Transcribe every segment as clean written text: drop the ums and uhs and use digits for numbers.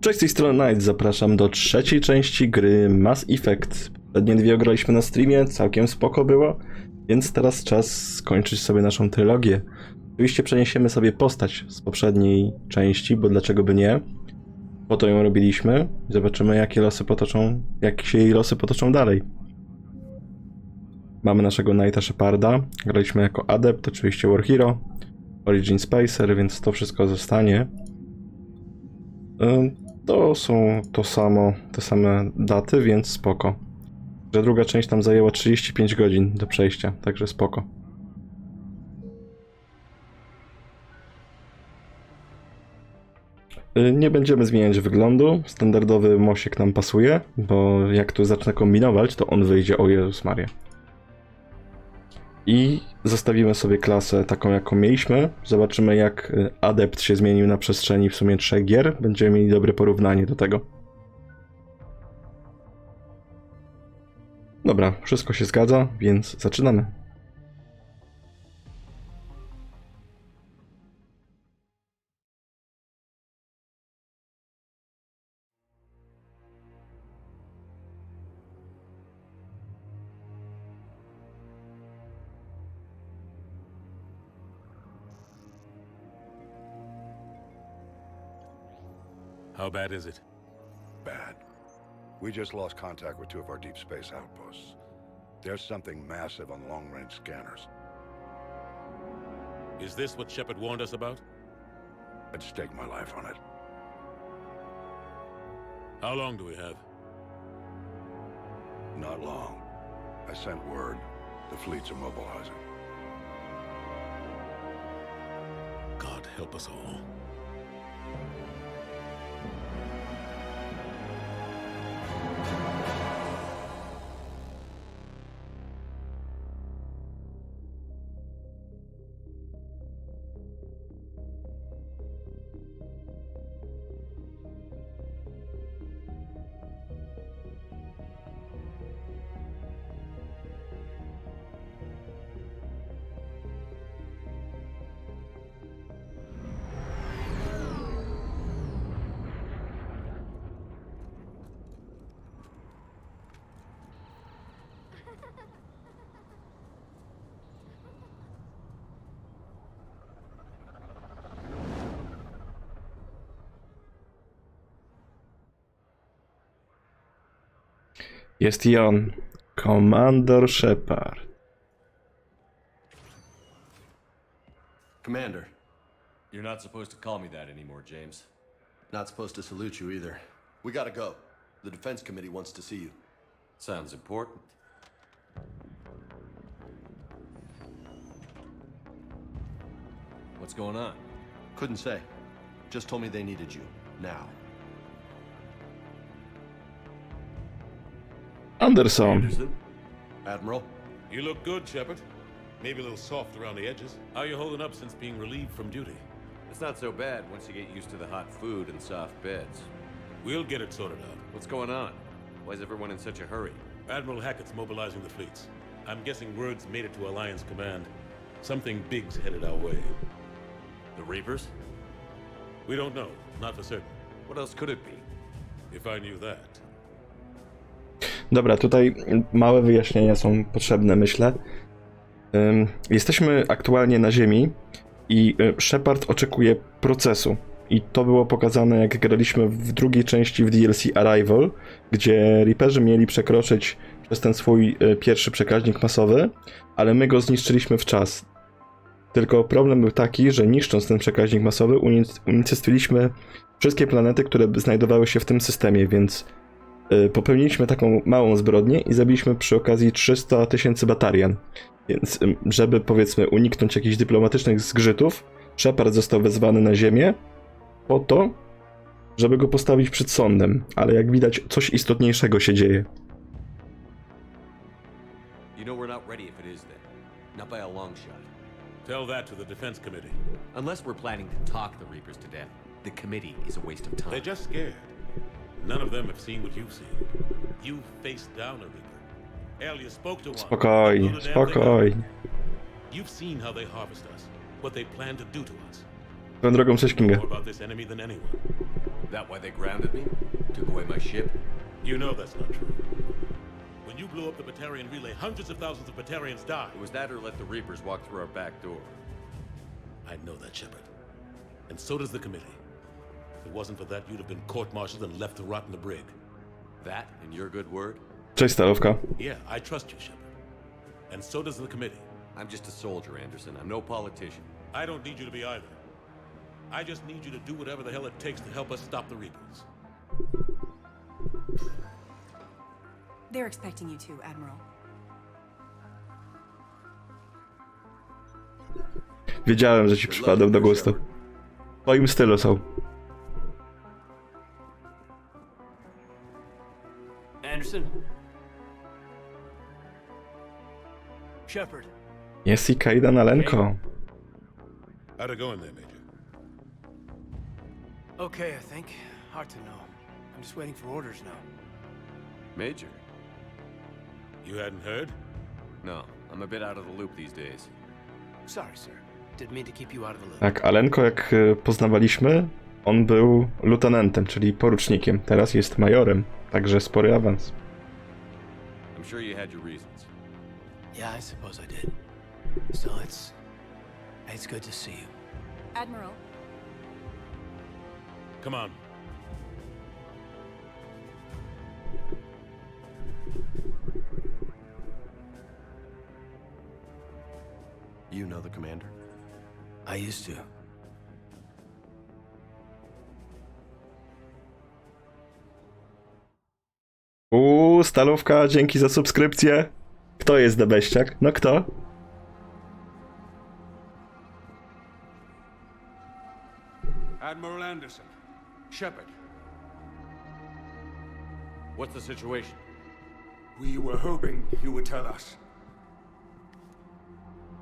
Cześć, z tej strony Night, zapraszam do trzeciej części gry Mass Effect. Przednie dwie graliśmy na streamie, całkiem spoko było, więc teraz czas skończyć sobie naszą trylogię. Oczywiście przeniesiemy sobie postać z poprzedniej części, bo dlaczego by nie? Po to ją robiliśmy. Zobaczymy, jak się jej losy potoczą dalej. Mamy naszego Knighta Sheparda, graliśmy jako Adept, oczywiście War Hero, Origin Spacer, więc to wszystko zostanie. To są te same daty, więc spoko. Że druga część tam zajęła 35 godzin do przejścia, także spoko. Nie będziemy zmieniać wyglądu, standardowy mosiek nam pasuje, bo jak tu zacznę kombinować, to on wyjdzie, o Jezus Maria. I zostawimy sobie klasę taką, jaką mieliśmy. Zobaczymy, jak Adept się zmienił na przestrzeni w sumie 3 gier. Będziemy mieli dobre porównanie do tego. Dobra, wszystko się zgadza, więc zaczynamy. How bad is it? Bad. We just lost contact with 2 of our deep space outposts. There's something massive on long-range scanners. Is this what Shepard warned us about? I'd stake my life on it. How long do we have? Not long. I sent word. The fleets are mobilizing. God help us all. Jest i on, Commander Shepard. Commander. You're not supposed to call me that anymore, James. Not supposed to salute you either. We gotta go. The Defense Committee wants to see you. Sounds important. What's going on? Couldn't say. Just told me they needed you. Now. Anderson. Admiral? You look good, Shepard. Maybe a little soft around the edges. How are you holding up since being relieved from duty? It's not so bad once you get used to the hot food and soft beds. We'll get it sorted out. What's going on? Why is everyone in such a hurry? Admiral Hackett's mobilizing the fleets. I'm guessing word's made it to Alliance Command. Something big's headed our way. The Reapers? We don't know, not for certain. What else could it be? If I knew that. Dobra, tutaj małe wyjaśnienia są potrzebne, myślę. Jesteśmy aktualnie na Ziemi i Shepard oczekuje procesu. I to było pokazane, jak graliśmy w drugiej części w DLC Arrival, gdzie Reaperzy mieli przekroczyć przez ten swój pierwszy przekaźnik masowy, ale my go zniszczyliśmy w czas. Tylko problem był taki, że niszcząc ten przekaźnik masowy unicestwiliśmy wszystkie planety, które znajdowały się w tym systemie, więc popełniliśmy taką małą zbrodnię i zabiliśmy przy okazji 300 000 batarian. Więc żeby, powiedzmy, uniknąć jakichś dyplomatycznych zgrzytów, Shepard został wezwany na Ziemię po to, żeby go postawić przed sądem. Ale jak widać, coś istotniejszego się dzieje. You know we're not ready if it is then. Not by a long shot. Tell that to the Defense Committee. Unless we're planning to talk the Reapers to death, the committee is a waste of time. They're just scared. None of them have seen what you've seen. You've faced down a Reaper. Hell, you spoke to one. Spokojnie, spokojnie. You've seen how they harvest us, what they plan to do to us. Swoją drogą, cześć Kinga. More about this enemy than anyone. That why they grounded me? Took away my ship? You know that's not true. When you blew up the Batarian relay, hundreds of thousands of Batarians died. It was that or let the Reapers walk through our back door. I know that, Shepard. And so does the committee. If it wasn't for that, you'd have been court-martialed and left to rot in the brig. That, and your good word? Cześć, Stalówka. Yeah, I trust you, Shepard. And so does the committee. I'm just a soldier, Anderson. I'm no politician. I don't need you to be either. I just need you to do whatever the hell it takes to help us stop the Reapers. They're expecting you to, Admiral. Wiedziałem, że ci przypadł do gustu. W twoim stylu są. Anderson? Shepard? Jest i Kaidan Alenko. How'd it go in there, Major? Okay, I think. Hard to know. I'm just waiting for orders now. Major? You hadn't heard? No, I'm a bit out of the loop these days. Sorry, sir. Didn't mean to keep you out of the loop. Tak, Alenko, jak poznawaliśmy, on był lutenentem, czyli porucznikiem. Teraz jest majorem, także spory awans. I'm sure you had your reasons. Yeah, I suppose I did. Still, it's good to see you. Admiral, Come on. You know the commander? I used to. Stalówka, dzięki za subskrypcję. Kto jest debeściak? No kto? Admiral Anderson. Shepard. What's the situation? We were hoping you would tell us.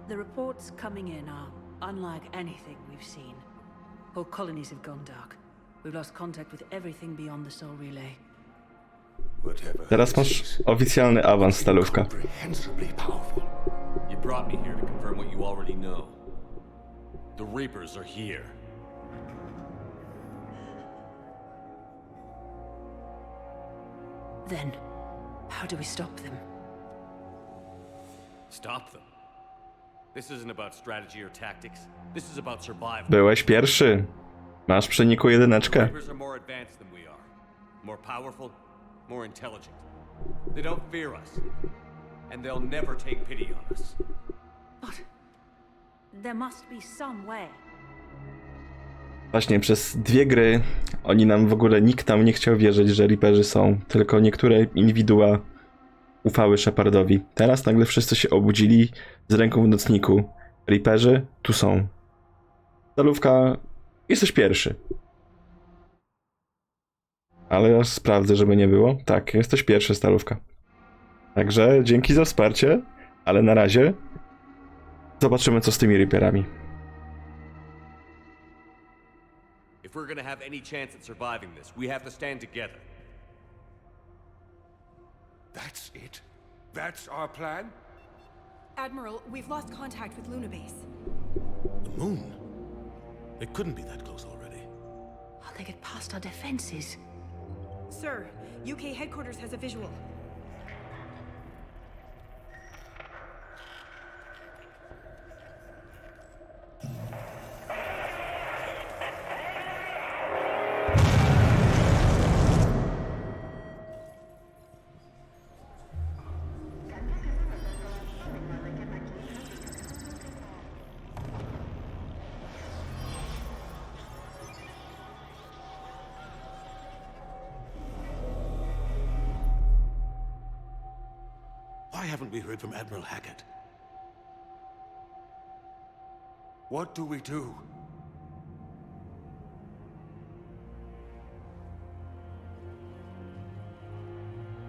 The reports coming in are unlike anything we've seen. Whole colonies have gone dark. We've lost contact with everything beyond the Soul Relay. Whatever. Teraz masz oficjalny awans, Stalówka. Incomprehensibly powerful. You brought me here to confirm what you already know. The Reapers are here. Then, how do we stop them? Stop them. This isn't about strategy or tactics. This is about survival. Byłeś pierwszy. Masz przy niku jedyneczkę. Reapers are more advanced than we are. More powerful, more intelligent. They don't fear us. And they'll never take pity on us. But there must be some way. Właśnie przez 2 gry nikt nam nie chciał wierzyć, że Reaperzy są. Tylko niektóre indywidua ufały Shepardowi. Teraz nagle wszyscy się obudzili z ręką w nocniku. Reaperzy tu są. Stalówka, jesteś pierwszy. Ale ja sprawdzę, żeby nie było. Tak, jesteś pierwszy, Stalówka. Także dzięki za wsparcie, ale na razie zobaczymy, co z tymi Reaperami. If we're gonna have any chance at surviving this, we have to stand together. That's it? That's our plan? Admiral, we've lost contact with Luna Base. The moon? It couldn't be that close already. How they get past our defenses? Sir, UK headquarters has a visual. Why haven't we heard from Admiral Hackett? What do we do?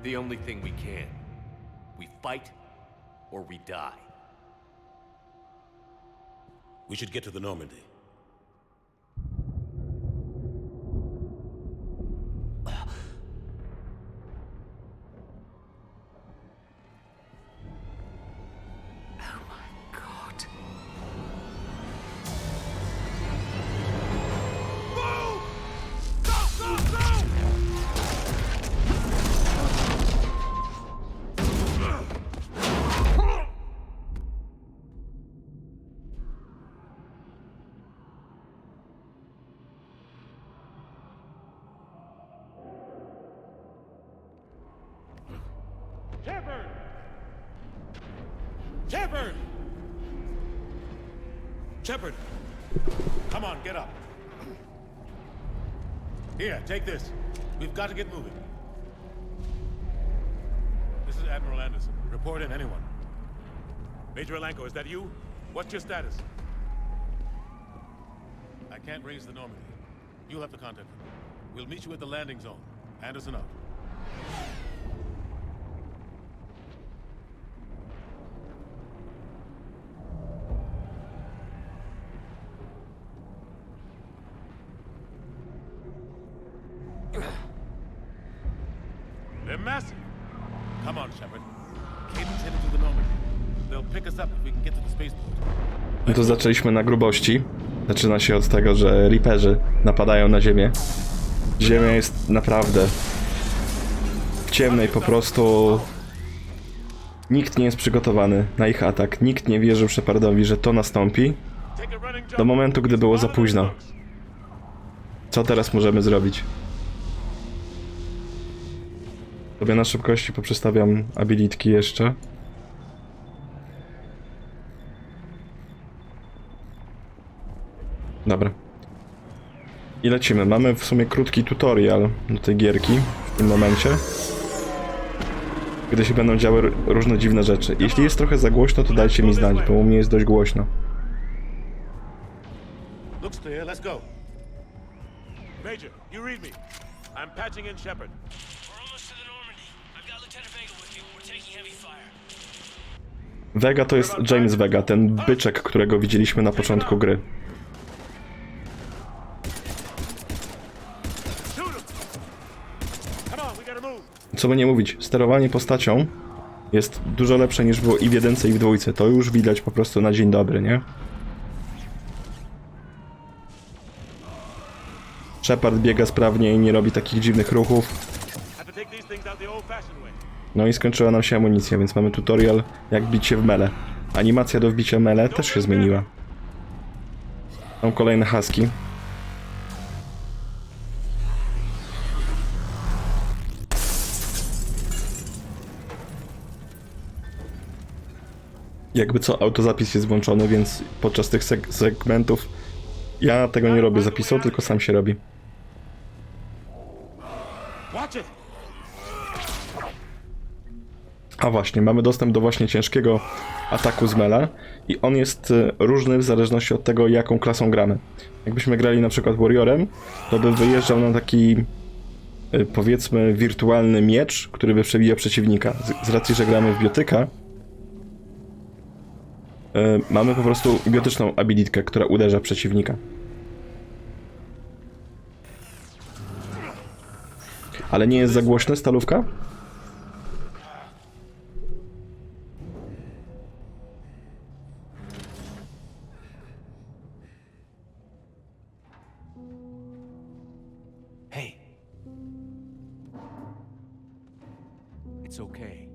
The only thing we can. We fight, or we die. We should get to the Normandy. Oh my god. Go! Go! Shepard! Shepard! Come on, get up. Here, take this. We've got to get moving. This is Admiral Anderson. Report in, anyone. Major Alanko, is that you? What's your status? I can't raise the Normandy. You'll have to contact them. We'll meet you at the landing zone. Anderson out. They're massive. Come on, Shepard. Cable's headed to the Normandy. They'll pick us up if we can get to the spaceport. No to zaczęliśmy na grubości. Zaczyna się od tego, że Reaperzy napadają na Ziemię. Ziemia jest naprawdę w ciemnej po prostu. Nikt nie jest przygotowany na ich atak. Nikt nie wierzył Shepardowi, że to nastąpi. Do momentu, gdy było za późno. Co teraz możemy zrobić? Sobie na szybkości poprzestawiam abilitki jeszcze. Dobra. I lecimy. Mamy w sumie krótki tutorial do tej gierki w tym momencie. Gdy się będą działy różne dziwne rzeczy. Jeśli jest trochę za głośno, to dajcie mi znać, bo u mnie jest dość głośno. Looks clear, let's go. Major, you read me. I'm patching in Shepard. We're almost to the Normandy. I've got Lieutenant Vega with you. We're taking heavy fire. Vega to jest James Vega, ten byczek, którego widzieliśmy na początku gry. Co by nie mówić, sterowanie postacią jest dużo lepsze niż było i w jedynce, i w dwójce. To już widać po prostu na dzień dobry, nie? Shepard biega sprawnie i nie robi takich dziwnych ruchów. No i skończyła nam się amunicja, więc mamy tutorial, jak bić się w mele. Animacja do wbicia mele też się zmieniła. Są kolejne haski. Jakby co, autozapis jest włączony, więc podczas tych segmentów ja tego nie robię zapisu, tylko sam się robi. A właśnie, mamy dostęp do właśnie ciężkiego ataku z mela i on jest różny w zależności od tego, jaką klasą gramy. Jakbyśmy grali na przykład Warriorem, to by wyjeżdżał nam taki, powiedzmy, wirtualny miecz, który by przebijał przeciwnika. Z racji, że gramy w biotyka, mamy po prostu biotyczną abilitkę, która uderza przeciwnika. Ale nie jest za głośna stalówka? Hey. It's okay.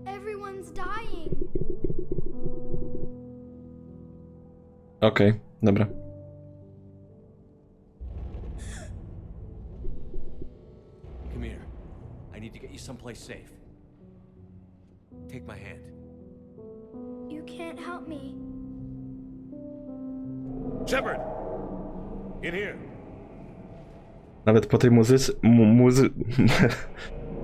Everyone's dying. Okej, dobra. Come here. I need to get you someplace safe. Take my hand. You can't help me. Shepard! In here. Nawet po tej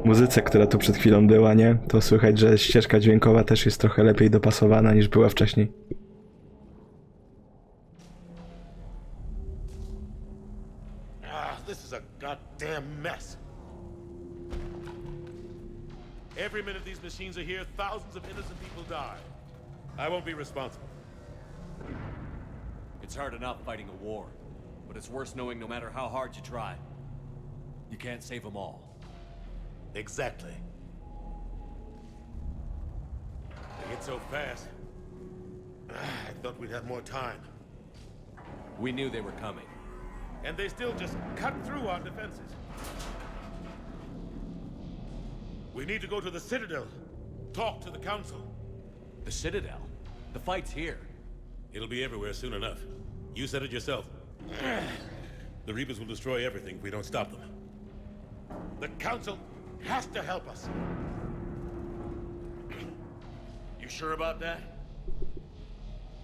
muzyce, która tu przed chwilą była, nie? To słychać, że ścieżka dźwiękowa też jest trochę lepiej dopasowana niż była wcześniej. This is a goddamn mess. Every minute these machines are here, thousands of innocent people die. I won't be responsible. It's hard enough fighting a war, but it's worse knowing no matter how hard you try, you can't save them all. Exactly. They hit so fast. I thought we'd have more time. We knew they were coming. And they still just cut through our defenses. We need to go to the Citadel. Talk to the Council. The Citadel? The fight's here. It'll be everywhere soon enough. You said it yourself. The Reapers will destroy everything if we don't stop them. The Council has to help us. You sure about that?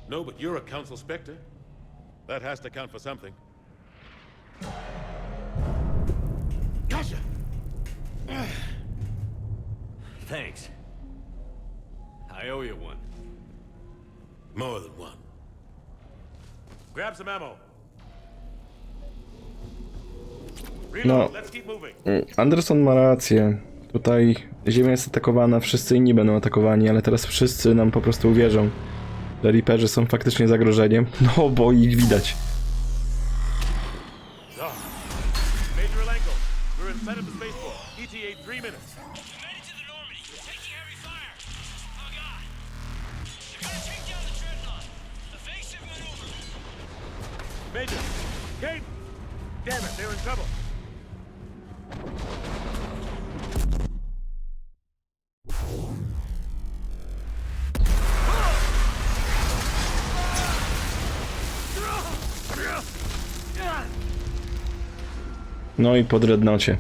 No, but you're a council spectre. That has to count for something. Gotcha! Thanks. I owe you one. More than one. Grab some ammo. No, Let's keep moving. Anderson ma rację. Tutaj Ziemia jest atakowana, wszyscy inni będą atakowani, ale teraz wszyscy nam po prostu uwierzą, że Reaperzy są faktycznie zagrożeniem. No, bo ich widać. Major Elenko, we're inside of the spaceport. ETA 3 minutes. We made it to the Normandy. Taking heavy fire. Oh god. They're gonna take down the dreadnought. Evasive maneuver. Major, Kate! Damn it, they're in trouble. No i po dreadnoughcie.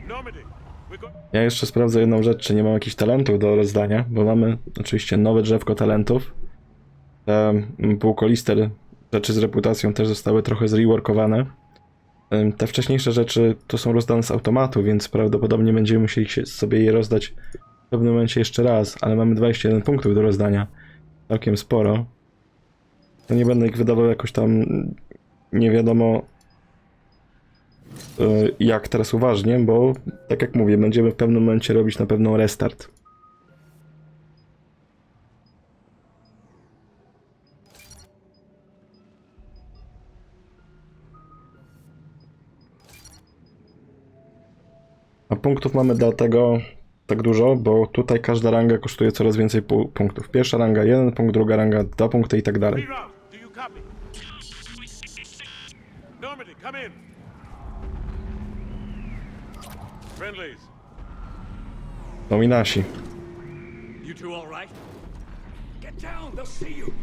Normandy, we're go... Ja jeszcze sprawdzę jedną rzecz, czy nie mam jakichś talentów do rozdania, bo mamy oczywiście nowe drzewko talentów. Te półkoliste rzeczy z reputacją też zostały trochę zreworkowane. Te wcześniejsze rzeczy to są rozdane z automatu, więc prawdopodobnie będziemy musieli sobie je rozdać w pewnym momencie jeszcze raz, ale mamy 21 punktów do rozdania. Całkiem sporo. To nie będę ich wydawał jakoś tam nie wiadomo jak teraz uważnie, bo tak jak mówię, będziemy w pewnym momencie robić na pewno restart. A punktów mamy dlatego tak dużo, bo tutaj każda ranga kosztuje coraz więcej punktów. Pierwsza ranga 1 punkt, druga ranga 2 punkty i tak dalej. Reroute, do you copy? Normandy, come in. Friendlies. No i nasi. You two all right? Get down, they'll see you.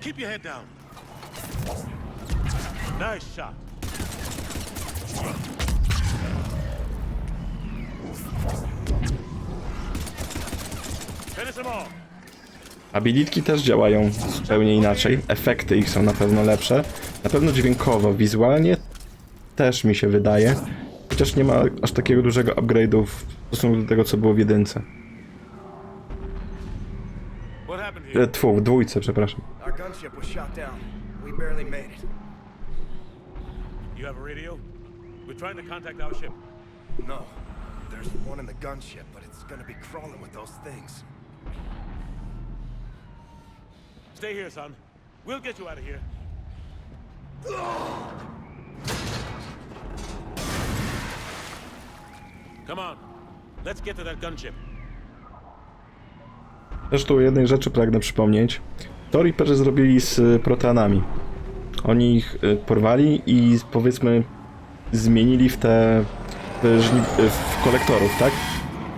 Keep your head down. Nice shot. Finish them all. Abilitki też działają zupełnie inaczej. Efekty ich są na pewno lepsze. Na pewno dźwiękowo, wizualnie też mi się wydaje. Chociaż nie ma aż takiego dużego upgrade'u w stosunku do tego, co było w jedynce. What happened here? W dwójce, przepraszam. Our gunship was shot down. We barely made it. You have a radio? We're trying to contact our ship. No. There's one in the gunship, but it's gonna be crawling with those things. Stay here, son. We'll get you out of here. Come on. Let's get to that gunship. Zresztą o jednej rzeczy pragnę przypomnieć. To Reaperzy zrobili z proteanami. Oni ich porwali i powiedzmy zmienili w w kolektorów, tak?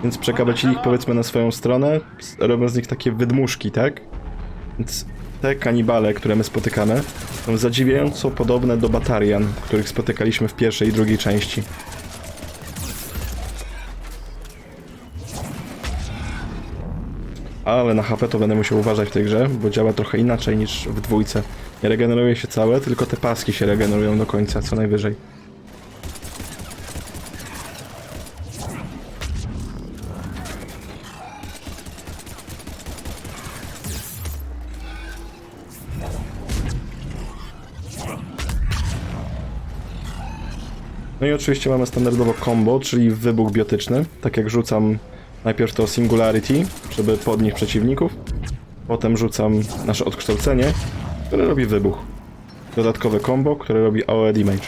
Więc przekabacili ich powiedzmy na swoją stronę, robią z nich takie wydmuszki, tak? Więc te kanibale, które my spotykamy, są zadziwiająco podobne do batarian, których spotykaliśmy w pierwszej i drugiej części. Ale na HP to będę musiał uważać w tej grze, bo działa trochę inaczej niż w dwójce. Nie regeneruje się całe, tylko te paski się regenerują do końca, co najwyżej. No i oczywiście mamy standardowo combo, czyli wybuch biotyczny. Tak jak rzucam najpierw to Singularity, żeby podnieść przeciwników. Potem rzucam nasze odkształcenie, które robi wybuch. Dodatkowe combo, które robi AOE damage.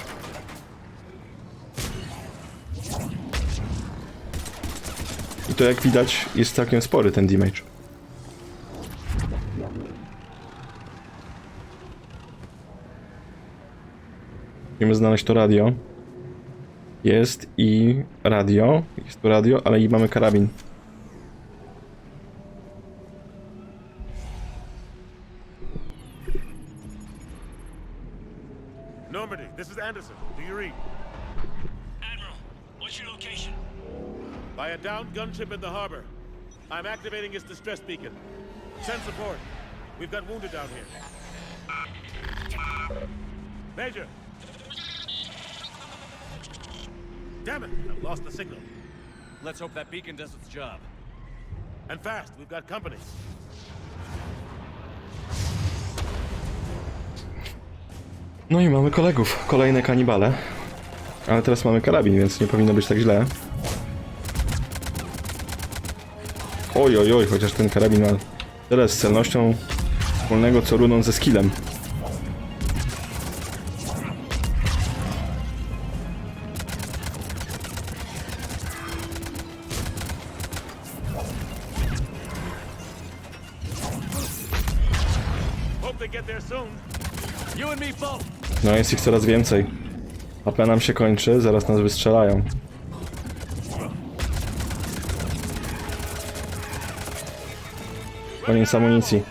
I to jak widać jest całkiem spory ten damage. Musimy znaleźć to radio. Jest i radio. Jest to radio, ale i mamy karabin. Normandy, Committee. This is Anderson. Do you read? Admiral, what's your location? By a downed gunship in the harbor. I'm activating its distress beacon. Send support. We've got wounded down here. Major! Damn it! I've lost the signal. Let's hope that beacon does its job. And fast, we've got company. No i mamy kolegów, kolejne kanibale. Ale teraz mamy karabin, więc nie powinno być tak źle. Oj, oj, oj, chociaż ten karabin ma tyle z celnością wspólnego co runą ze skillem. Hope they get there soon. You and me both. No jest ich coraz więcej. AP nam się kończy, zaraz nas wystrzelają. Koniec amunicji.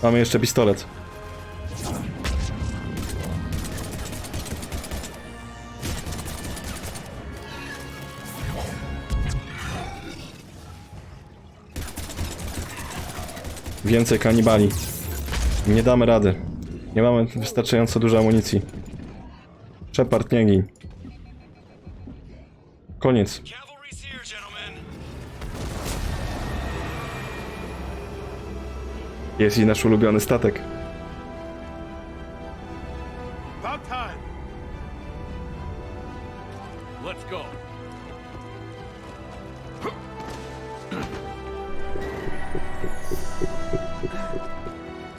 Mamy jeszcze pistolet. Więcej kanibali. Nie damy rady. Nie mamy wystarczająco dużo amunicji. Shepard, nie gin. Koniec. Cavalry's here, gentlemen. Jest i nasz ulubiony statek. About time. Let's go.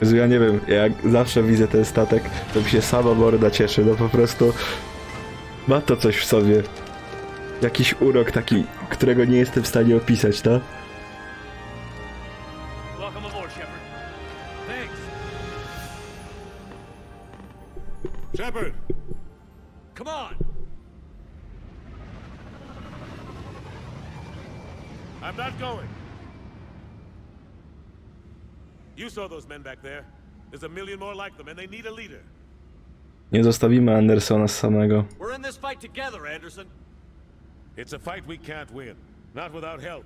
Jezu, ja nie wiem, jak zawsze widzę ten statek, to mi się sama morda cieszy, no po prostu ma to coś w sobie. Jakiś urok taki, którego nie jestem w stanie opisać, no? Welcome aboard, Shepard. Thanks. Shepard! Come on. I'm not going. You saw those men back there. There's a million more like them, and they need a leader. Nie zostawimy Andersona samego. We're in this fight together, Anderson. It's a fight we can't win, not without help.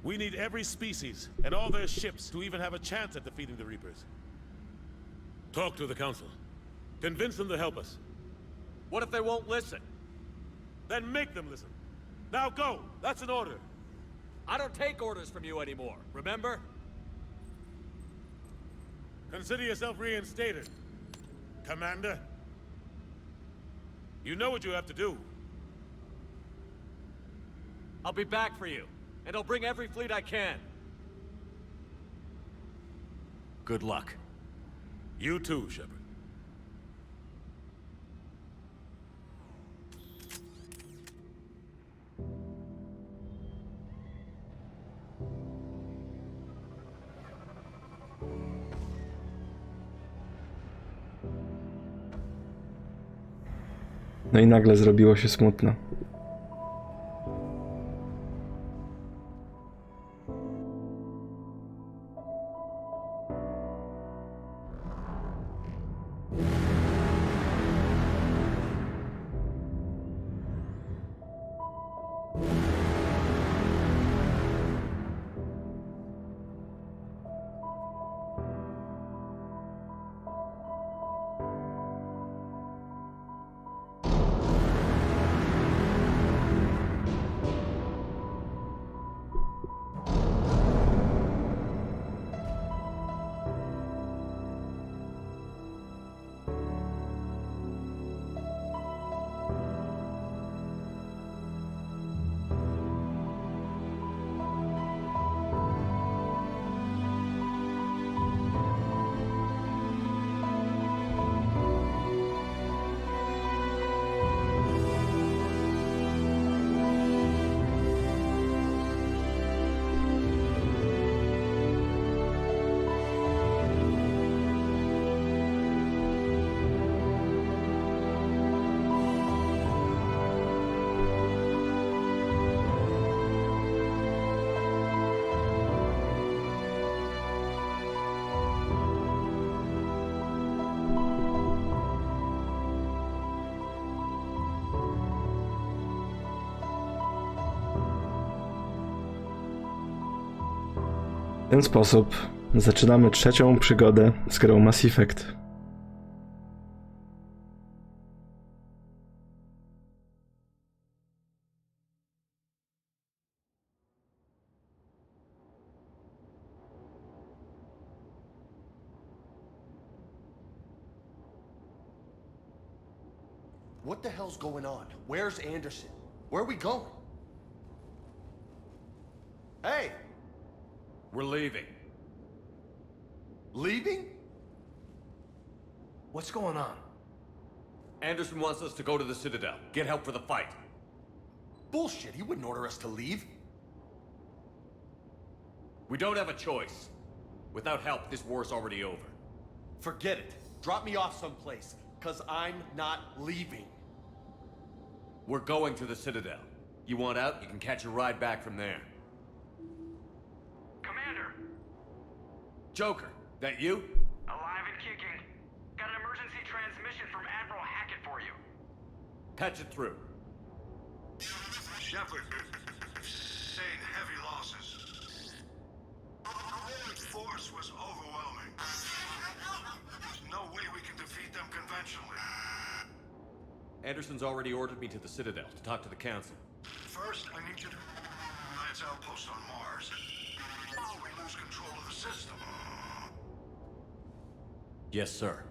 We need every species and all their ships to even have a chance at defeating the Reapers. Talk to the Council. Convince them to help us. What if they won't listen? Then make them listen. Now go! That's an order. I don't take orders from you anymore, remember? Consider yourself reinstated, Commander. You know what you have to do. I'll be back for you, and I'll bring every fleet I can. Good luck. You too, Shepard. No i nagle zrobiło się smutno. W ten sposób zaczynamy trzecią przygodę z grą Mass Effect. What the hell's going on? Where's Anderson? Where are we going? Hey! We're leaving. Leaving? What's going on? Anderson wants us to go to the Citadel. Get help for the fight. Bullshit, he wouldn't order us to leave. We don't have a choice. Without help, this war's already over. Forget it. Drop me off someplace, cause I'm not leaving. We're going to the Citadel. You want out, you can catch a ride back from there. Commander, Joker, that you? alive and kicking. Got an emergency transmission from Admiral Hackett for you. Patch it through. Shepard, sustained heavy losses. The force was overwhelming. There's no way we can defeat them conventionally. Anderson's already ordered me to the Citadel to talk to the Council. First, I need you to Alliance outpost on Mars. We lose control of the system. Yes, sir.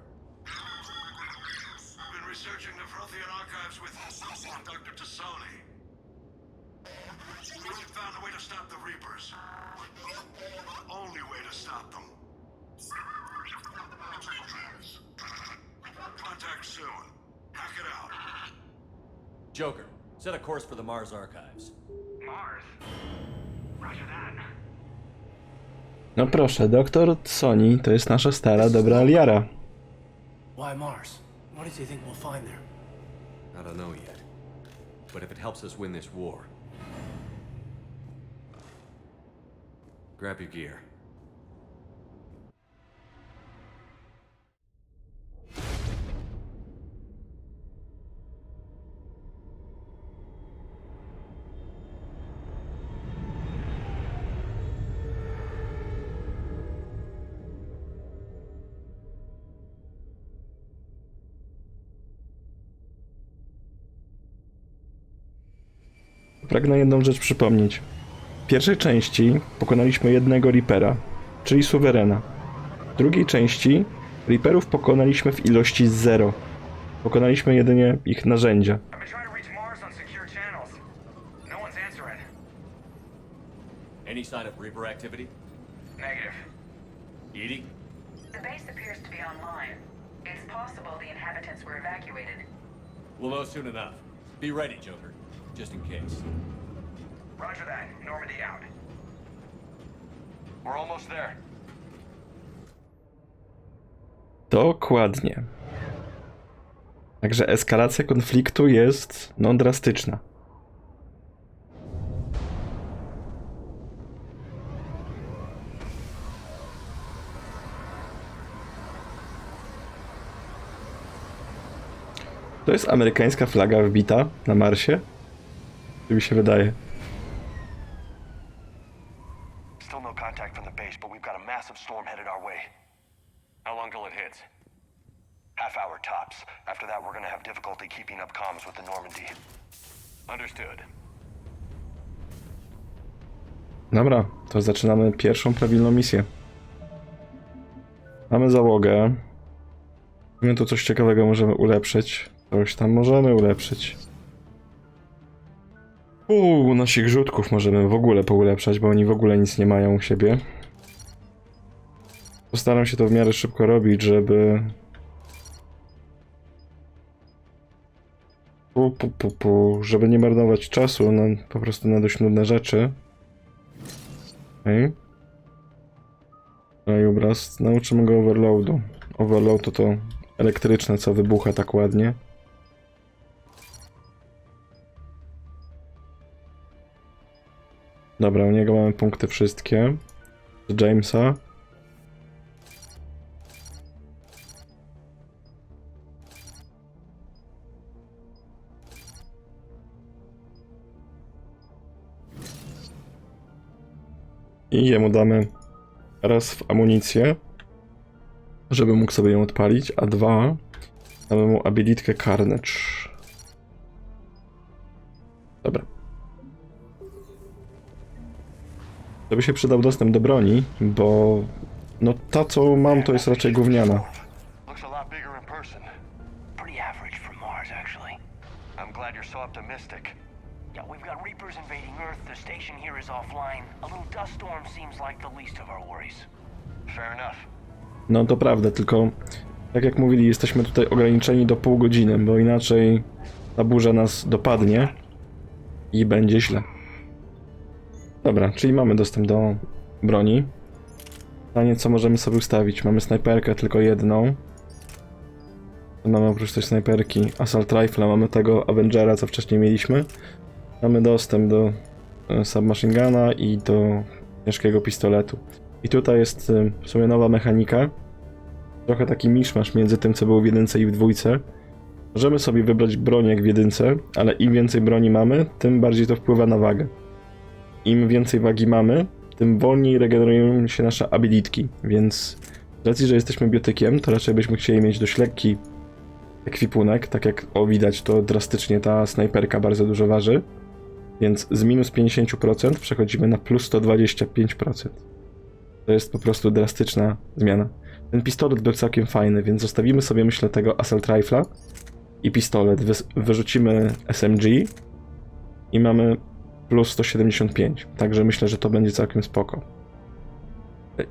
I've been researching the Frothian archives with Dr. Tassoni. We found a way to stop the Reapers. The only way to stop them. Contact soon. Hack it out. Joker, set a course for the Mars archives. Mars. Roger that. No proszę, doktor Sony to jest nasza stara, dobra aliara. Why Mars? What does he think we'll find there? I don't know yet. But if it helps us win this war... Grab your gear. Pragnę jedną rzecz przypomnieć. W pierwszej części pokonaliśmy jednego Reapera, czyli Suwerena. W drugiej części Reaperów pokonaliśmy w ilości 0. Pokonaliśmy jedynie ich narzędzia. I've been trying to reach Mars on secure channels. No one's answering. Any sign of Reaper activity? Negative. EDI? The base appears to be online. It's possible the inhabitants were evacuated. We'll know soon enough. Be ready, Joker. Just in case. Roger that. Normandy out. We're almost there. Dokładnie. Także eskalacja konfliktu jest, no, drastyczna. To jest amerykańska flaga wbita na Marsie? To mi się wydaje. Still no contact from the base, but we've got a massive storm headed our way. How long till it hits? Half hour tops. After that, we're gonna have difficulty keeping up comms with the Normandy. Understood. Dobra, to zaczynamy pierwszą prawilną misję. Mamy załogę. My tu coś ciekawego możemy ulepszyć. Coś tam możemy ulepszyć. Naszych rzutków możemy w ogóle poulepszać, bo oni w ogóle nic nie mają u siebie. Postaram się to w miarę szybko robić, żeby... żeby nie marnować czasu po prostu na dość nudne rzeczy. Okej. Krajobraz. Nauczymy go overloadu. Overload to elektryczne, co wybucha tak ładnie. Dobra, u niego mamy punkty wszystkie. Z Jamesa. I jemu damy raz w amunicję, żeby mógł sobie ją odpalić, a 2 damy mu abilitkę Carnage. Dobra. To by się przydał dostęp do broni, bo no ta co mam to jest raczej gówniana. Looks a lot bigger in person. Pretty average for Mars, actually. I'm glad you're so optimistic. Yeah, we've got Reapers invading Earth. The station here is offline. A little dust storm seems like the least of our worries. Fair enough. No to prawda, tylko tak jak mówili, jesteśmy tutaj ograniczeni do pół godziny, bo inaczej ta burza nas dopadnie i będzie źle. Dobra, czyli mamy dostęp do broni. Pytanie, co możemy sobie ustawić? Mamy snajperkę, tylko jedną. Mamy oprócz tej snajperki Assault Rifle, mamy tego Avengera, co wcześniej mieliśmy. Mamy dostęp do Submachine Guna i do ciężkiego pistoletu. I tutaj jest w sumie nowa mechanika. Trochę taki miszmasz między tym, co było w jedynce i w dwójce. Możemy sobie wybrać broń jak w jedynce, ale im więcej broni mamy, tym bardziej to wpływa na wagę. Im więcej wagi mamy, tym wolniej regenerują się nasze abilitki, więc z racji, że jesteśmy biotykiem, to raczej byśmy chcieli mieć dość lekki ekwipunek, tak jak widać, to drastycznie ta snajperka bardzo dużo waży, więc z minus 50% przechodzimy na plus 125%. To jest po prostu drastyczna zmiana. Ten pistolet był całkiem fajny, więc zostawimy sobie, myślę, tego Assault Rifle'a i pistolet, wyrzucimy SMG i mamy plus 175, także myślę, że to będzie całkiem spoko.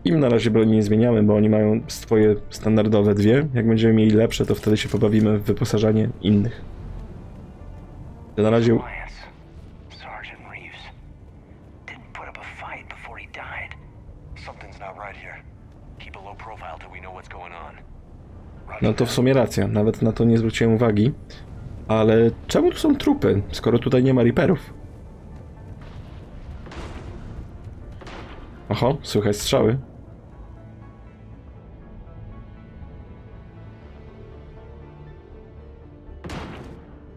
Im na razie broni nie zmieniamy, bo oni mają swoje standardowe dwie. Jak będziemy mieli lepsze, to wtedy się pobawimy w wyposażanie innych. Na razie... Sergeant Reeves didn't put up a fight before he died. Something's not right here. Keep a low profile till we know what's going on. No to w sumie racja, nawet na to nie zwróciłem uwagi. Ale czemu tu są trupy, skoro tutaj nie ma Reaperów? Oho, słychać strzały.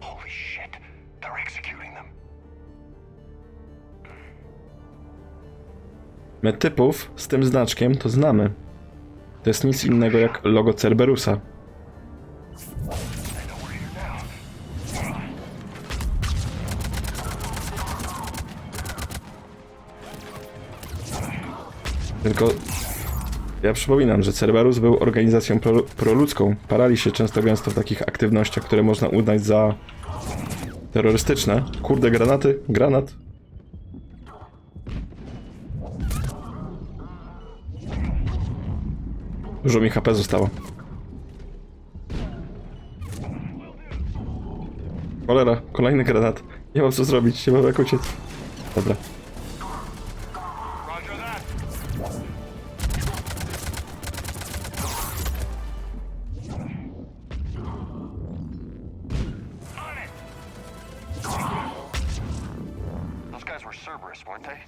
Holy shit. They're executing them. My typów z tym znaczkiem to znamy. To jest nic innego jak logo Cerberusa. Tylko ja przypominam, że Cerberus był organizacją proludzką. Parali się często gęsto w takich aktywnościach, które można uznać za terrorystyczne. Kurde, granaty, granat. Dużo mi HP zostało. Cholera, kolejny granat. Nie mam co zrobić, nie mam jak uciec. Dobra. Those guys were Cerberus, weren't they?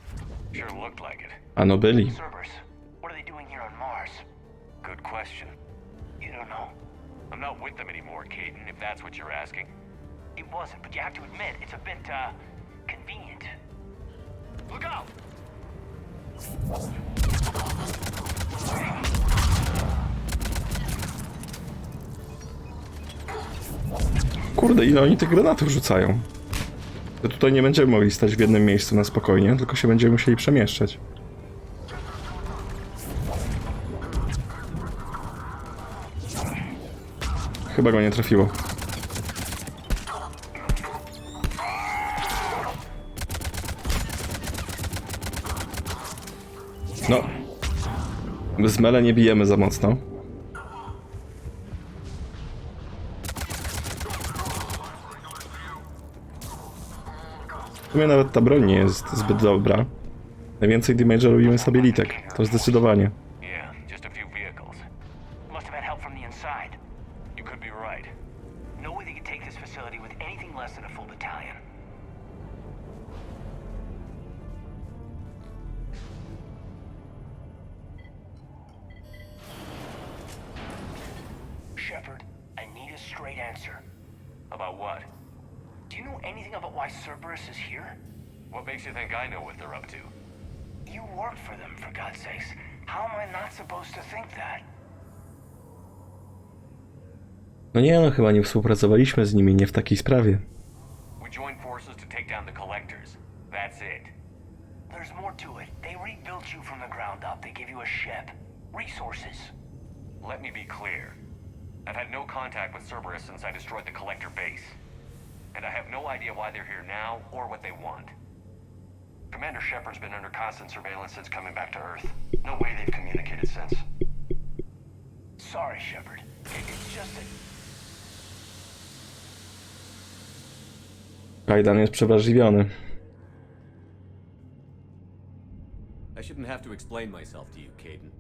Sure looked like it. Ano byli. Cerberus, what are they doing here on Mars? Good question. You don't know. I'm not with them anymore, Caden, if that's what you're asking. It wasn't, but you have to admit, it's a bit, convenient. Look out! Kurde, ile oni tych granatów rzucają. To tutaj nie będziemy mogli stać w jednym miejscu na spokojnie, tylko się będziemy musieli przemieszczać. Chyba go nie trafiło. No. Z mele nie bijemy za mocno. W sumie nawet ta broń nie jest zbyt dobra. Najwięcej damage'a robimy sobie litek. To zdecydowanie. Yeah, just a few vehicles. Must have had help from the inside. You could be right. No way they could take this facility with anything less than a full battalion. Shepard, I need a straight answer. About what? Do you know anything about why Cerberus is here? What makes you think I know what they're up to? You work for them, for God's sakes. How am I not supposed to think that? No nie, no chyba nie współpracowaliśmy z nimi, nie w takiej sprawie. We joined forces to take down the collectors. That's it. There's more to it. They rebuilt you from the ground up. They give you a ship. Resources. Let me be clear. I've had no contact with Cerberus since I destroyed the collector base. And I have no idea why they're here now or what they want. Commander Shepard's been under constant surveillance since coming back to Earth. No way they've communicated since. Sorry, Shepard. It's just that... Kajdan jest przewrażliwiony. I shouldn't have to explain myself to you, Caden.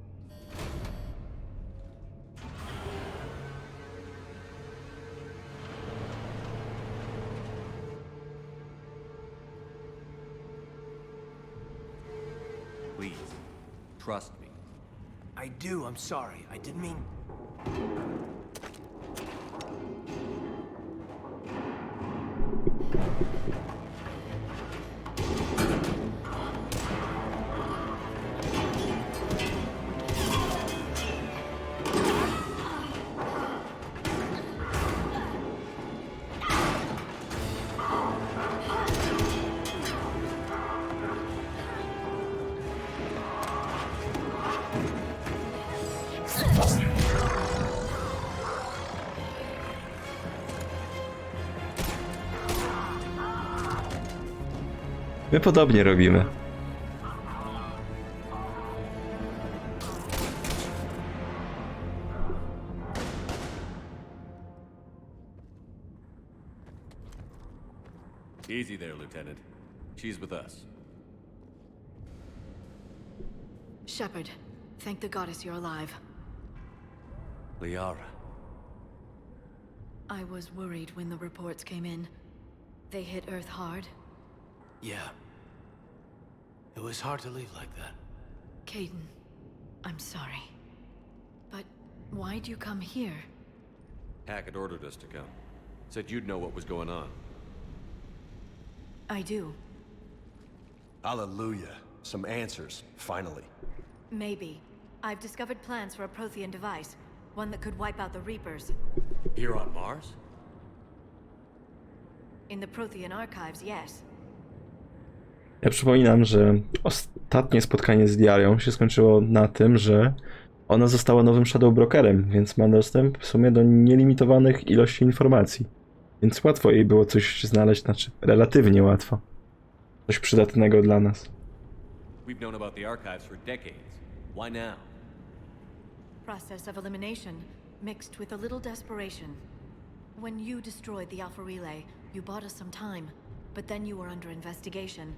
Please, trust me. I do, I'm sorry. I didn't mean... My podobnie robimy. Easy there, Lieutenant. She's with us. Shepard, thank the goddess you're alive. Liara. I was worried when the reports came in. They hit Earth hard. Yeah. It was hard to leave like that. Caden, I'm sorry. But why'd you come here? Hackett ordered us to come. Said you'd know what was going on. I do. Hallelujah. Some answers, finally. Maybe. I've discovered plans for a Prothean device. One that could wipe out the Reapers. Here on Mars? In the Prothean archives, yes. Ja przypominam, że ostatnie spotkanie z Diarią się skończyło na tym, że ona została nowym Shadow Brokerem, więc ma dostęp w sumie do nielimitowanych ilości informacji. Więc łatwo jej było coś znaleźć, znaczy relatywnie łatwo. Coś przydatnego dla nas. We've known about the archives for decades. Why now? Process of elimination, mixed with a little desperation. When you destroyed the Alpha Relay, you bought us some time. But then you were under investigation.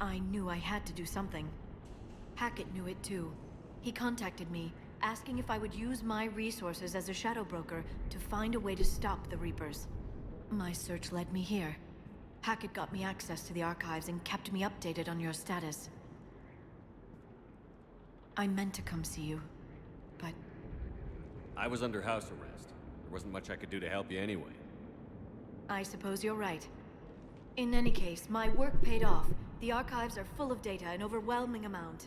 I knew I had to do something. Hackett knew it too. He contacted me, asking if I would use my resources as a shadow broker to find a way to stop the Reapers. My search led me here. Hackett got me access to the archives and kept me updated on your status. I meant to come see you, but... I was under house arrest. There wasn't much I could do to help you anyway. I suppose you're right. In any case, my work paid off. The archives are full of data, an overwhelming amount.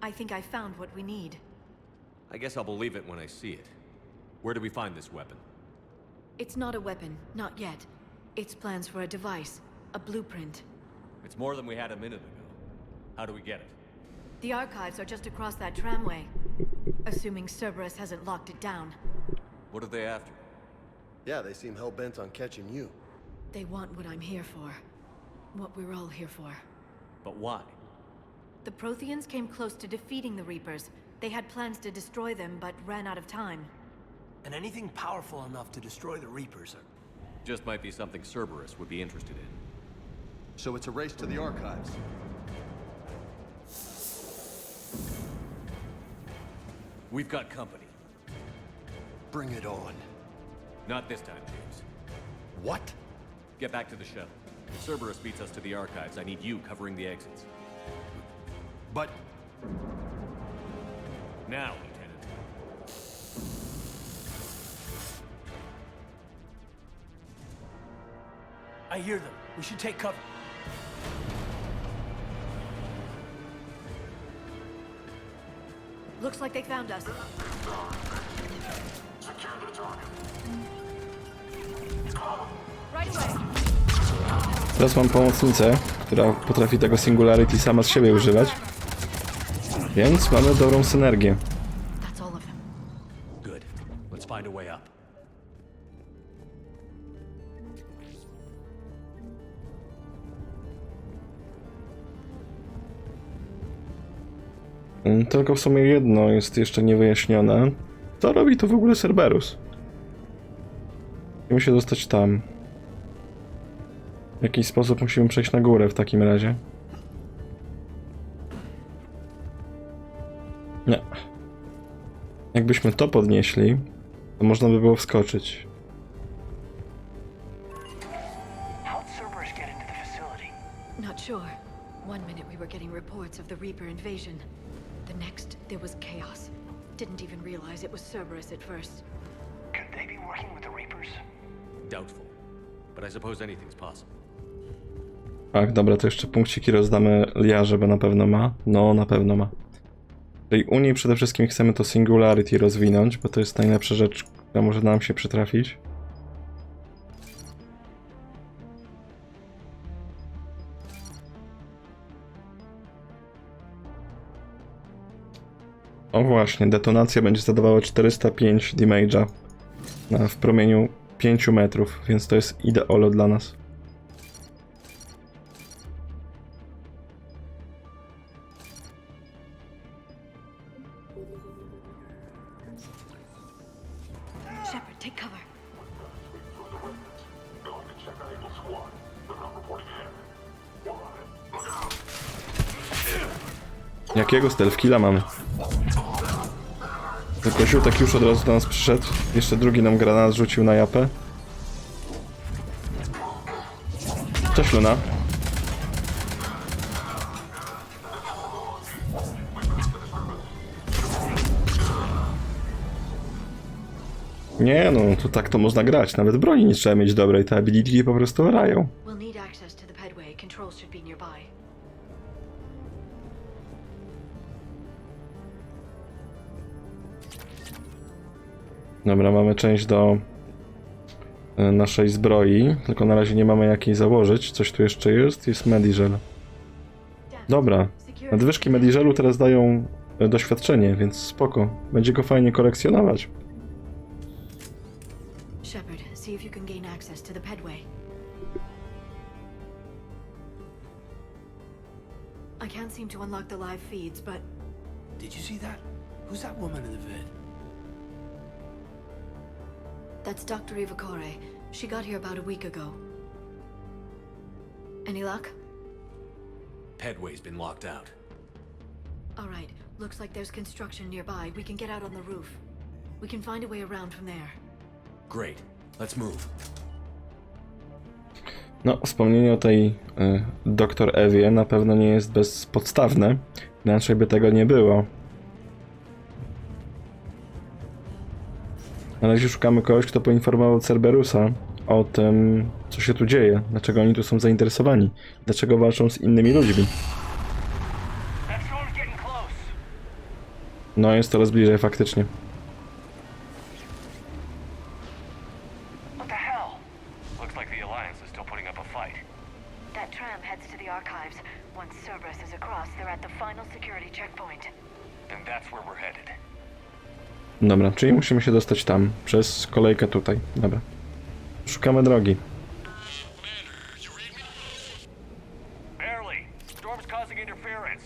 I think I found what we need. I guess I'll believe it when I see it. Where do we find this weapon? It's not a weapon, not yet. It's plans for a device, a blueprint. It's more than we had a minute ago. How do we get it? The archives are just across that tramway. Assuming Cerberus hasn't locked it down. What are they after? Yeah, they seem hell-bent on catching you. They want what I'm here for. What we're all here for. But why? The Protheans came close to defeating the Reapers. They had plans to destroy them, but ran out of time. And anything powerful enough to destroy the Reapers are... Just might be something Cerberus would be interested in. So it's a race to the archives. We've got company. Bring it on. Not this time, James. What? Get back to the shuttle. If Cerberus beats us to the archives, I need you covering the exits. But... Now, Lieutenant. I hear them. We should take cover. Looks like they found us. Right away. Teraz mam pomocnicę, która potrafi tego Singularity sama z siebie używać. Więc mamy dobrą synergię. That's all of them. Good. Let's find a way up. Tylko w sumie jedno jest jeszcze niewyjaśnione. Co robi tu w ogóle Cerberus? Musimy się dostać tam. W jakiś sposób musimy przejść na górę w takim razie. Nie. Jakbyśmy to podnieśli, to można by było wskoczyć. How'd Cerberus get into the facility? Not sure. One minute we were getting reports of the Reaper invasion. The next, there was chaos. Didn't even realize it was Cerberus at first. Could they be working with the Reapers? Doubtful. But I suppose anything's possible. Tak, dobra, to jeszcze punkciki rozdamy Liarze, bo na pewno ma. No, na pewno ma. Czyli u niej przede wszystkim chcemy to Singularity rozwinąć, bo to jest najlepsza rzecz, która może nam się przytrafić. O właśnie, detonacja będzie zadawała 405 damage'a w promieniu 5 metrów, więc to jest ideolo dla nas. Shepard, take cover. Jakiego stealth killa mamy? Tylko Ziutek już od razu do nas przyszedł. Jeszcze drugi nam granat rzucił na japę. Cześć, Luna. Nie no, to tak to można grać. Nawet broni nie trzeba mieć dobrej, te ability po prostu orają. We'll need access to the pedway. Controls should be nearby. Dobra, mamy część do naszej zbroi, tylko na razie nie mamy jakiej założyć. Coś tu jeszcze jest? Jest Mediżel. Dobra, nadwyżki Mediżelu teraz dają doświadczenie, więc spoko. Będzie go fajnie kolekcjonować. Shepard, see if you can gain access to the pedway. I can't seem to unlock the live feeds, but Did you see that? Who's that woman in the vid? that's Dr. Ivakore. She got here about a week ago. Any luck? Pedway's been locked out. All right. Looks like there's construction nearby. We can get out on the roof. We can find a way around from there. Great. Let's move. No, wspomnienie o tej Dr. Ewie na pewno nie jest bezpodstawne. Inaczej by tego nie było. Na razie szukamy kogoś, kto poinformował Cerberusa o tym, co się tu dzieje, dlaczego oni tu są zainteresowani, dlaczego walczą z innymi ludźmi. No, jest coraz bliżej faktycznie. What the hell? Looks like the Alliance is still putting up a fight. That tram heads to the archives. Once Cerberus is across, they're at the final security checkpoint. And that's where we're headed. Dobra, czyli musimy się dostać tam, przez kolejkę tutaj. Dobra. Szukamy drogi. Barely. Storm's causing interference.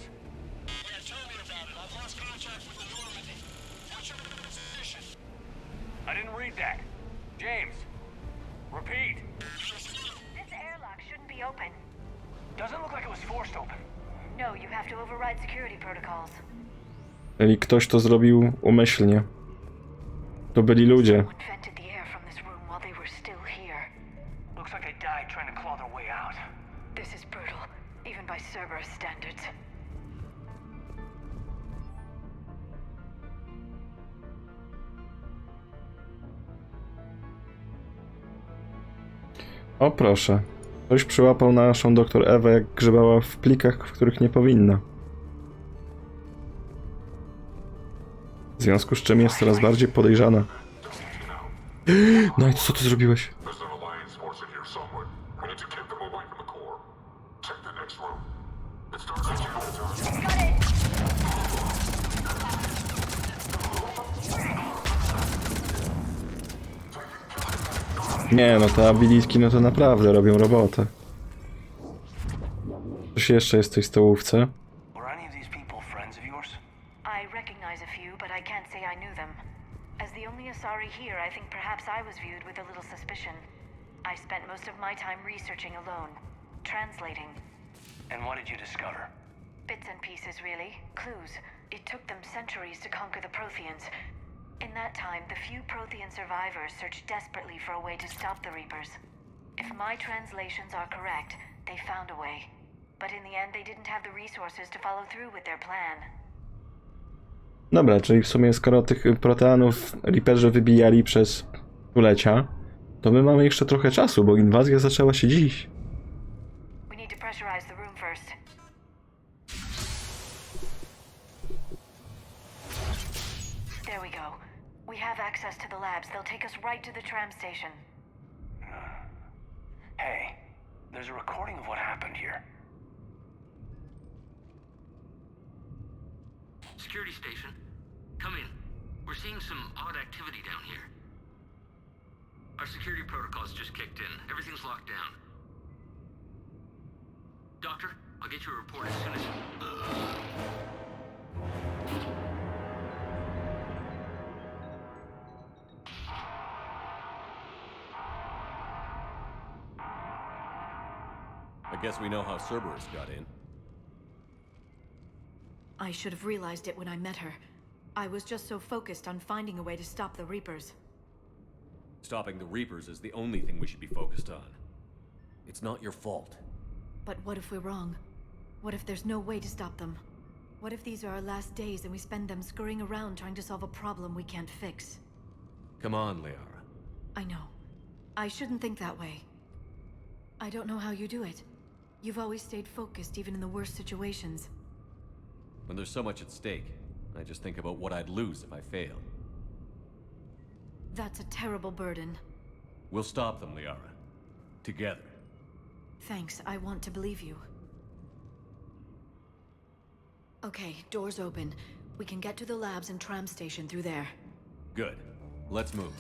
I didn't read that. James, repeat. This airlock shouldn't be open. Doesn't look like it was forced open. No, you have to override security protocols. Czyli ktoś to zrobił umyślnie. To byli ludzie. Vented the air from this room while they were still here. Looks like they died trying to claw their way out. This is brutal, even by Cerberus standards. O proszę. Ktoś przyłapał naszą doktor Ewę, jak grzebała w plikach, w których nie powinna. W związku z czym jest coraz bardziej podejrzana. No i co ty zrobiłeś? There's an Alliance force in here somewhere. We need to get them away from the core. Check the next room. It starts at Nie, no te abilitki, no to naprawdę robią robotę. Coś jeszcze jest w tej stołówce. Were any of these people friends of yours? I recognize a few, but I can't say I knew them. As the only Asari here, I think perhaps I was viewed with a little suspicion. I spent most of my time researching alone, translating. And what did you discover? Bits and pieces, really. Clues. It took them centuries to conquer the Protheans. In that time, the few Prothean survivors searched desperately for a way to stop the Reapers. If my translations are correct, they found a way. But in the end, they didn't have the resources to follow through with their plan. Dobra, czyli w sumie skoro tych proteanów Reaperzy wybijali przez stulecia, to my mamy jeszcze trochę czasu, bo inwazja zaczęła się dziś. We need to pressurize the room first. There we go. We have access to the labs. They'll take us right to the tram station. Hey, there's a recording of what happened here. Security station. Come in. We're seeing some odd activity down here. Our security protocols just kicked in. Everything's locked down. Doctor, I'll get you a report as soon as... I guess we know how Cerberus got in. I should have realized it when I met her. I was just so focused on finding a way to stop the Reapers. Stopping the Reapers is the only thing we should be focused on. It's not your fault. But what if we're wrong? What if there's no way to stop them? What if these are our last days and we spend them scurrying around trying to solve a problem we can't fix? Come on, Liara. I know. I shouldn't think that way. I don't know how you do it. You've always stayed focused even in the worst situations. When there's so much at stake, I just think about what I'd lose if I fail. That's a terrible burden. We'll stop them, Liara. Together. Thanks, I want to believe you. Okay, doors open. We can get to the labs and tram station through there. Good. Let's move.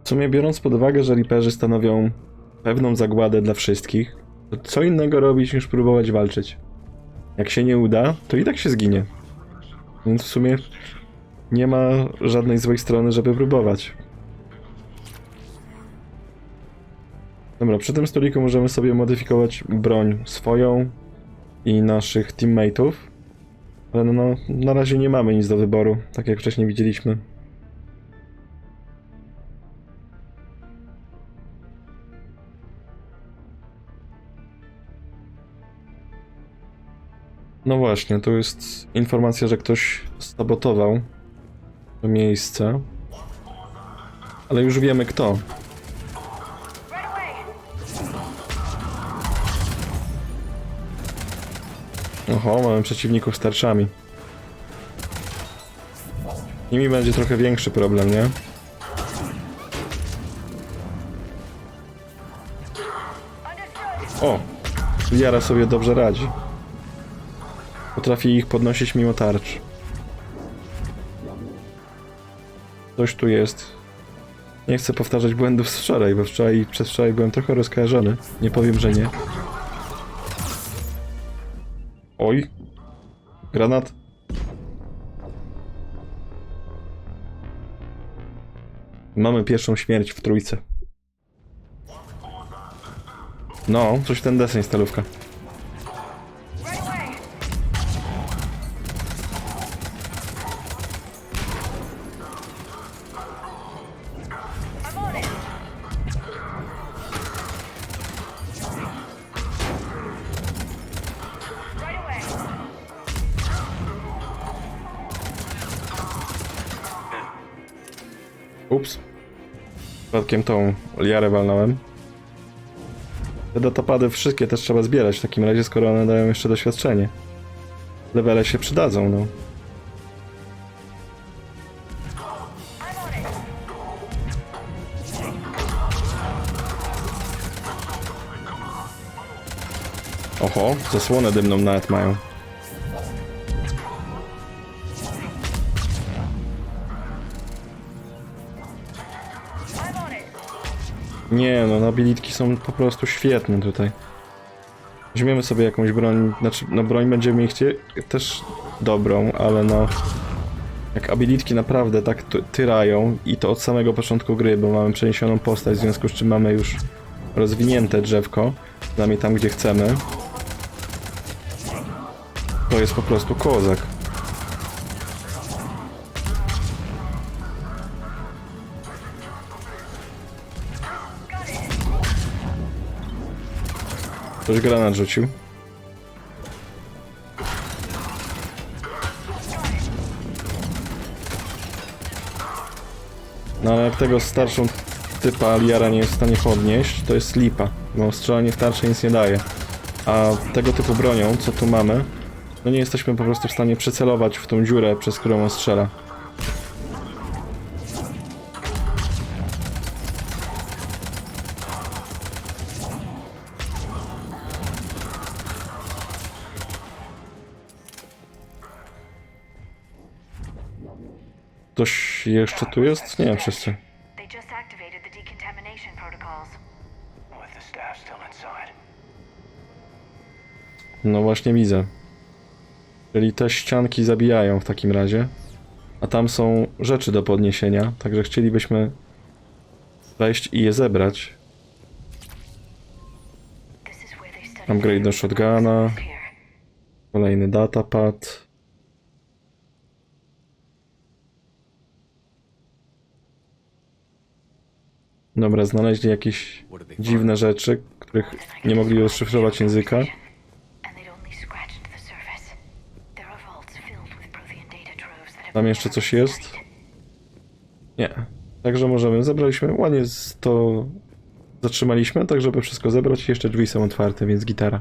W sumie biorąc pod uwagę, że Reaperzy stanowią pewną zagładę dla wszystkich, to co innego robić niż próbować walczyć. Jak się nie uda, to i tak się zginie. Więc w sumie nie ma żadnej złej strony, żeby próbować. Dobra, przy tym stoliku możemy sobie modyfikować broń swoją i naszych teammateów. Ale no, na razie nie mamy nic do wyboru, tak jak wcześniej widzieliśmy. No właśnie, tu jest informacja, że ktoś sabotował to miejsce. Ale już wiemy kto. Oho, mamy przeciwników z tarczami. Z nimi będzie trochę większy problem, nie? O! Liara sobie dobrze radzi. Potrafi ich podnosić mimo tarcz. Coś tu jest. Nie chcę powtarzać błędów z wczoraj, bo przez wczoraj byłem trochę rozkojarzony. Nie powiem, że nie. Oj. Granat. Mamy pierwszą śmierć w trójce. No, coś w ten deseń stalówka. Ups. Przypadkiem tą liarę walnąłem. Te datapady wszystkie też trzeba zbierać w takim razie, skoro one dają jeszcze doświadczenie. Levele się przydadzą, no. Oho, zasłonę dymną nawet mają. Nie no, abilitki są po prostu świetne tutaj. Weźmiemy sobie jakąś broń, znaczy, no broń będziemy mieć też dobrą, ale no... Jak abilitki naprawdę tak tyrają i to od samego początku gry, bo mamy przeniesioną postać, w związku z czym mamy już rozwinięte drzewko, przynajmniej tam gdzie chcemy. To jest po prostu kozak. Ktoś granat rzucił. No ale jak tego starszą typa Liara nie jest w stanie podnieść, to jest lipa, bo strzelanie w tarczę nic nie daje. A tego typu bronią, co tu mamy, no nie jesteśmy po prostu w stanie przycelować w tą dziurę, przez którą on strzela. Ktoś jeszcze tu jest? Nie, wszyscy. They just activated the decontamination protocols. With the staff still inside. No właśnie widzę. Czyli te ścianki zabijają w takim razie. A tam są rzeczy do podniesienia, także chcielibyśmy wejść i je zebrać. Upgrade do shotguna. Kolejny datapad. Dobra, znaleźli jakieś dziwne rzeczy, których nie mogli rozszyfrować języka. Tam jeszcze coś jest? Nie. Także możemy, zebraliśmy, ładnie to zatrzymaliśmy, tak żeby wszystko zebrać i jeszcze drzwi są otwarte, więc gitara.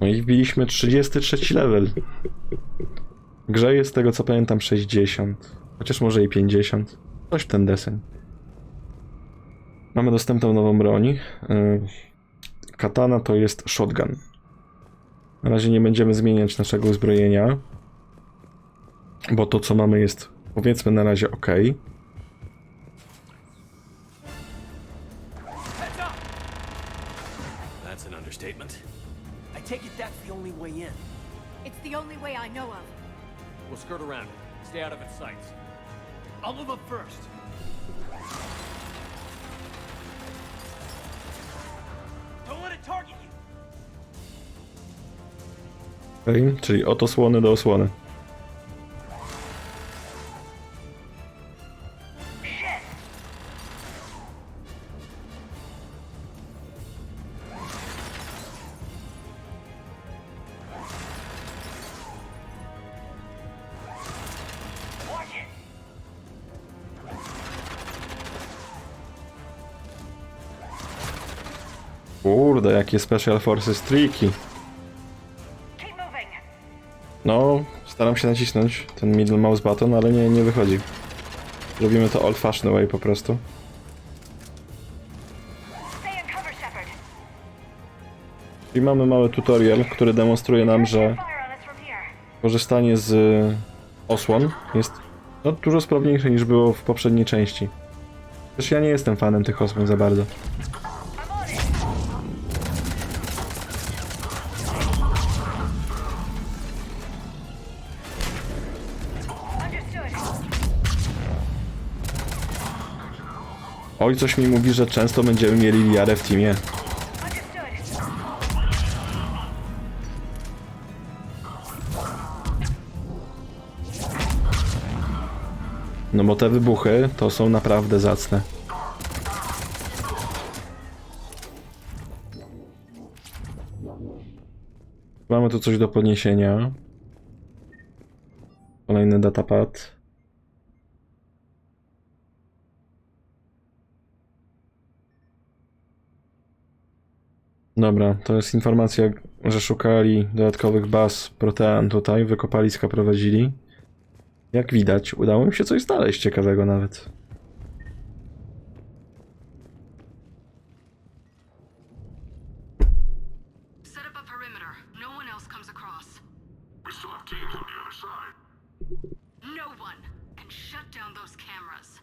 No i wbiliśmy 33 level. W grze jest z tego co pamiętam 60. Chociaż może i 50. Coś w ten deseń. Mamy dostępną nową broń. Katana to jest shotgun. Na razie nie będziemy zmieniać naszego uzbrojenia. Bo to co mamy jest, powiedzmy, na razie ok. That's an understatement. I take it that's the only way in. It's the only way I know of. We'll skirt around it. Stay out of its sights. I'll move up first. Don't let it target you. Okay, czyli od osłony do osłony. Kurde, jakie Special Forces triki. No, staram się nacisnąć ten middle mouse button, ale nie wychodzi. Robimy to old fashioned way po prostu. I mamy mały tutorial, który demonstruje nam, że korzystanie z osłon jest no, dużo sprawniejsze niż było w poprzedniej części. Też ja nie jestem fanem tych osłon za bardzo. Oj, coś mi mówi, że często będziemy mieli Liarę w teamie. No bo te wybuchy to są naprawdę zacne. Mamy tu coś do podniesienia. Kolejny datapad. Dobra, to jest informacja, że szukali dodatkowych baz protean tutaj, wykopaliska prowadzili. Jak widać, udało mi się coś znaleźć ciekawego nawet. Set up a perimeter. No one else comes across. We still have teams on the other side. No one. And shut down those cameras.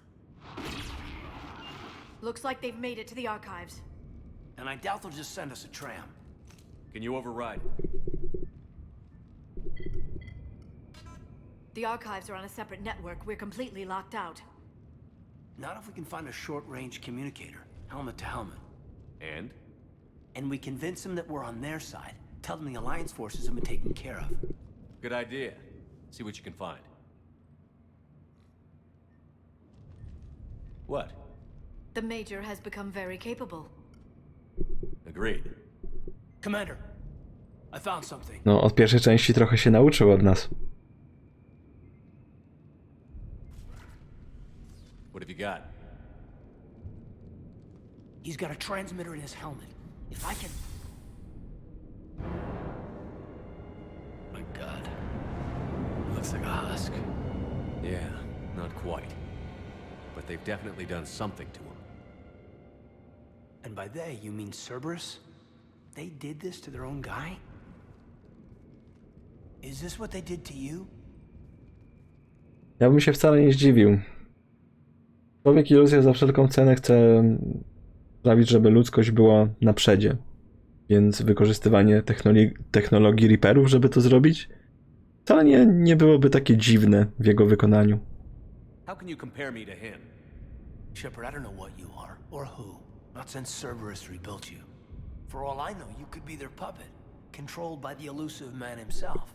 Looks like they've made it to the archives. And I doubt they'll just send us a tram. Can you override? The archives are on a separate network. We're completely locked out. Not if we can find a short-range communicator, helmet to helmet. And? And we convince them that we're on their side. Tell them the Alliance forces have been taken care of. Good idea. See what you can find. What? The Major has become very capable. Agreed. Commander, I found something. No, od pierwszej części trochę się nauczył od nas. What have you got? He's got a transmitter in his helmet. If I can... My God. It looks like a husk. Yeah, not quite. But they've definitely done something to him. And by they, you mean Cerberus? They did this to their own guy? Is this what they did to you? Ja bym się wcale nie zdziwił. Człowiek iluzja za wszelką cenę chce sprawić, żeby ludzkość była na przedzie. Więc wykorzystywanie technologii Reaperów, żeby to zrobić, wcale nie byłoby takie dziwne w jego wykonaniu. How can you compare me to him? Shepard, I don't know what you are, or who. Not since Cerberus rebuilt you. For all I know, you could be their puppet, controlled by the elusive man himself.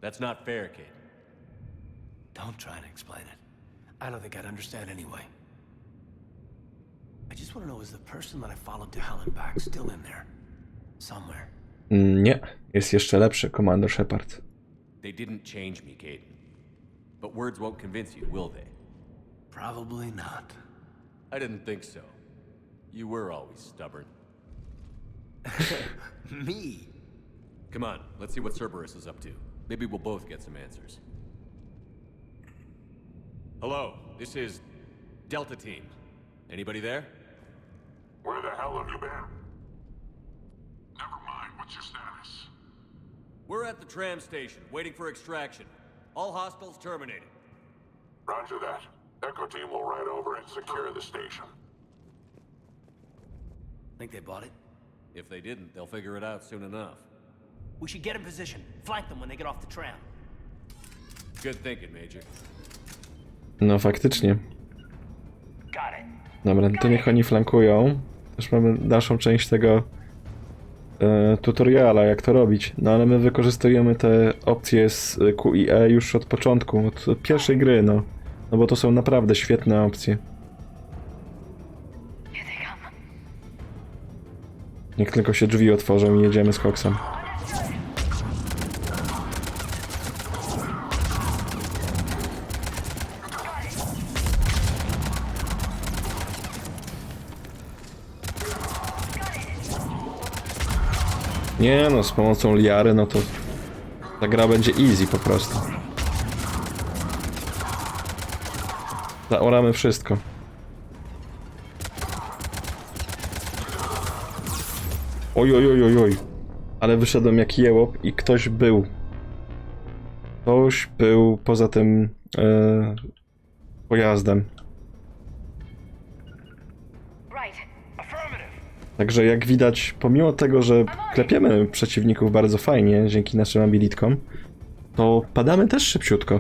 That's not fair, kid. Don't try to explain it. I don't think I'd understand anyway. I just want to know, is the person that I followed to hell and back still in there? Somewhere. Nie, jest jeszcze lepszy, Commander Shepard. They didn't change me, Caden. But words won't convince you, will they? Probably not. I didn't think so. You were always stubborn. Me? Come on, let's see what Cerberus is up to. Maybe we'll both get some answers. Hello, this is Delta Team. Anybody there? Where the hell have you been? Never mind, what's your status? We're at the tram station, waiting for extraction. All hostiles terminated. Roger that. Echo team will ride over and secure the station. Think they bought it? If they didn't, they'll figure it out soon enough. We should get in position. Flank them when they get off the tram. Good thinking, Major. No faktycznie. Got it. Dobra, to niech oni flankują. Też mamy dalszą część tego tutoriala, jak to robić. No ale my wykorzystujemy te opcje z Q i E już od początku, od pierwszej gry, no. No bo to są naprawdę świetne opcje. Niech tylko się drzwi otworzą i jedziemy z koksem. Nie no, z pomocą liary, no to ta gra będzie easy po prostu. Zaoramy wszystko. Oj, oj, oj, oj, oj. Ale wyszedłem jak jełop i ktoś był. Ktoś był poza tym pojazdem. Także jak widać, pomimo tego, że klepiemy przeciwników bardzo fajnie dzięki naszym abilitkom, to padamy też szybciutko.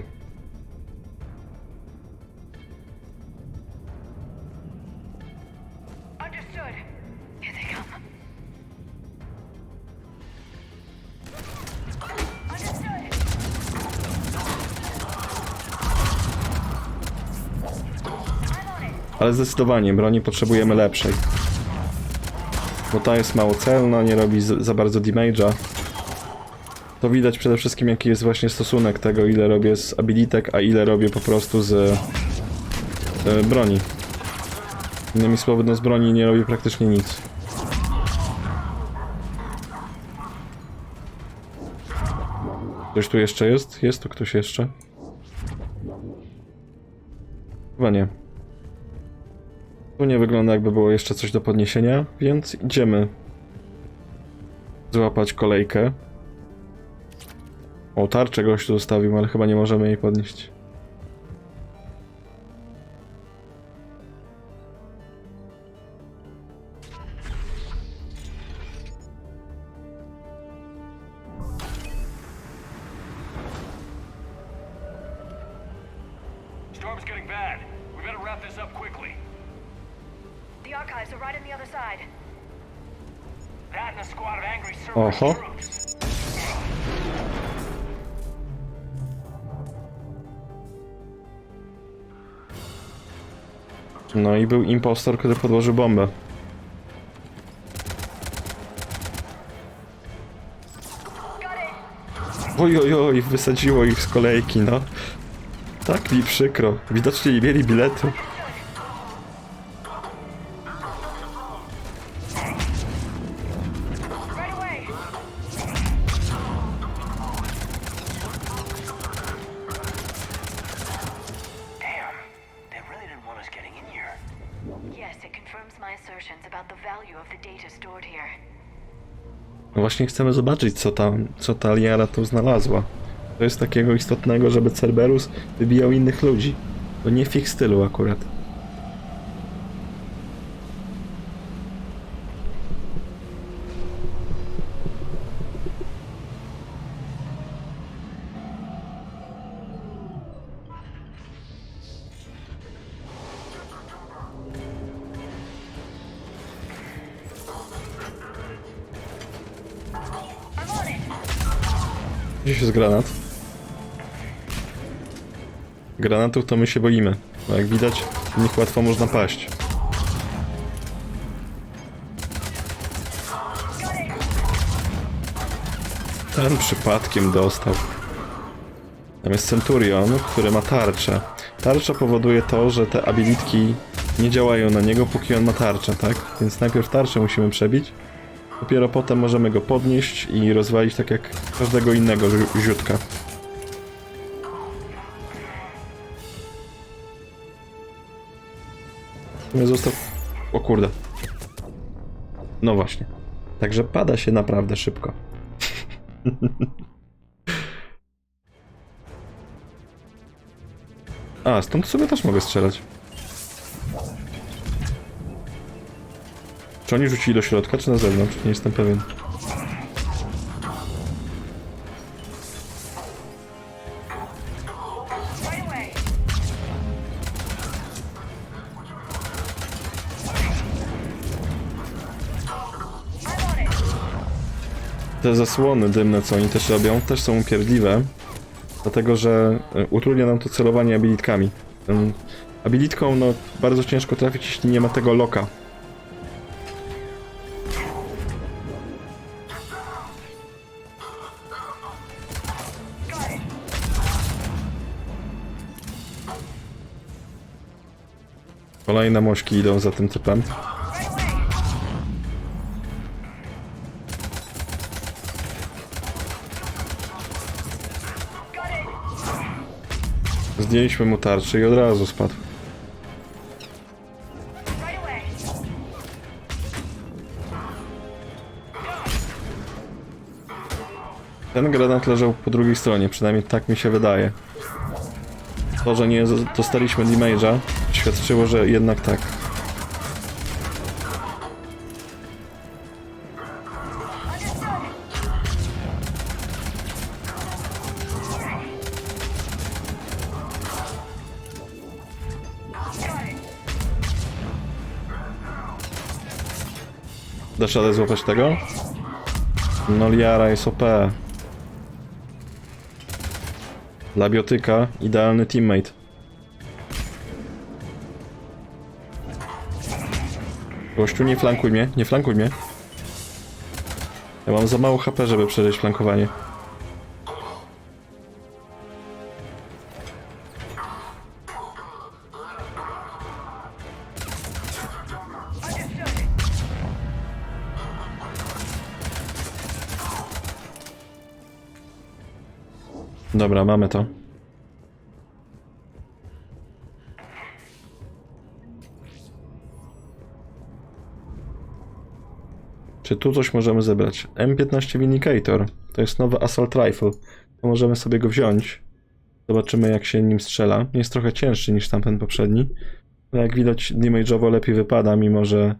Ale zdecydowanie broni potrzebujemy lepszej. Bo ta jest mało celna, nie robi za bardzo damage'a. To widać przede wszystkim, jaki jest właśnie stosunek tego, ile robię z abilitek, a ile robię po prostu z broni. Innymi słowy, no z broni nie robię praktycznie nic. Ktoś tu jeszcze jest? Jest tu ktoś jeszcze? Chyba nie. Tu nie wygląda, jakby było jeszcze coś do podniesienia, więc idziemy złapać kolejkę. O, tarczę gościu zostawił, ale chyba nie możemy jej podnieść. Storm's getting bad. We better wrap this up quickly. The archives are right on the other side. That and a squad of angry Cerberus Oho. troops. No i był impostor, który podłożył bombę. Oj, wysadziło ich z kolejki, no. Tak mi przykro. Widocznie nie mieli biletu. No właśnie chcemy zobaczyć, co ta Liara tu znalazła. To jest takiego istotnego, żeby Cerberus wybijał innych ludzi. To nie w ich stylu akurat. Gdzieś jest granat. Granatów to my się boimy, bo jak widać, w nich łatwo można paść. Ten przypadkiem dostał. Tam jest Centurion, który ma tarczę. Tarcza powoduje to, że te abilitki nie działają na niego, póki on ma tarczę, tak? Więc najpierw tarczę musimy przebić. Dopiero potem możemy go podnieść i rozwalić tak jak każdego innego ziutka. Został... O kurde. No właśnie. Także pada się naprawdę szybko. A, stąd sobie też mogę strzelać. Czy oni rzucili do środka, czy na zewnątrz? Nie jestem pewien. Te zasłony dymne, co oni też robią, też są upierdliwe. Dlatego, że utrudnia nam to celowanie abilitkami. Abilitką, no, bardzo ciężko trafić, jeśli nie ma tego loka. Kolejne mośki idą za tym typem. Zdjęliśmy mu tarczę i od razu spadł. Ten granat leżał po drugiej stronie, przynajmniej tak mi się wydaje. To, że nie dostaliśmy damage'a, świadczyło, że jednak tak. Dasz radę złapać tego? No Liara jest OP. Dla biotyka idealny teammate. Gościu, nie flankuj mnie, nie flankuj mnie. Ja mam za mało HP, żeby przeżyć flankowanie. Dobra, mamy to. Czy tu coś możemy zebrać? M15 Vindicator. To jest nowy Assault Rifle. To możemy sobie go wziąć. Zobaczymy, jak się nim strzela. Jest trochę cięższy niż tamten poprzedni. Ale jak widać, damage'owo lepiej wypada, mimo że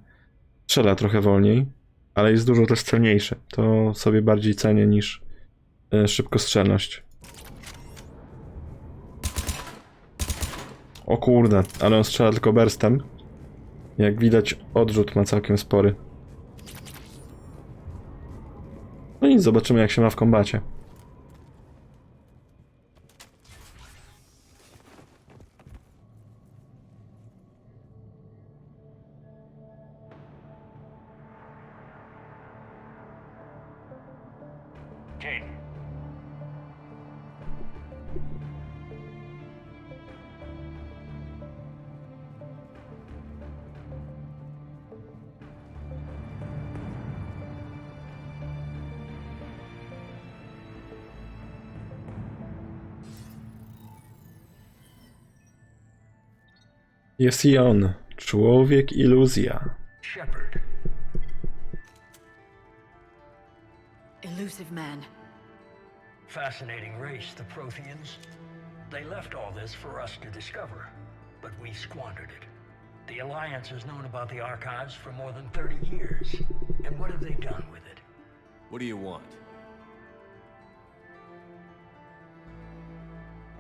strzela trochę wolniej. Ale jest dużo też celniejszy. To sobie bardziej cenię niż szybkostrzelność. O kurde, ale on strzela tylko burstem. Jak widać, odrzut ma całkiem spory. No i zobaczymy, jak się ma w kombacie. Jaden. Jest i on. Człowiek iluzja. Shepard. Elusive man. Fascinating race, the Protheans. They left all this for us to discover, but we squandered it. The Alliance has known about the archives for more than 30 years. And what have they done with it? What do you want?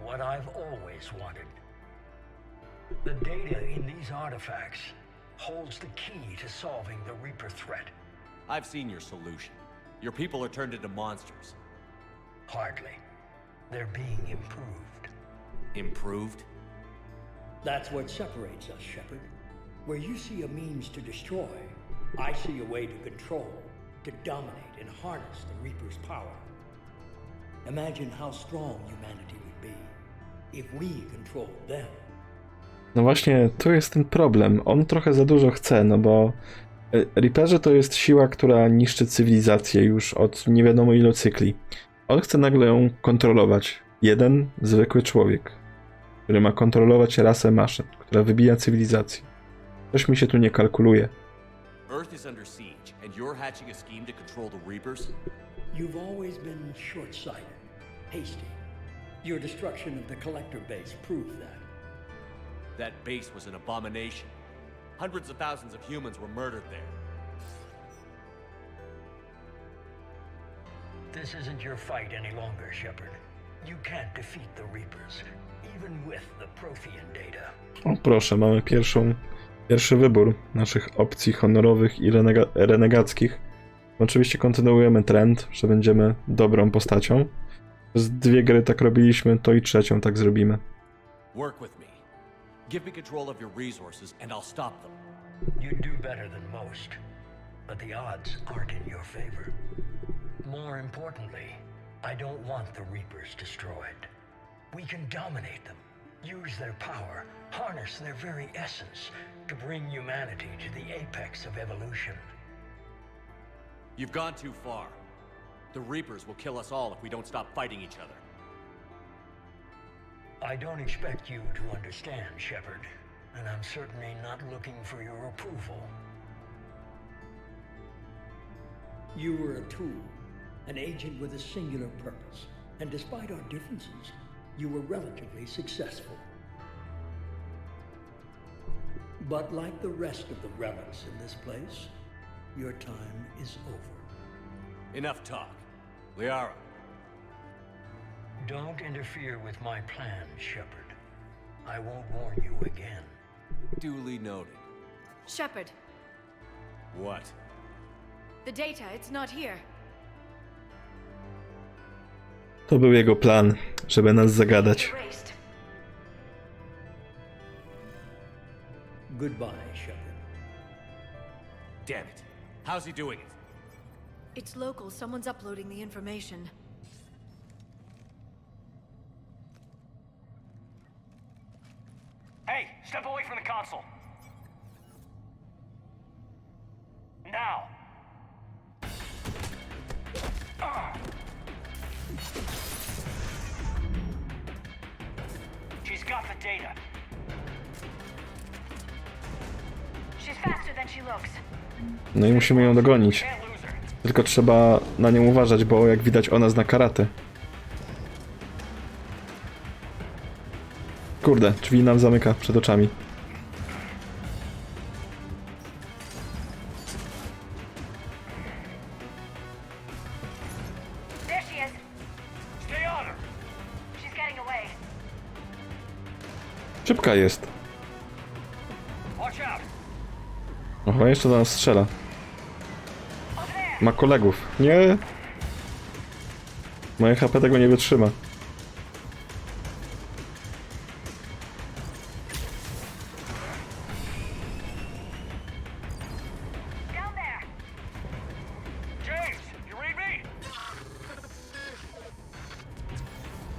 What I've always wanted. The data in these artifacts holds the key to solving the Reaper threat. I've seen your solution. Your people are turned into monsters. Hardly. They're being improved. Improved? That's what separates us, Shepard. Where you see a means to destroy, I see a way to control, to dominate and harness the Reaper's power. Imagine how strong humanity would be if we controlled them. No właśnie, tu jest ten problem. On trochę za dużo chce, no bo Reaperzy to jest siła, która niszczy cywilizację już od nie wiadomo ilu cykli. On chce nagle ją kontrolować. Jeden zwykły człowiek, który ma kontrolować rasę maszyn, która wybija cywilizację. Coś mi się tu nie kalkuluje. Earth is under siege, and you're hatching a scheme to control the Reapers? You've always been short-sighted, hasty. Your destruction of the Collector base proved that. That base was an abomination. Hundreds of thousands of humans were murdered there. This isn't your fight any longer, Shepard. You can't defeat the Reapers, even with the Prothean data. O proszę, mamy pierwszy wybór naszych opcji honorowych i renegackich. Oczywiście kontynuujemy trend, że będziemy dobrą postacią. Z 2 gry tak robiliśmy, to i 3 tak zrobimy. Work with me. Give me control of your resources and I'll stop them. You'd do better than most, but the odds aren't in your favor. More importantly, I don't want the Reapers destroyed. We can dominate them, use their power, harness their very essence to bring humanity to the apex of evolution. You've gone too far. The Reapers will kill us all if we don't stop fighting each other. I don't expect you to understand, Shepard, and I'm certainly not looking for your approval. You were a tool, an agent with a singular purpose, and despite our differences, you were relatively successful. But like the rest of the relics in this place, your time is over. Enough talk. Liara. Don't interfere with my plan, Shepard. I won't warn you again. Duly noted. Shepard, What? the data, it's not here. To był jego plan, żeby nas zagadać. Erased. Goodbye, Shepard. Damn it. How's he doing it? It's local. Someone's uploading the information. Hey, step away from the console. Now. She's got the data. She's faster than she looks. No i musimy ją dogonić. Can't lose her. Tylko trzeba na nią uważać, bo jak widać ona zna karate. Kurde, drzwi nam zamyka przed oczami. There she is. Stay on her! She's getting away. Szybka jest. Watch out! Oho, jeszcze do nas strzela. Ma kolegów. Nie! Moje HP tego nie wytrzyma. Down there. James, you read me?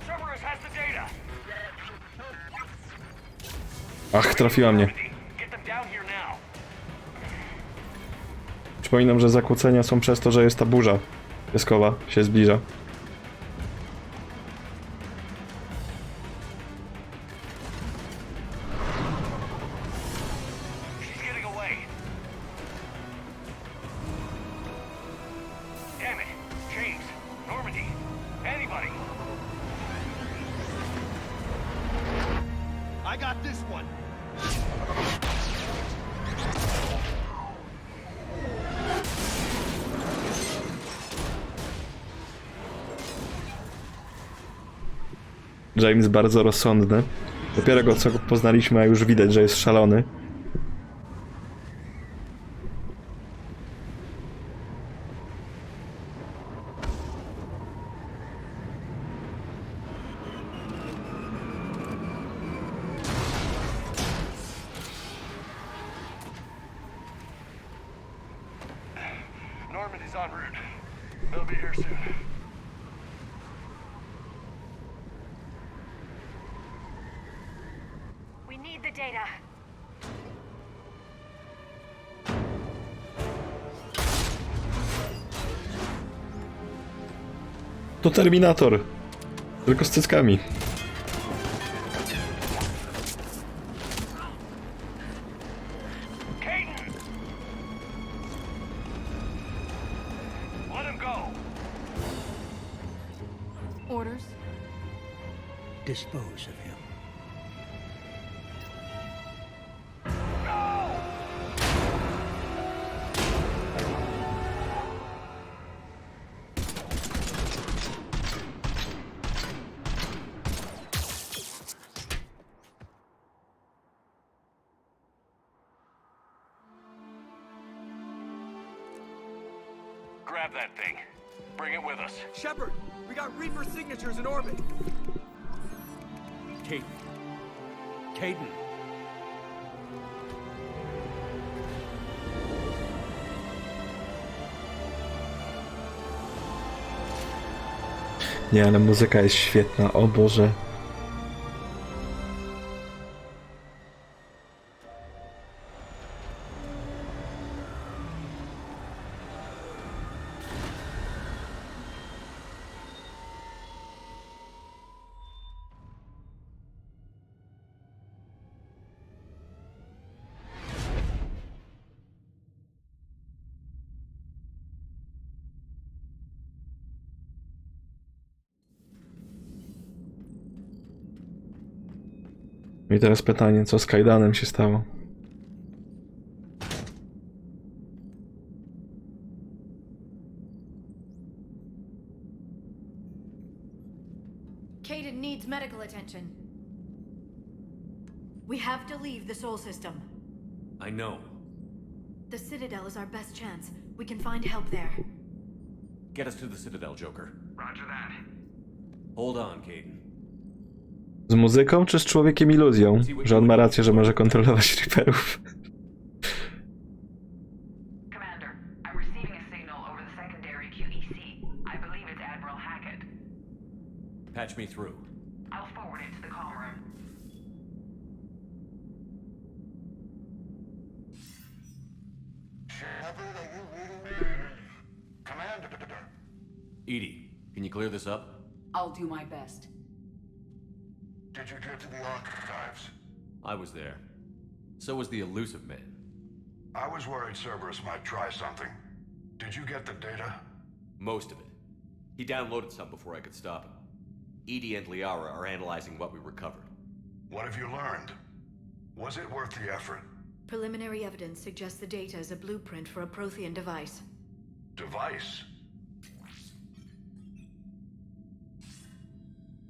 Cerberus has the data. Ach, trafiła mnie. Get them down here now. Przypominam, że zakłócenia są przez to, że jest ta burza pieskowa, się zbliża. She's getting away. Damn it. James, Normandy, anybody. I got this one. James bardzo rozsądny. Dopiero go co poznaliśmy, a już widać, że jest szalony. Normandy's en route. They'll be here soon. We need the data. To Terminator. Tylko z cyckami. Caden! Let him go. Orders? Dispose of him. Grab that thing. Bring it with us. Shepard, we got Reaper signatures in orbit. Caden. Caden. Nie, ale muzyka jest świetna, o Boże. I teraz pytanie, co z Kajdanem się stało? Caden needs medical attention. We have to leave the Sol system. I know. The Citadel is our best chance. We can find help there. Get us to the Citadel, Joker. Roger that. Hold on, Caden. Z muzyką czy z człowiekiem iluzją? Że on ma rację, że może kontrolować Reaperów. Commander, I'm receiving a signal over the secondary QEC. I believe it's Admiral Hackett. Patch me through. I'll forward it to the comm room. Shepard, are you reading me? Commander. Edie, can you clear this up? I'll do my best. Did you get to the archives? I was there. So was the elusive man. I was worried Cerberus might try something. Did you get the data? Most of it. He downloaded some before I could stop him. Edie and Liara are analyzing what we recovered. What have you learned? Was it worth the effort? Preliminary evidence suggests the data is a blueprint for a Prothean device. Device?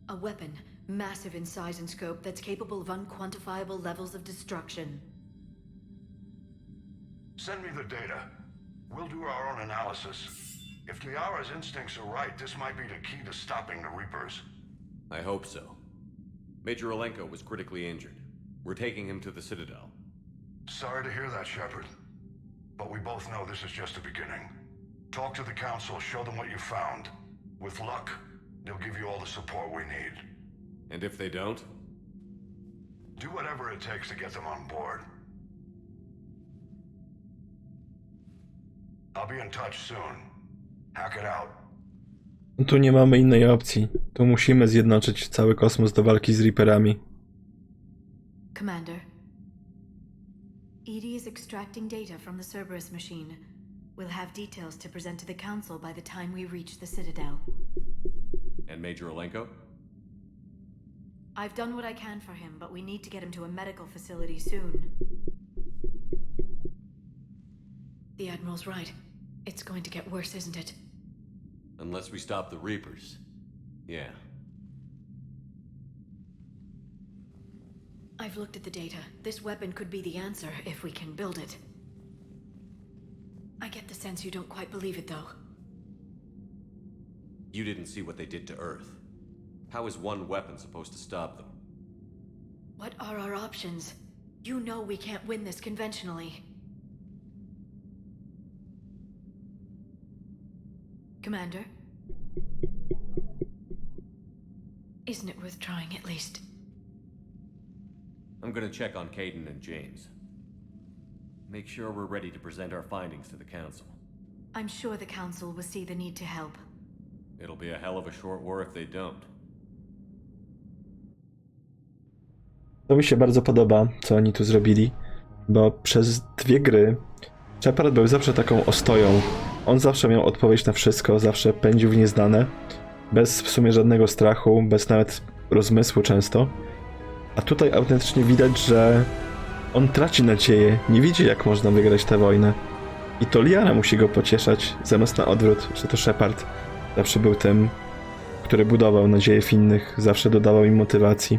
A weapon, massive in size and scope, that's capable of unquantifiable levels of destruction. Send me the data. We'll do our own analysis. If Liara's instincts are right, this might be the key to stopping the Reapers. I hope so. Major Olenko was critically injured. We're taking him to the Citadel. Sorry to hear that, Shepard. But we both know this is just the beginning. Talk to the Council, show them what you found. With luck, they'll give you all the support we need. And if they don't? Do whatever it takes to get them on board. I'll be in touch soon. Hack it out. Tu nie mamy innej opcji. Tu musimy zjednoczyć cały kosmos do walki z Reaperami. Commander. Edie is extracting data from the Cerberus machine. We'll have details to present to the Council by the time we reach the Citadel. And Major Olenko? I've done what I can for him, but we need to get him to a medical facility soon. The Admiral's right. It's going to get worse, isn't it? Unless we stop the Reapers. Yeah. I've looked at the data. This weapon could be the answer if we can build it. I get the sense you don't quite believe it, though. You didn't see what they did to Earth. How is one weapon supposed to stop them? What are our options? You know we can't win this conventionally. Commander? Isn't it worth trying at least? I'm gonna check on Caden and James. Make sure we're ready to present our findings to the Council. I'm sure the Council will see the need to help. It'll be a hell of a short war if they don't. To mi się bardzo podoba, co oni tu zrobili, bo przez 2 gry Shepard był zawsze taką ostoją. On zawsze miał odpowiedź na wszystko, zawsze pędził w nieznane, bez w sumie żadnego strachu, bez nawet rozmysłu często. A tutaj autentycznie widać, że on traci nadzieję, nie widzi, jak można wygrać tę wojnę. I to Liara musi go pocieszać, zamiast na odwrót, że to Shepard zawsze był tym, który budował nadzieję w innych, zawsze dodawał im motywacji.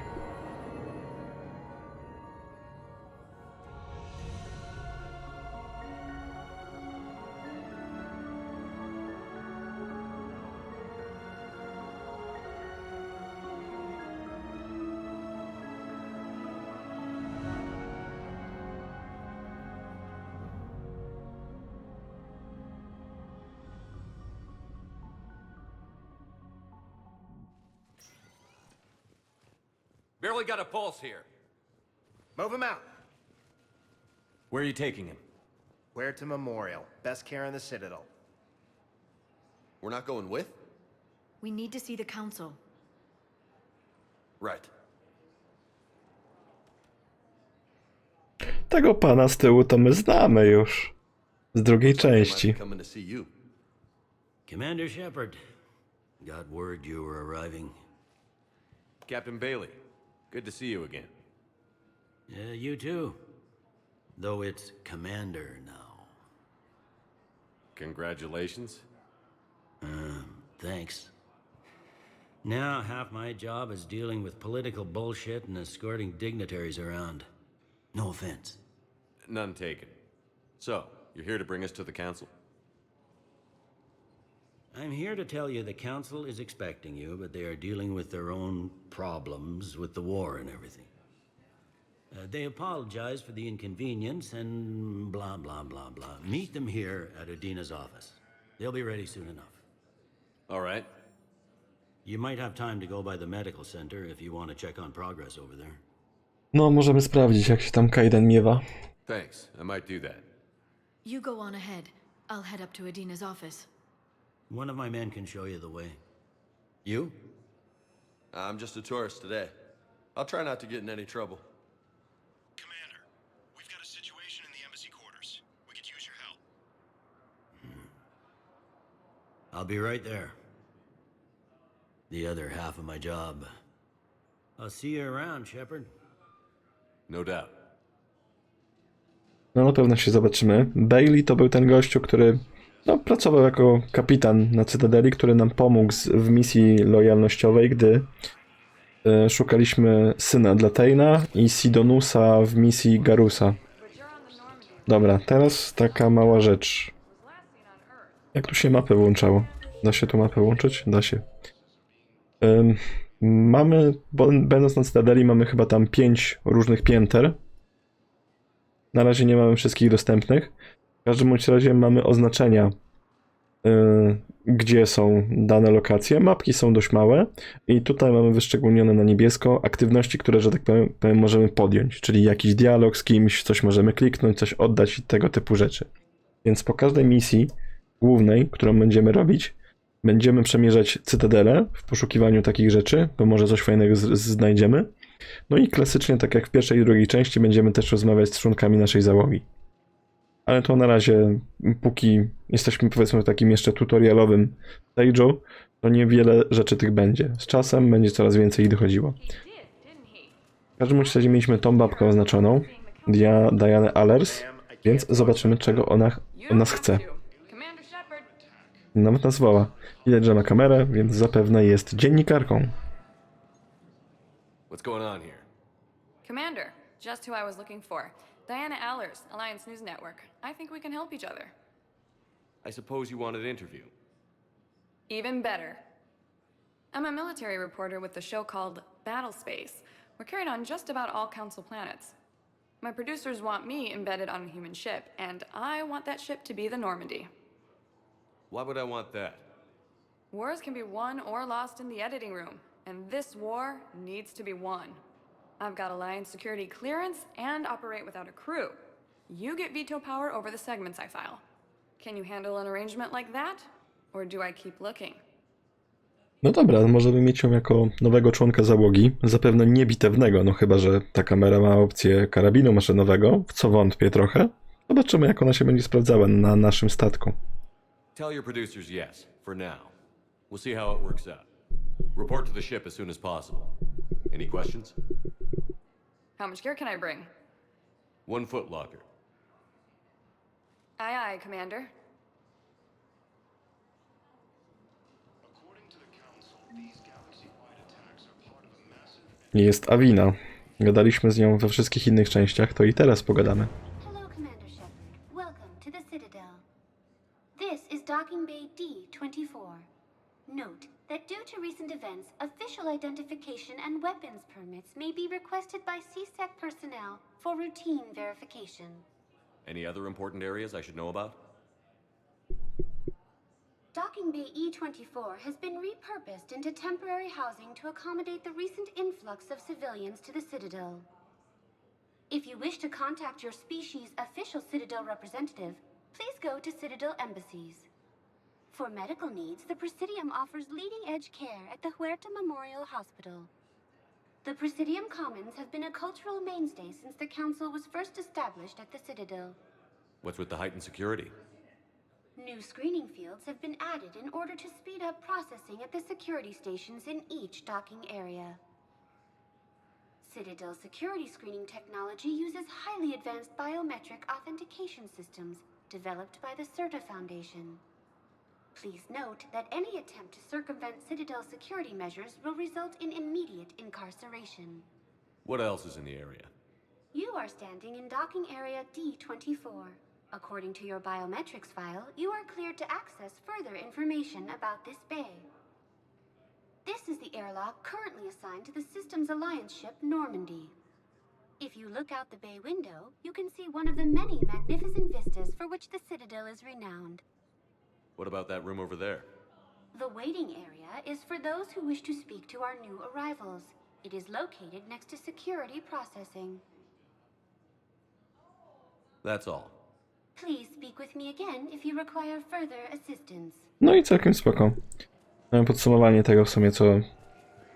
Barely got a pulse here. Move him out. Where are you taking him? Where to Memorial. Best care in the Citadel. We're not going with? We need to see the Council. Right. Tego pana z tyłu to my znamy już. Z drugiej części. Coming to see you. Commander Shepard. Got word you were arriving. Captain Bailey, good to see you again. Yeah, you too. Though it's Commander now. Congratulations. Thanks. Now half my job is dealing with political bullshit and escorting dignitaries around. No offense. None taken. So, you're here to bring us to the Council? I'm here to tell you the Council is expecting you, but they are dealing with their own problems with the war and everything. They apologize for the inconvenience and blah, blah, blah, blah. Meet them here at Adina's office. They'll be ready soon enough. All right. You might have time to go by the medical center if you want to check on progress over there. No, możemy sprawdzić, jak się tam Kaiden miewa. Thanks, I might do that. You go on ahead. I'll head up to Adina's office. One of my men can show you the way. You? I'm just a tourist today. I'll try not to get in any trouble. Commander, we've got a situation in the embassy quarters. We could use your help. I'll be right there. The other half of my job. I'll see you around, Shepard. No doubt. No na pewno się zobaczymy. Bailey to był ten gościu, który pracował jako kapitan na Cytadeli, który nam pomógł w misji lojalnościowej, gdy szukaliśmy syna dla Taina i Sidonusa w misji Garusa. Dobra, teraz taka mała rzecz. Jak tu się mapę włączało? Da się tu mapę włączyć? Da się. Mamy, będąc na Cytadeli, mamy chyba tam 5 różnych pięter. Na razie nie mamy wszystkich dostępnych. W każdym bądź razie mamy oznaczenia, gdzie są dane lokacje. Mapki są dość małe i tutaj mamy wyszczególnione na niebiesko aktywności, które, że tak powiem, możemy podjąć, czyli jakiś dialog z kimś, coś możemy kliknąć, coś oddać i tego typu rzeczy. Więc po każdej misji głównej, którą będziemy robić, będziemy przemierzać Cytadelę w poszukiwaniu takich rzeczy, bo może coś fajnego znajdziemy. No i klasycznie, tak jak w pierwszej i drugiej części, będziemy też rozmawiać z członkami naszej załogi. Ale to na razie, póki jesteśmy, powiedzmy, w takim jeszcze tutorialowym stage'u, to niewiele rzeczy tych będzie. Z czasem będzie coraz więcej ich dochodziło. W każdym razie mieliśmy tą babkę oznaczoną, Dianę Allers, więc zobaczymy, czego ona od nas chce. Nawet nas woła. Widać, że ma kamerę, więc zapewne jest dziennikarką. What's going on here? Commander, just who I was looking for. Diana Allers, Alliance News Network. I think we can help each other. I suppose you want an interview. Even better. I'm a military reporter with the show called Battle Space. We're carried on just about all Council planets. My producers want me embedded on a human ship, and I want that ship to be the Normandy. Why would I want that? Wars can be won or lost in the editing room, and this war needs to be won. I've got Alliance security clearance and operate without a crew. You get veto power over the segments I file. Can you handle an arrangement like that? Or do I keep looking? No dobra, możemy mieć ją jako nowego członka załogi, zapewne nie bitewnego, no chyba że ta kamera ma opcję karabinu maszynowego, w co wątpię trochę. Zobaczymy, jak ona się będzie sprawdzała na naszym statku. Tell your producers yes, for now. We'll see how it works out. Report to the ship as soon as possible. Any questions? How much gear can I bring? 1 foot locker. Aye, aye, Commander. Jest Avina. Gadaliśmy z nią we wszystkich innych częściach, to i teraz pogadamy. Hello, Commander Shepard. Welcome to the Citadel. This is Docking Bay D-24. Note that due to recent events, official identification and weapons permits may be requested by CSEC personnel for routine verification. Any other important areas I should know about? Docking Bay E-24 has been repurposed into temporary housing to accommodate the recent influx of civilians to the Citadel. If you wish to contact your species' official Citadel representative, please go to Citadel embassies. For medical needs, the Presidium offers leading-edge care at the Huerta Memorial Hospital. The Presidium Commons have been a cultural mainstay since the Council was first established at the Citadel. What's with the heightened security? New screening fields have been added in order to speed up processing at the security stations in each docking area. Citadel security screening technology uses highly advanced biometric authentication systems developed by the CERTA Foundation. Please note that any attempt to circumvent Citadel security measures will result in immediate incarceration. What else is in the area? You are standing in docking area D-24. According to your biometrics file, you are cleared to access further information about this bay. This is the airlock currently assigned to the Systems Alliance ship Normandy. If you look out the bay window, you can see one of the many magnificent vistas for which the Citadel is renowned. What about that room over there? The waiting area is for those who wish to speak to our new arrivals. It is located next to security processing. That's all. Please speak with me again if you require further assistance. No i całkiem spoko. Mamy podsumowanie tego w sumie,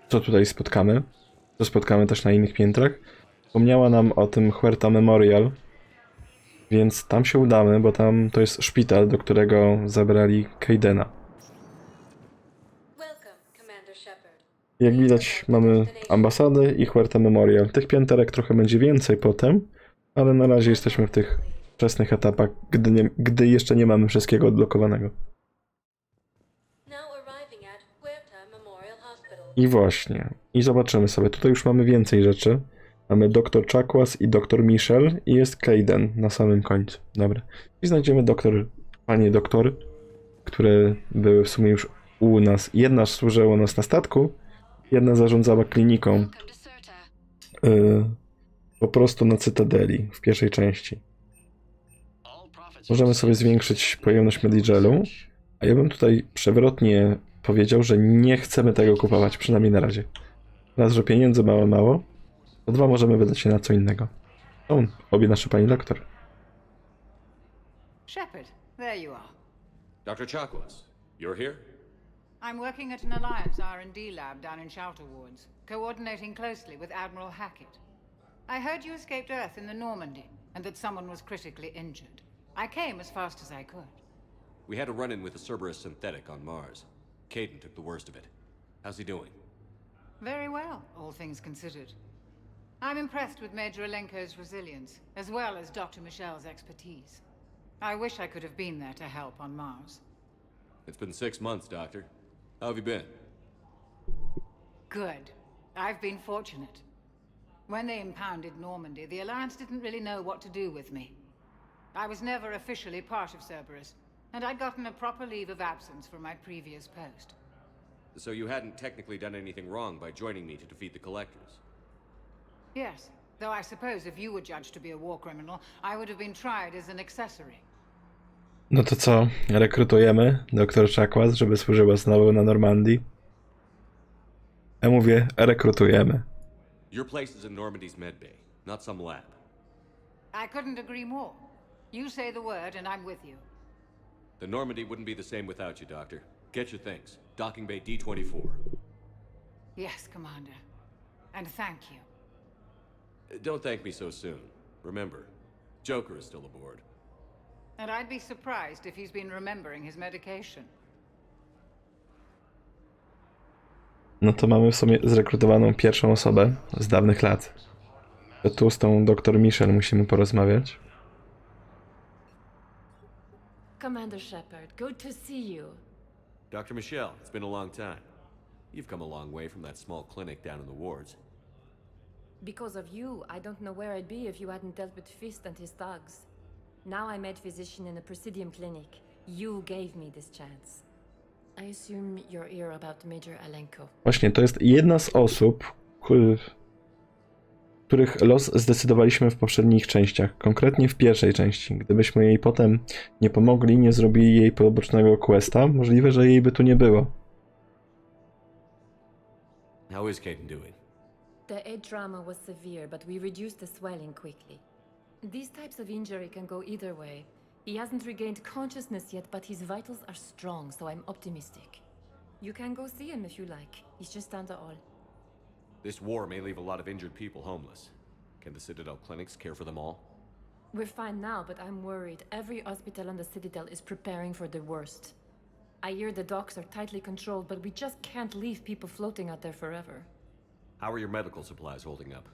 co tutaj spotkamy. Co spotkamy też na innych piętrach. Wspomniała nam o tym Huerta Memorial, więc tam się udamy, bo tam to jest szpital, do którego zabrali Kaidena. Jak widać, mamy ambasadę i Huerta Memorial. Tych pięterek trochę będzie więcej potem, ale na razie jesteśmy w tych wczesnych etapach, gdy jeszcze nie mamy wszystkiego odblokowanego. I właśnie. I zobaczymy sobie. Tutaj już mamy więcej rzeczy. Mamy dr Chakwas i dr Michel i jest Kayden na samym końcu. Dobra. I znajdziemy panie doktory, które były w sumie już u nas. Jedna służyła u nas na statku, jedna zarządzała kliniką po prostu na Cytadeli w pierwszej części. Możemy sobie zwiększyć pojemność Medijalu, a ja bym tutaj przewrotnie powiedział, że nie chcemy tego kupować, przynajmniej na razie. Raz, że pieniędzy mało, to dwa możemy wydać się na co innego. Są obie nasze pani doktor. Shepard, there you are. Dr. Chakwas, you're here? I'm working at an Alliance R&D lab down in Shelter Wards, coordinating closely with Admiral Hackett. I heard you escaped Earth in the Normandy, and that someone was critically injured. I came as fast as I could. We had a run-in with a Cerberus synthetic on Mars. Kayden took the worst of it. How's he doing? Very well, all things considered. I'm impressed with Major Alenko's resilience, as well as Dr. Michel's expertise. I wish I could have been there to help on Mars. It's been 6 months, Doctor. How have you been? Good. I've been fortunate. When they impounded Normandy, the Alliance didn't really know what to do with me. I was never officially part of Cerberus, and I'd gotten a proper leave of absence from my previous post. So you hadn't technically done anything wrong by joining me to defeat the Collectors? Yes, though I suppose if you were judged to be a war criminal, I would have been tried as an accessory. No to co? Rekrutujemy dr Chakwas, żeby służyła znowu na Normandii? Ja mówię, rekrutujemy. Your place is in Normandy's medbay, not some lab. I couldn't agree more. You say the word and I'm with you. The Normandy wouldn't be the same without you, Doctor. Get your things. Docking bay D-24. Yes, Commander. And thank you. Don't thank me so soon. Remember, Joker is still aboard. And I'd be surprised if he's been remembering his medication. No to mamy w sumie zrekrutowaną pierwszą osobę z dawnych lat. To tu z tą dr Michel musimy porozmawiać. Commander Shepard, good to see you. Dr. Michel, it's been a long time. You've come a long way from that small clinic down in the wards. Because of you, I don't know where I'd be if you hadn't dealt with Fist and his thugs. Now I'm head physician in a Presidium clinic. You gave me this chance. I assume you're here about Major Alenko. Właśnie, to jest jedna z osób, których los zdecydowaliśmy w poprzednich częściach. Konkretnie w pierwszej części. Gdybyśmy jej potem nie pomogli, nie zrobili jej pobocznego questa, możliwe, że jej by tu nie było. How is Kayden doing? The head trauma was severe, but we reduced the swelling quickly. These types of injury can go either way. He hasn't regained consciousness yet, but his vitals are strong, so I'm optimistic. You can go see him if you like. He's just down the hall. This war may leave a lot of injured people homeless. Can the Citadel clinics care for them all? We're fine now, but I'm worried. Every hospital on the Citadel is preparing for the worst. I hear the docks are tightly controlled, but we just can't leave people floating out there forever. How are your medical supplies holding up?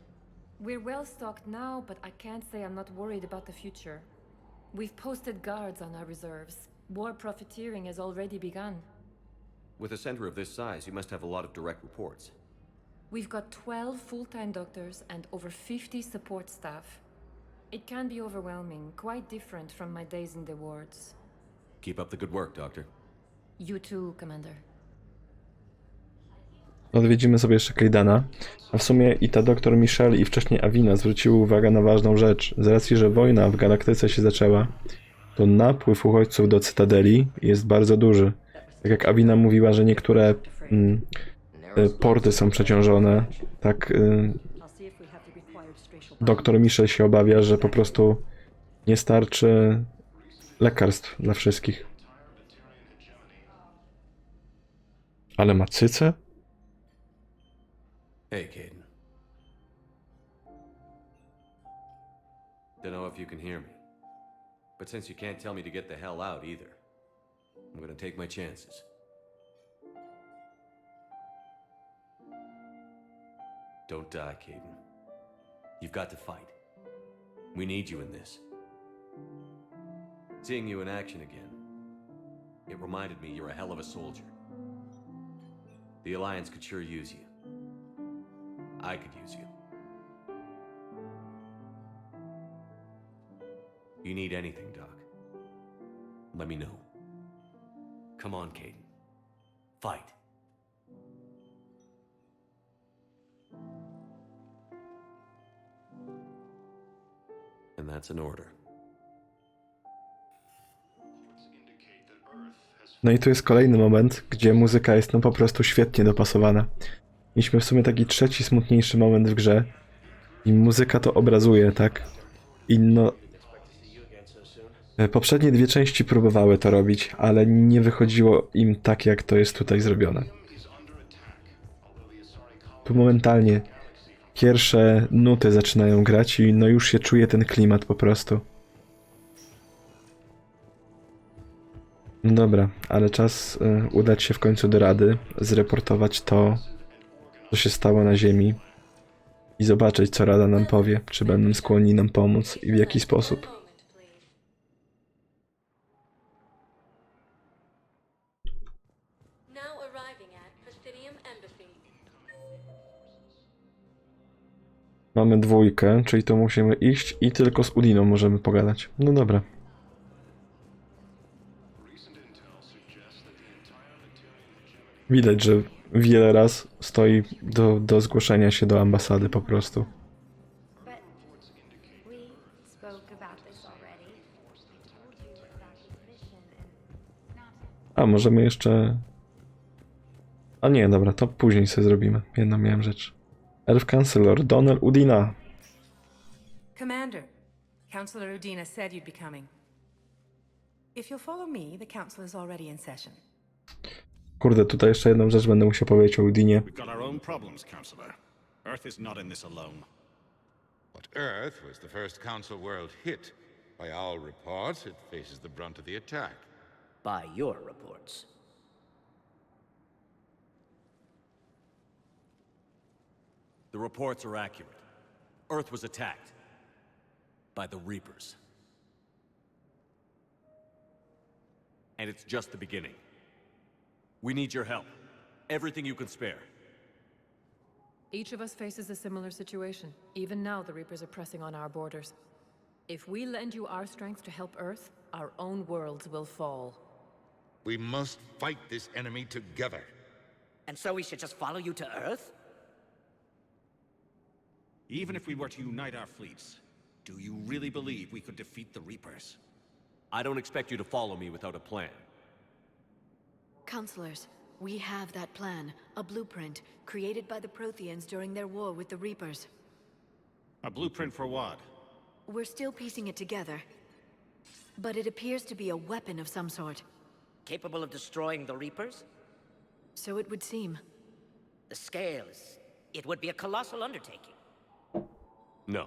We're well stocked now, but I can't say I'm not worried about the future. We've posted guards on our reserves. War profiteering has already begun. With a center of this size, you must have a lot of direct reports. We've got 12 full-time doctors and over 50 support staff. It can be overwhelming, quite different from my days in the wards. Keep up the good work, Doctor. You too, Commander. Odwiedzimy sobie jeszcze Kaydena. A w sumie i ta dr Michel i wcześniej Avina zwróciły uwagę na ważną rzecz. Z racji, że wojna w galaktyce się zaczęła, to napływ uchodźców do Cytadeli jest bardzo duży. Tak jak Avina mówiła, że niektóre porty są przeciążone, tak dr Michel się obawia, że po prostu nie starczy lekarstw dla wszystkich. Ale ma cycę? Hey, Kayden. Don't know if you can hear me. But since you can't tell me to get the hell out either, I'm gonna take my chances. Don't die, Caden. You've got to fight. We need you in this. Seeing you in action again, it reminded me you're a hell of a soldier. The Alliance could sure use you. I could use you. You need anything, Doc, let me know. Come on, Caden. Fight. And that's an order. No i tu jest kolejny moment, gdzie muzyka jest no po prostu świetnie dopasowana. Mieliśmy w sumie taki trzeci, smutniejszy moment w grze i muzyka to obrazuje, tak? I no... Poprzednie dwie części próbowały to robić, ale nie wychodziło im tak, jak to jest tutaj zrobione. Tu momentalnie pierwsze nuty zaczynają grać i no już się czuje ten klimat po prostu. No dobra, ale czas udać się w końcu do Rady, zreportować to, co się stało na Ziemi i zobaczyć, co Rada nam powie, czy będą skłonni nam pomóc i w jaki sposób. Mamy dwójkę, czyli to musimy iść i tylko z Udiną możemy pogadać. No dobra. Widać, że wiele raz stoi do zgłoszenia się do ambasady po prostu. A, możemy jeszcze... A nie, dobra, to później sobie zrobimy. Jedną miałem rzecz. Elf Chancellor, Donald Udina. Commander, Councillor Udina said you'd be coming. If you'll follow me, the council is already in session. Kurde, tutaj jeszcze jedną rzecz będę musiał powiedzieć o Udinie. We've got our own problems, Councillor. Earth is not in this alone. But Earth was the first Council world hit. By our reports, it faces the brunt of the attack. By your reports. The reports are accurate. Earth was attacked by the Reapers. And it's just the beginning. We need your help. Everything you can spare. Each of us faces a similar situation. Even now, the Reapers are pressing on our borders. If we lend you our strength to help Earth, our own worlds will fall. We must fight this enemy together. And so we should just follow you to Earth? Even if we were to unite our fleets, do you really believe we could defeat the Reapers? I don't expect you to follow me without a plan. Counselors, we have that plan, a blueprint, created by the Protheans during their war with the Reapers. A blueprint for what? We're still piecing it together. But it appears to be a weapon of some sort. Capable of destroying the Reapers? So it would seem. The scales. It would be a colossal undertaking. No.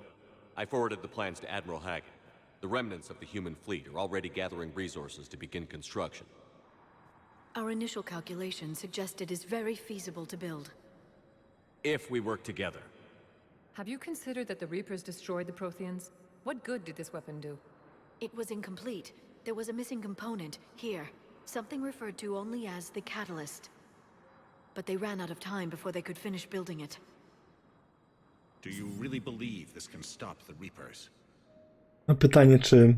I forwarded the plans to Admiral Hackett. The remnants of the human fleet are already gathering resources to begin construction. Our initial calculations suggest it is very feasible to build. If we work together. Have you considered that the Reapers destroyed the Protheans? What good did this weapon do? It was incomplete. There was a missing component, here. Something referred to only as the catalyst. But they ran out of time before they could finish building it. Do you really believe this can stop the Reapers? No pytanie, czy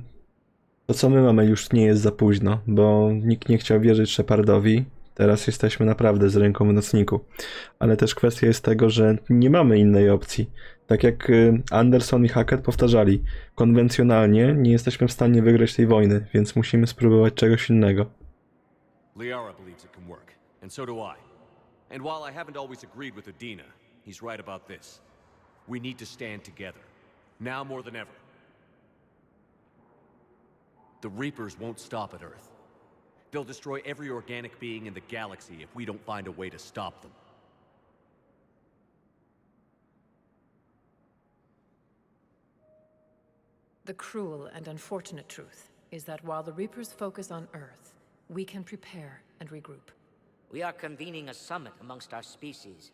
to co my mamy już nie jest za późno, bo nikt nie chciał wierzyć Shepardowi. Teraz jesteśmy naprawdę z ręką w nocniku. Ale też kwestia jest tego, że nie mamy innej opcji. Tak jak Anderson i Hackett powtarzali, konwencjonalnie nie jesteśmy w stanie wygrać tej wojny, więc musimy spróbować czegoś innego. Liara believes it can work, and so do I. And while I haven't always agreed with Udina, he's right about this. We need to stand together, now more than ever. The Reapers won't stop at Earth. They'll destroy every organic being in the galaxy if we don't find a way to stop them. The cruel and unfortunate truth is that while the Reapers focus on Earth, we can prepare and regroup. We are convening a summit amongst our species.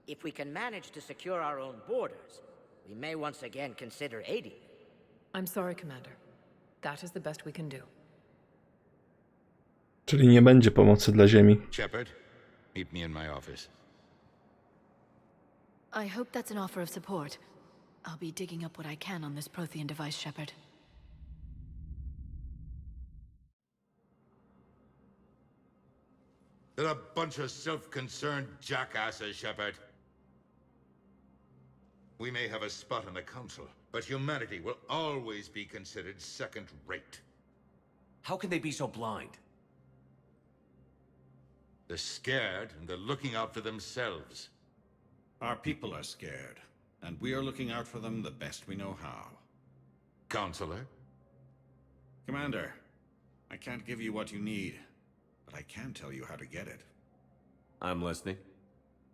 If we can manage to secure our own borders, we may once again consider aiding you. I'm sorry, Commander. That is the best we can do. Czyli nie będzie pomocy dla Ziemi. Shepard, meet me in my office. I hope that's an offer of support. I'll be digging up what I can on this Prothean device, Shepard. They're a bunch of self-concerned jackasses, Shepard. We may have a spot on the Council, but humanity will always be considered second-rate. How can they be so blind? They're scared, and they're looking out for themselves. Our people are scared, and we are looking out for them the best we know how. Counselor? Commander, I can't give you what you need, but I can tell you how to get it. I'm listening.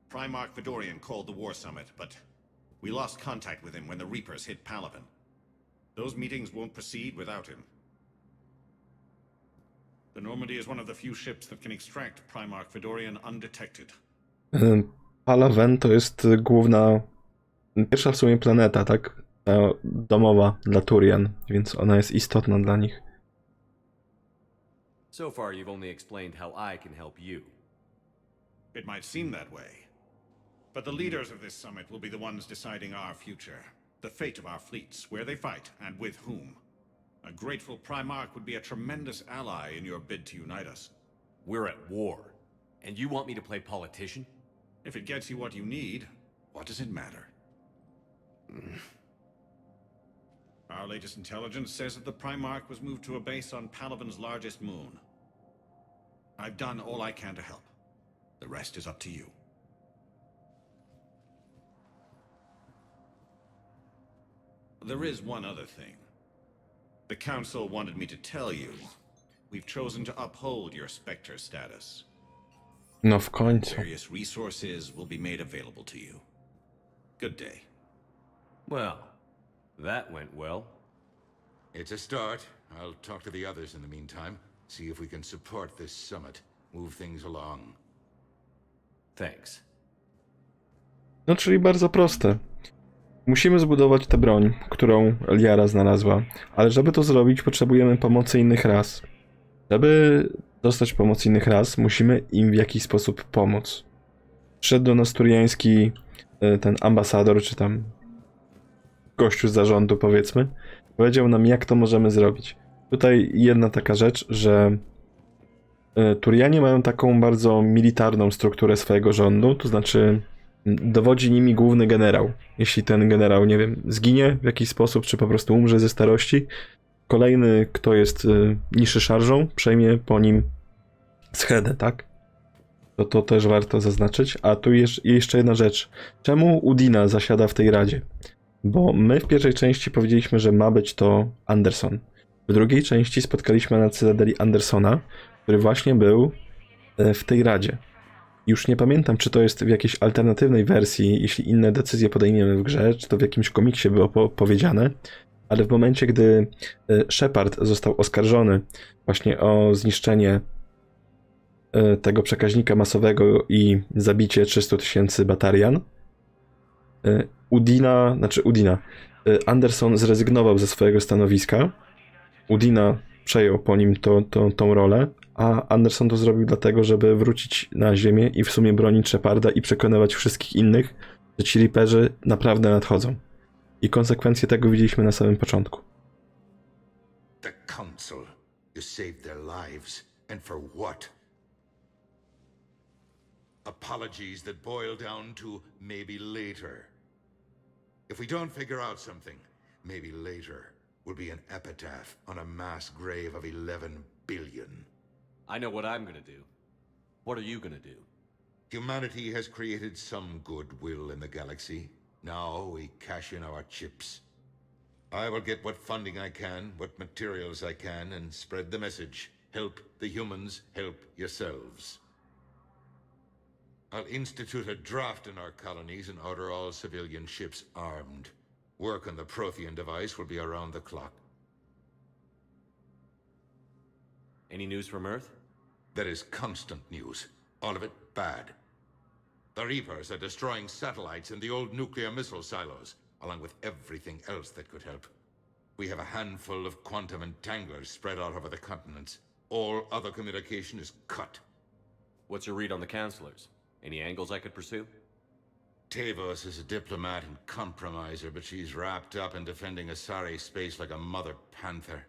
Primarch Fedorian called the War Summit, but we lost contact with him when the Reapers hit Palaven. Those meetings won't proceed without him. The Normandy is one of the few ships that can extract Primarch Fedorian undetected. Palaven to jest główna, pierwsza w sumie planeta, tak? Domowa dla Turian, więc ona jest istotna dla nich. So far, you've only explained how I can help you. It might seem that way, but the leaders of this summit will be the ones deciding our future, the fate of our fleets, where they fight, and with whom. A grateful Primarch would be a tremendous ally in your bid to unite us. We're at war, and you want me to play politician? If it gets you what you need, what does it matter? Our latest intelligence says that the Primarch was moved to a base on Palaven's largest moon. I've done all I can to help. The rest is up to you. There is one other thing. The Council wanted me to tell you. We've chosen to uphold your Spectre status. No w końcu. Various resources will be made available to you. Good day. Well, that went well. It's a start. I'll talk to the others in the meantime. See if we can support this summit. Move things along. Thanks. No, czyli bardzo proste. Musimy zbudować tę broń, którą Liara znalazła, ale żeby to zrobić, potrzebujemy pomocy innych ras. Żeby dostać pomoc innych ras, musimy im w jakiś sposób pomóc. Przyszedł do nas turiański ten ambasador, czy tam gościu z zarządu, powiedzmy. Powiedział nam, jak to możemy zrobić. Tutaj jedna taka rzecz, że Turianie mają taką bardzo militarną strukturę swojego rządu, to znaczy dowodzi nimi główny generał. Jeśli ten generał, nie wiem, zginie w jakiś sposób, czy po prostu umrze ze starości, kolejny, kto jest niższy szarżą, przejmie po nim schedę, tak? To też warto zaznaczyć. A tu jeszcze jedna rzecz. Czemu Udina zasiada w tej radzie? Bo my w pierwszej części powiedzieliśmy, że ma być to Anderson. W drugiej części spotkaliśmy na Cytadeli Andersona, który właśnie był w tej radzie. Już nie pamiętam, czy to jest w jakiejś alternatywnej wersji, jeśli inne decyzje podejmiemy w grze, czy to w jakimś komiksie było powiedziane, ale w momencie, gdy Shepard został oskarżony właśnie o zniszczenie tego przekaźnika masowego i zabicie 300 000 Batarian, Anderson zrezygnował ze swojego stanowiska, Udina przejął po nim tą rolę, a Anderson to zrobił dlatego, żeby wrócić na ziemię i w sumie bronić Sheparda i przekonywać wszystkich innych, że ci Reaperzy naprawdę nadchodzą. I konsekwencje tego widzieliśmy na samym początku. The Council. You saved their lives. And for what? Apologies that boil down to maybe later. If we don't figure out something, maybe later will be an epitaph on a mass grave of 11 billion. I know what I'm gonna do. What are you gonna do? Humanity has created some goodwill in the galaxy. Now we cash in our chips. I will get what funding I can, what materials I can, and spread the message. Help the humans, help yourselves. I'll institute a draft in our colonies and order all civilian ships armed. Work on the Prothean device will be around the clock. Any news from Earth? There is constant news. All of it bad. The Reapers are destroying satellites and the old nuclear missile silos, along with everything else that could help. We have a handful of quantum entanglers spread out over the continents. All other communication is cut. What's your read on the counselors? Any angles I could pursue? Tavos is a diplomat and compromiser, but she's wrapped up in defending Asari space like a mother panther.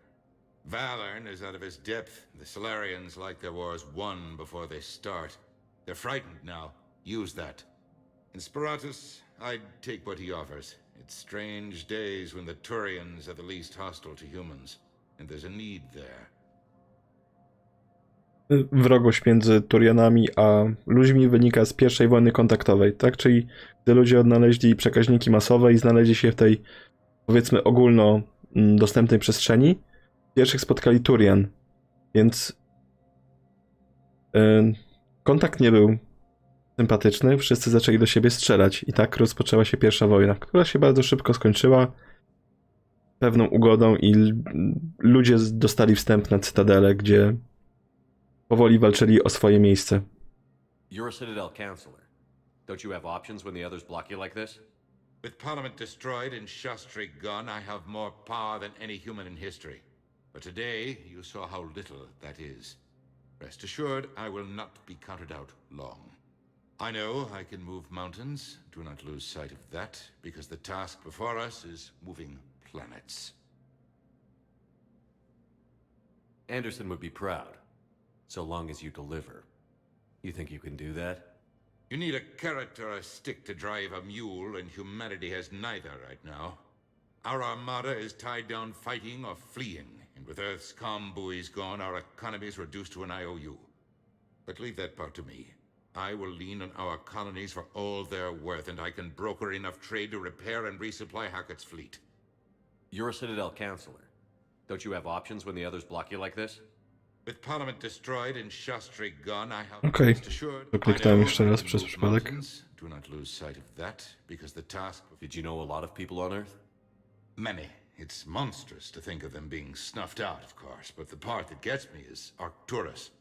Valorn is out of his depth. The Solarians like their wars won before they start. They're frightened now. Use that. In Sparatus, I'd take what he offers. It's strange days when the Turians are the least hostile to humans, and there's a need there. Wrogość między Turianami a ludźmi wynika z pierwszej wojny kontaktowej, tak? Czyli gdy ludzie odnaleźli przekaźniki masowe i znaleźli się w tej, powiedzmy, ogólnodostępnej przestrzeni, pierwszych spotkali Turian, więc kontakt nie był sympatyczny, wszyscy zaczęli do siebie strzelać i tak rozpoczęła się pierwsza wojna, która się bardzo szybko skończyła pewną ugodą i ludzie dostali wstęp na Cytadelę, gdzie powoli walczyli o swoje miejsce. You're a Citadel counselor. Don't you have options when the others block you like this? With Parliament destroyed and Shastri gone, I have more power than any human in history. But today, you saw how little that is. Rest assured, I will not be counted out long. I know I can move mountains. Do not lose sight of that, because the task before us is moving planets. Anderson would be proud, so long as you deliver. You think you can do that? You need a carrot or a stick to drive a mule, and humanity has neither right now. Our armada is tied down fighting or fleeing, and with Earth's comm buoys gone, our economy is reduced to an IOU. But leave that part to me. I will lean on our colonies for all they're worth, and I can broker enough trade to repair and resupply Hackett's fleet. You're a Citadel counselor. Don't you have options when the others block you like this? With Parliament destroyed and Shastri gone, I have Okej, to kliknąłem jeszcze raz przez przypadek. Do not lose sight of that, because the task... Did you know a lot of people on Earth? Many. It's monstrous to think of them being snuffed out, of course, but the part that gets me is Arcturus.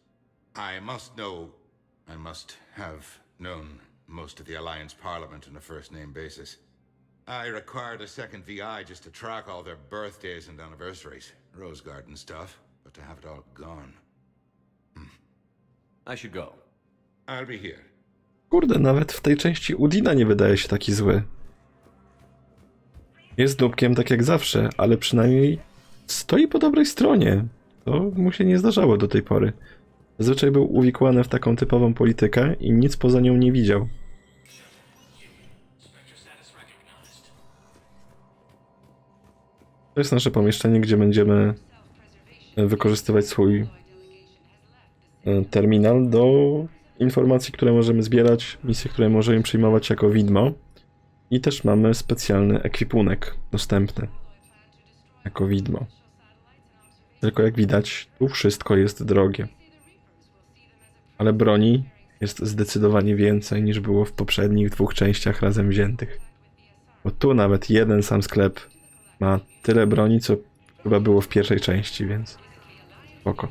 I must have known most of the Alliance Parliament on a first-name basis. I required a second VI just to track all their birthdays and anniversaries. Rose Garden stuff, but to have it all gone. I should go. I'll be here. Kurde, nawet w tej części Udina nie wydaje się taki zły. Jest dupkiem tak jak zawsze, ale przynajmniej stoi po dobrej stronie. To mu się nie zdarzało do tej pory. Zazwyczaj był uwikłany w taką typową politykę i nic poza nią nie widział. To jest nasze pomieszczenie, gdzie będziemy wykorzystywać swój terminal do informacji, które możemy zbierać, misje, które możemy przyjmować jako widmo. I też mamy specjalny ekwipunek dostępny jako widmo. Tylko jak widać, tu wszystko jest drogie. Ale broni jest zdecydowanie więcej niż było w poprzednich dwóch częściach razem wziętych. Bo tu nawet jeden sam sklep ma tyle broni, co chyba było w pierwszej części, więc spoko.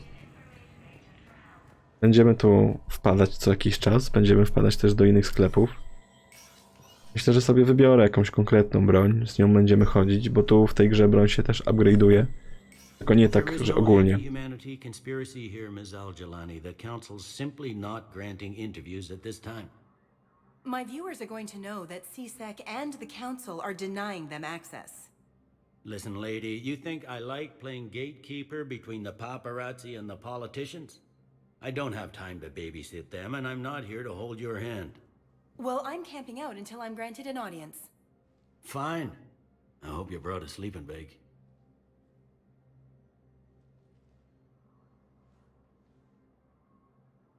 Będziemy tu wpadać co jakiś czas, będziemy wpadać też do innych sklepów. Myślę, że sobie wybiorę jakąś konkretną broń, z nią będziemy chodzić, bo tu w tej grze broń się też upgrade'uje. Tylko nie tak, że ogólnie. My viewers are going to know that CSEC and the Council are denying them access. Listen, lady, you think I like playing gatekeeper between the paparazzi and the politicians? I don't have time to babysit them, and I'm not here to hold your hand. Well, I'm camping out until I'm granted an audience. Fine. I hope you brought a sleeping bag.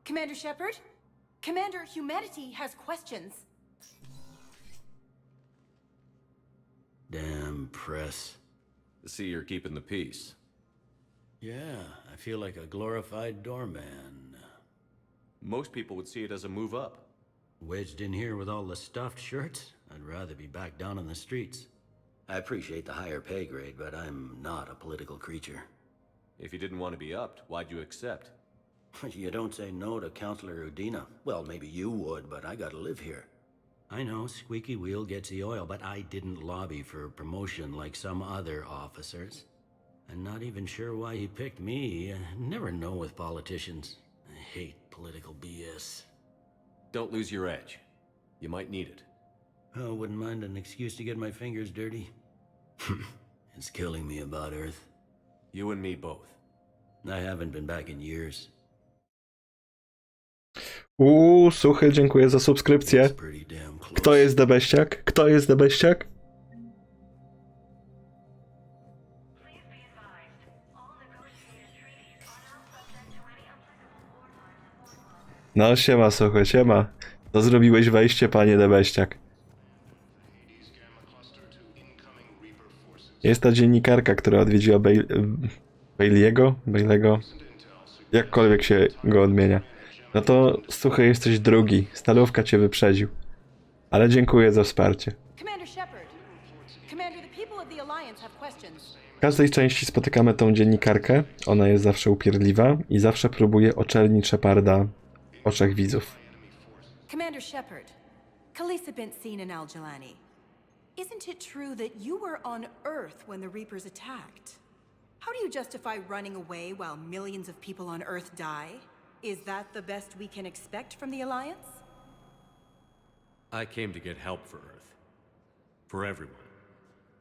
Commander Shepard? Commander, humanity has questions. Damn press. To see you're keeping the peace. Yeah, I feel like a glorified doorman. Most people would see it as a move up. Wedged in here with all the stuffed shirts? I'd rather be back down on the streets. I appreciate the higher pay grade, but I'm not a political creature. If you didn't want to be upped, why'd you accept? You don't say no to Counselor Udina. Well, maybe you would, but I gotta live here. I know, squeaky wheel gets the oil, but I didn't lobby for promotion like some other officers. I'm not even sure why he picked me. I never know with politicians. I hate political BS. Don't lose your edge. You might need it. Oh, wouldn't mind an excuse to get my fingers dirty. It's killing me about Earth. You and me both. I haven't been back in years. Suchy, dziękuję za subskrypcję. Kto jest debeściak? Kto jest debeściak? No siema, Suchy, siema. To zrobiłeś wejście, panie debeściak. Jest ta dziennikarka, która odwiedziła Bailey'ego? Jakkolwiek się go odmienia. No to, Suchy, jesteś drugi. Stalówka cię wyprzedził. Ale dziękuję za wsparcie. Commander Shepard. Commander, the people of the Alliance have questions. W każdej części spotykamy tą dziennikarkę. Ona jest zawsze upierdliwa i zawsze próbuje oczernić Sheparda w oczach widzów. Commander Shepard, Khaleesi bint seen in Al-Jalani. Isn't it true that you were on Earth when the Reapers attacked? How do you justify running away while millions of people on Earth die? Is that the best we can expect from the Alliance? I came to get help for Earth. For everyone.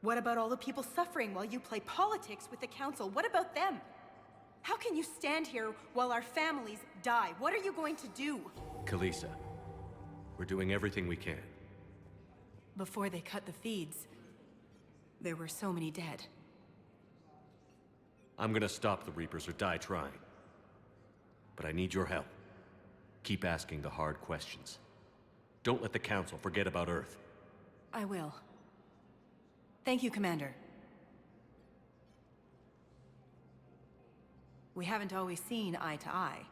What about all the people suffering while you play politics with the Council? What about them? How can you stand here while our families die? What are you going to do? Khaleesi, we're doing everything we can. Before they cut the feeds, there were so many dead. I'm gonna stop the Reapers or die trying. But I need your help. Keep asking the hard questions. Don't let the Council forget about Earth. I will. Thank you, Commander. We haven't always seen eye to eye,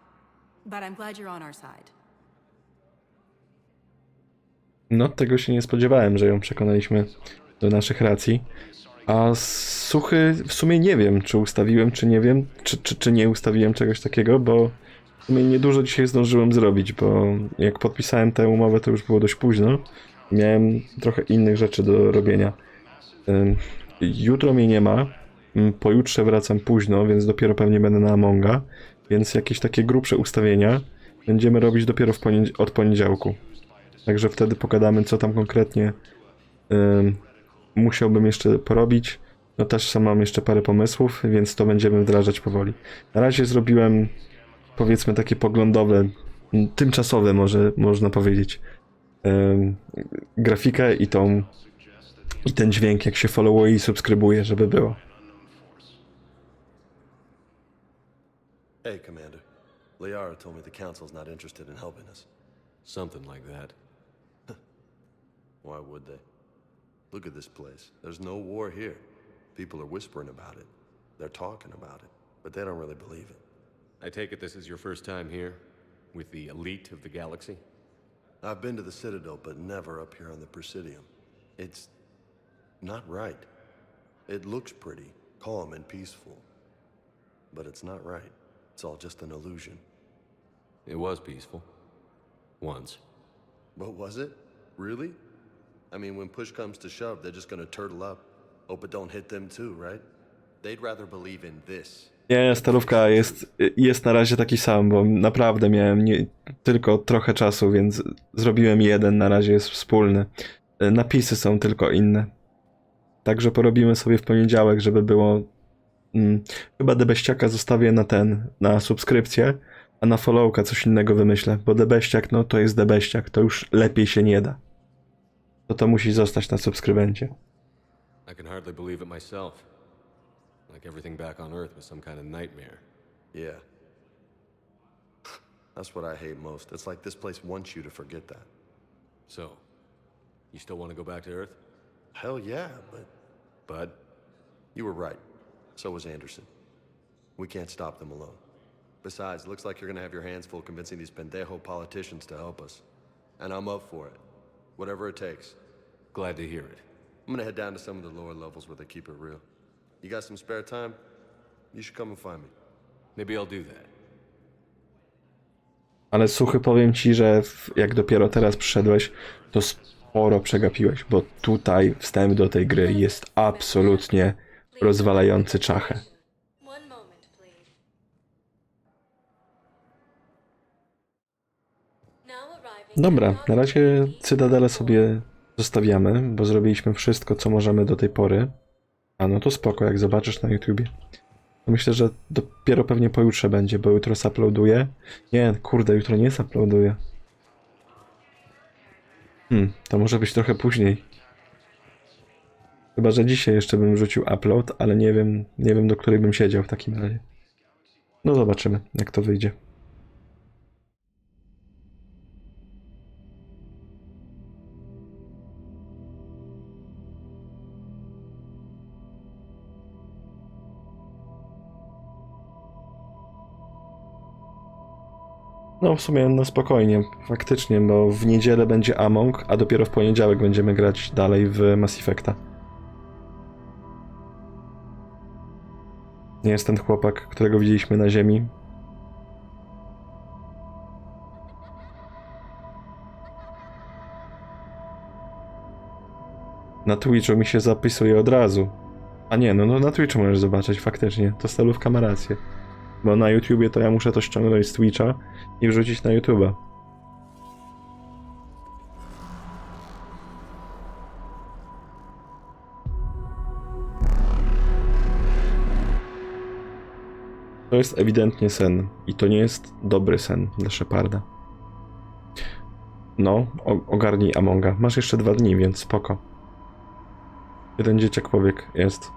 but I'm glad you're on our side. No, tego się nie spodziewałem, że ją przekonaliśmy do naszych racji. A Suchy, w sumie nie wiem, czy ustawiłem, czy nie wiem, czy nie ustawiłem czegoś takiego, bo w sumie niedużo dzisiaj zdążyłem zrobić, bo jak podpisałem tę umowę, to już było dość późno. Miałem trochę innych rzeczy do robienia. Jutro mnie nie ma, pojutrze wracam późno, więc dopiero pewnie będę na Amonga, więc jakieś takie grubsze ustawienia będziemy robić dopiero od poniedziałku. Także wtedy pogadamy, co tam konkretnie musiałbym jeszcze porobić. No też sam mam jeszcze parę pomysłów, więc to będziemy wdrażać powoli. Na razie zrobiłem, powiedzmy, takie poglądowe, tymczasowe można powiedzieć, grafikę i ten dźwięk, jak się followuje i subskrybuje, żeby było. Hey, Commander. Liara told me the Council's not interested in helping us. Something like that. Why would they? Look at this place. There's no war here. People are whispering about it. They're talking about it, but they don't really believe it. I take it this is your first time here? With the elite of the galaxy? I've been to the Citadel, but never up here on the Presidium. It's not right. It looks pretty, calm and peaceful. But it's not right. It's all just an illusion. It was peaceful. Once. But was it? Really? I mean, when push comes to shove, they're just gonna turtle up. Hope it don't hit them too, right? They'd rather believe in this. Nie, starówka jest na razie taki sam, bo naprawdę miałem tylko trochę czasu, więc zrobiłem jeden, na razie jest wspólny. Napisy są tylko inne. Także porobimy sobie w poniedziałek, żeby było... chyba debeściaka zostawię na subskrypcję, a na followka coś innego wymyślę, bo debeściak, no to jest debeściak, to już lepiej się nie da. To musi zostać na subskrybencie. I can hardly believe it myself. Like everything back on Earth was some kind of nightmare. Yeah. That's what I hate most. It's like this place wants you to forget that. So, you still want to go back to Earth? Hell yeah, but you were right. So was Anderson. We can't stop them alone. Besides, it looks like you're gonna have your hands full convincing these pendejo politicians to help us. And I'm up for it. Whatever it takes. Glad to hear it. I'm gonna head down to some of the lower levels where they keep it real. You got some spare time? You should come and find me. Maybe I'll do that. Ale Suchy, powiem ci, że jak dopiero teraz przyszedłeś, to sporo przegapiłeś, bo tutaj wstęp do tej gry jest absolutnie rozwalający czachę. Dobra, na razie Cytadelę sobie zostawiamy, bo zrobiliśmy wszystko, co możemy do tej pory. A no to spoko, jak zobaczysz na YouTubie. Myślę, że dopiero pewnie pojutrze będzie, bo jutro uploaduję. Nie, kurde, jutro nie uploaduję. To może być trochę później. Chyba, że dzisiaj jeszcze bym rzucił upload, ale nie wiem do której bym siedział w takim razie. No zobaczymy, jak to wyjdzie. No w sumie no spokojnie, faktycznie, bo w niedzielę będzie Among, a dopiero w poniedziałek będziemy grać dalej w Mass Effecta. Nie jest ten chłopak, którego widzieliśmy na ziemi. Na Twitchu mi się zapisuje od razu. A nie, no na Twitchu możesz zobaczyć, faktycznie, to Stalówka ma rację. Bo na YouTubie to ja muszę to ściągnąć z Twitcha i wrzucić na YouTube'a. To jest ewidentnie sen. I to nie jest dobry sen dla Sheparda. No, ogarnij Amonga. Masz jeszcze 2 dni, więc spoko. Jeden dzieciak powiek jest.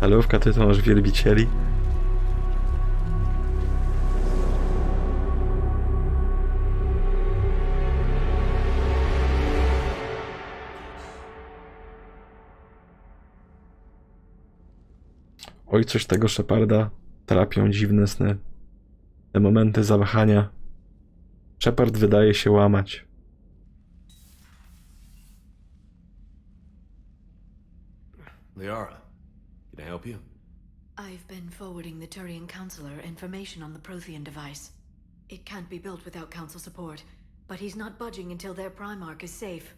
Stalówka, ty to masz wielbicieli? Oj, coś tego Sheparda trapią dziwne sny. Te momenty zawahania. Shepard wydaje się łamać. Liara, can I help you? I've been forwarding the Turian Counselor information on the Prothean device. It can't be built without Council support, but he's not budging until their Primarch is safe.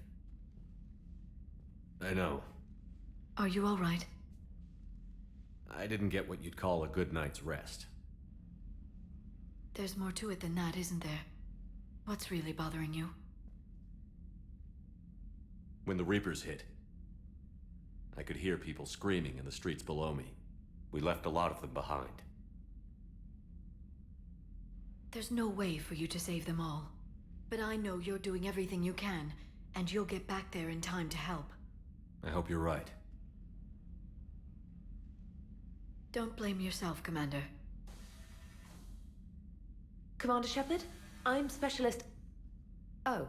I know. Are you all right? I didn't get what you'd call a good night's rest. There's more to it than that, isn't there? What's really bothering you? When the Reapers hit, I could hear people screaming in the streets below me. We left a lot of them behind. There's no way for you to save them all. But I know you're doing everything you can, and you'll get back there in time to help. I hope you're right. Don't blame yourself, Commander. Commander Shepard, I'm Specialist... Oh.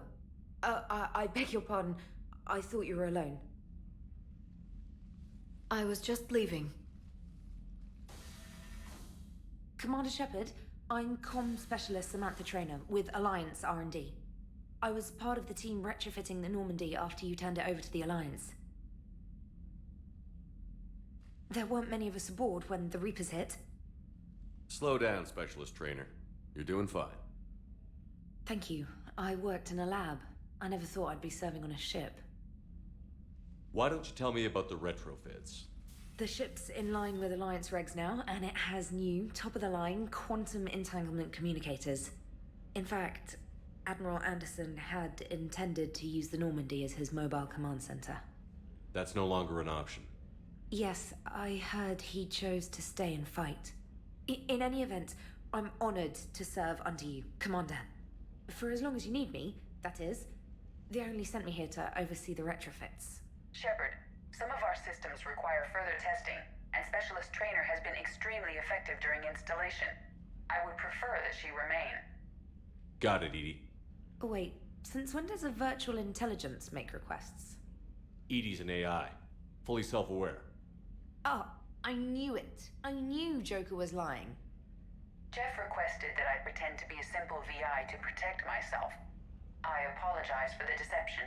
I beg your pardon. I thought you were alone. I was just leaving. Commander Shepard, I'm Comm Specialist Samantha Traynor with Alliance R&D. I was part of the team retrofitting the Normandy after you turned it over to the Alliance. There weren't many of us aboard when the Reapers hit. Slow down, Specialist Trainer. You're doing fine. Thank you. I worked in a lab. I never thought I'd be serving on a ship. Why don't you tell me about the retrofits? The ship's in line with Alliance regs now, and it has new, top-of-the-line, quantum entanglement communicators. In fact, Admiral Anderson had intended to use the Normandy as his mobile command center. That's no longer an option. Yes, I heard he chose to stay and fight. In any event, I'm honored to serve under you, Commander. For as long as you need me, that is. They only sent me here to oversee the retrofits. Shepard, some of our systems require further testing, and Specialist Trainer has been extremely effective during installation. I would prefer that she remain. Got it, Edie. Oh, wait, Since when does a virtual intelligence make requests? Edie's an AI, fully self-aware. Oh, I knew it. I knew Joker was lying. Jeff requested that I pretend to be a simple VI to protect myself. I apologize for the deception.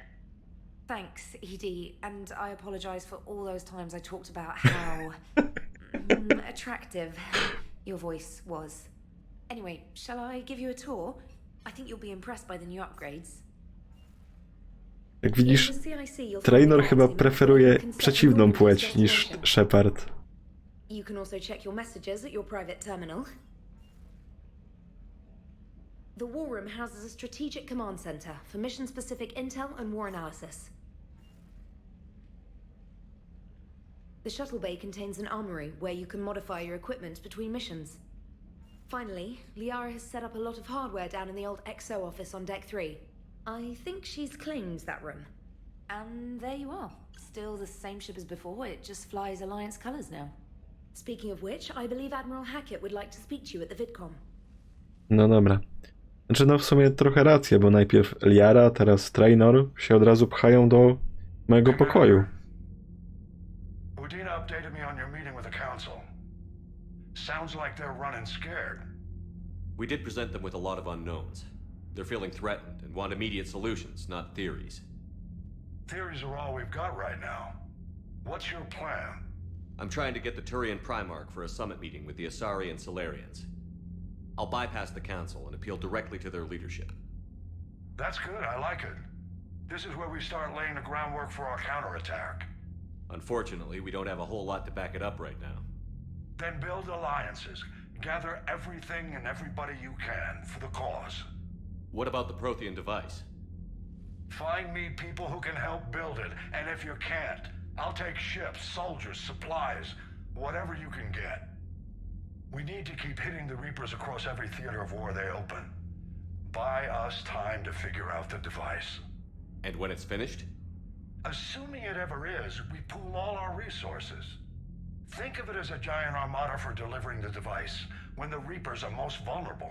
Thanks, Edie, and I apologize for all those times I talked about how attractive your voice was. Anyway, shall I give you a tour? I think you'll be impressed by the new upgrades. Jak widzisz, Trainor chyba preferuje przeciwną płeć niż Shepard. You can also check your messages at your private terminal. The War Room houses a strategic command center for mission-specific intel and war analysis. The shuttle bay contains an armory where you can modify your equipment between missions. Finally, Liara has set up a lot of hardware down in the old XO office on Deck 3. I think she's claimed that room. And there you are. Still the same ship as before, it just flies Alliance colors now. Speaking of which, I believe Admiral Hackett would like to speak to you at the VidCom. No dobra. Znaczy no w sumie trochę rację, bo najpierw Liara, teraz Trainor się od razu pchają do mojego pokoju. Udina updated me on your meeting with the council. Sounds like they're running scared. We did present them with a lot of unknowns. They're feeling threatened and want immediate solutions, not theories. Theories are all we've got right now. What's your plan? I'm trying to get the Turian Primarch for a summit meeting with the Asari and Solarians. I'll bypass the council and appeal directly to their leadership. That's good, I like it. This is where we start laying the groundwork for our counterattack. Unfortunately, we don't have a whole lot to back it up right now. Then build alliances. Gather everything and everybody you can for the cause. What about the Prothean device? Find me people who can help build it, and if you can't, I'll take ships, soldiers, supplies, whatever you can get. We need to keep hitting the Reapers across every theater of war they open. Buy us time to figure out the device. And when it's finished? Assuming it ever is, we pool all our resources. Think of it as a giant armada for delivering the device when the Reapers are most vulnerable.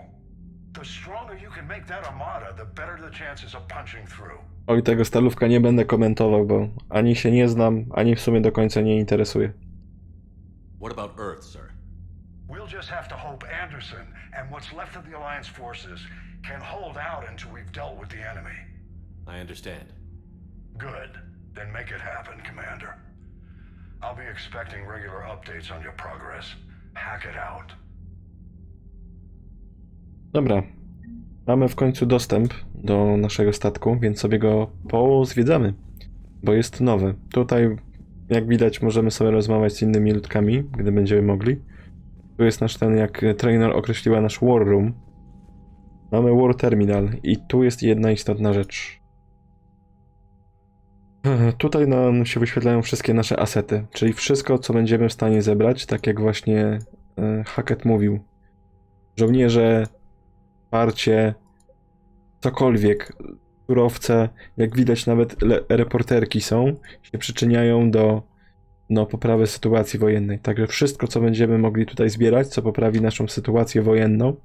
The stronger you can make that armada, the better the chances of punching through. Oj, tego stalówka nie będę komentował, bo ani się nie znam, ani w sumie do końca nie interesuje. What about Earth, sir? We'll just have to hope Anderson and what's left of the Alliance forces can hold out until we've dealt with the enemy. I understand. Good. Then make it happen, Commander. I'll be expecting regular updates on your progress. Hack it out. Dobra. Mamy w końcu dostęp do naszego statku, więc sobie go pozwiedzamy, bo jest nowy. Tutaj, jak widać, możemy sobie rozmawiać z innymi ludkami, gdy będziemy mogli. Tu jest nasz ten, jak Trainor określiła, nasz War Room. Mamy War Terminal i tu jest jedna istotna rzecz. Tutaj nam się wyświetlają wszystkie nasze asety, czyli wszystko, co będziemy w stanie zebrać, tak jak właśnie Hackett mówił. Żołnierze, wsparcie, cokolwiek, surowce, jak widać nawet reporterki są, się przyczyniają do poprawy sytuacji wojennej. Także wszystko, co będziemy mogli tutaj zbierać, co poprawi naszą sytuację wojenną,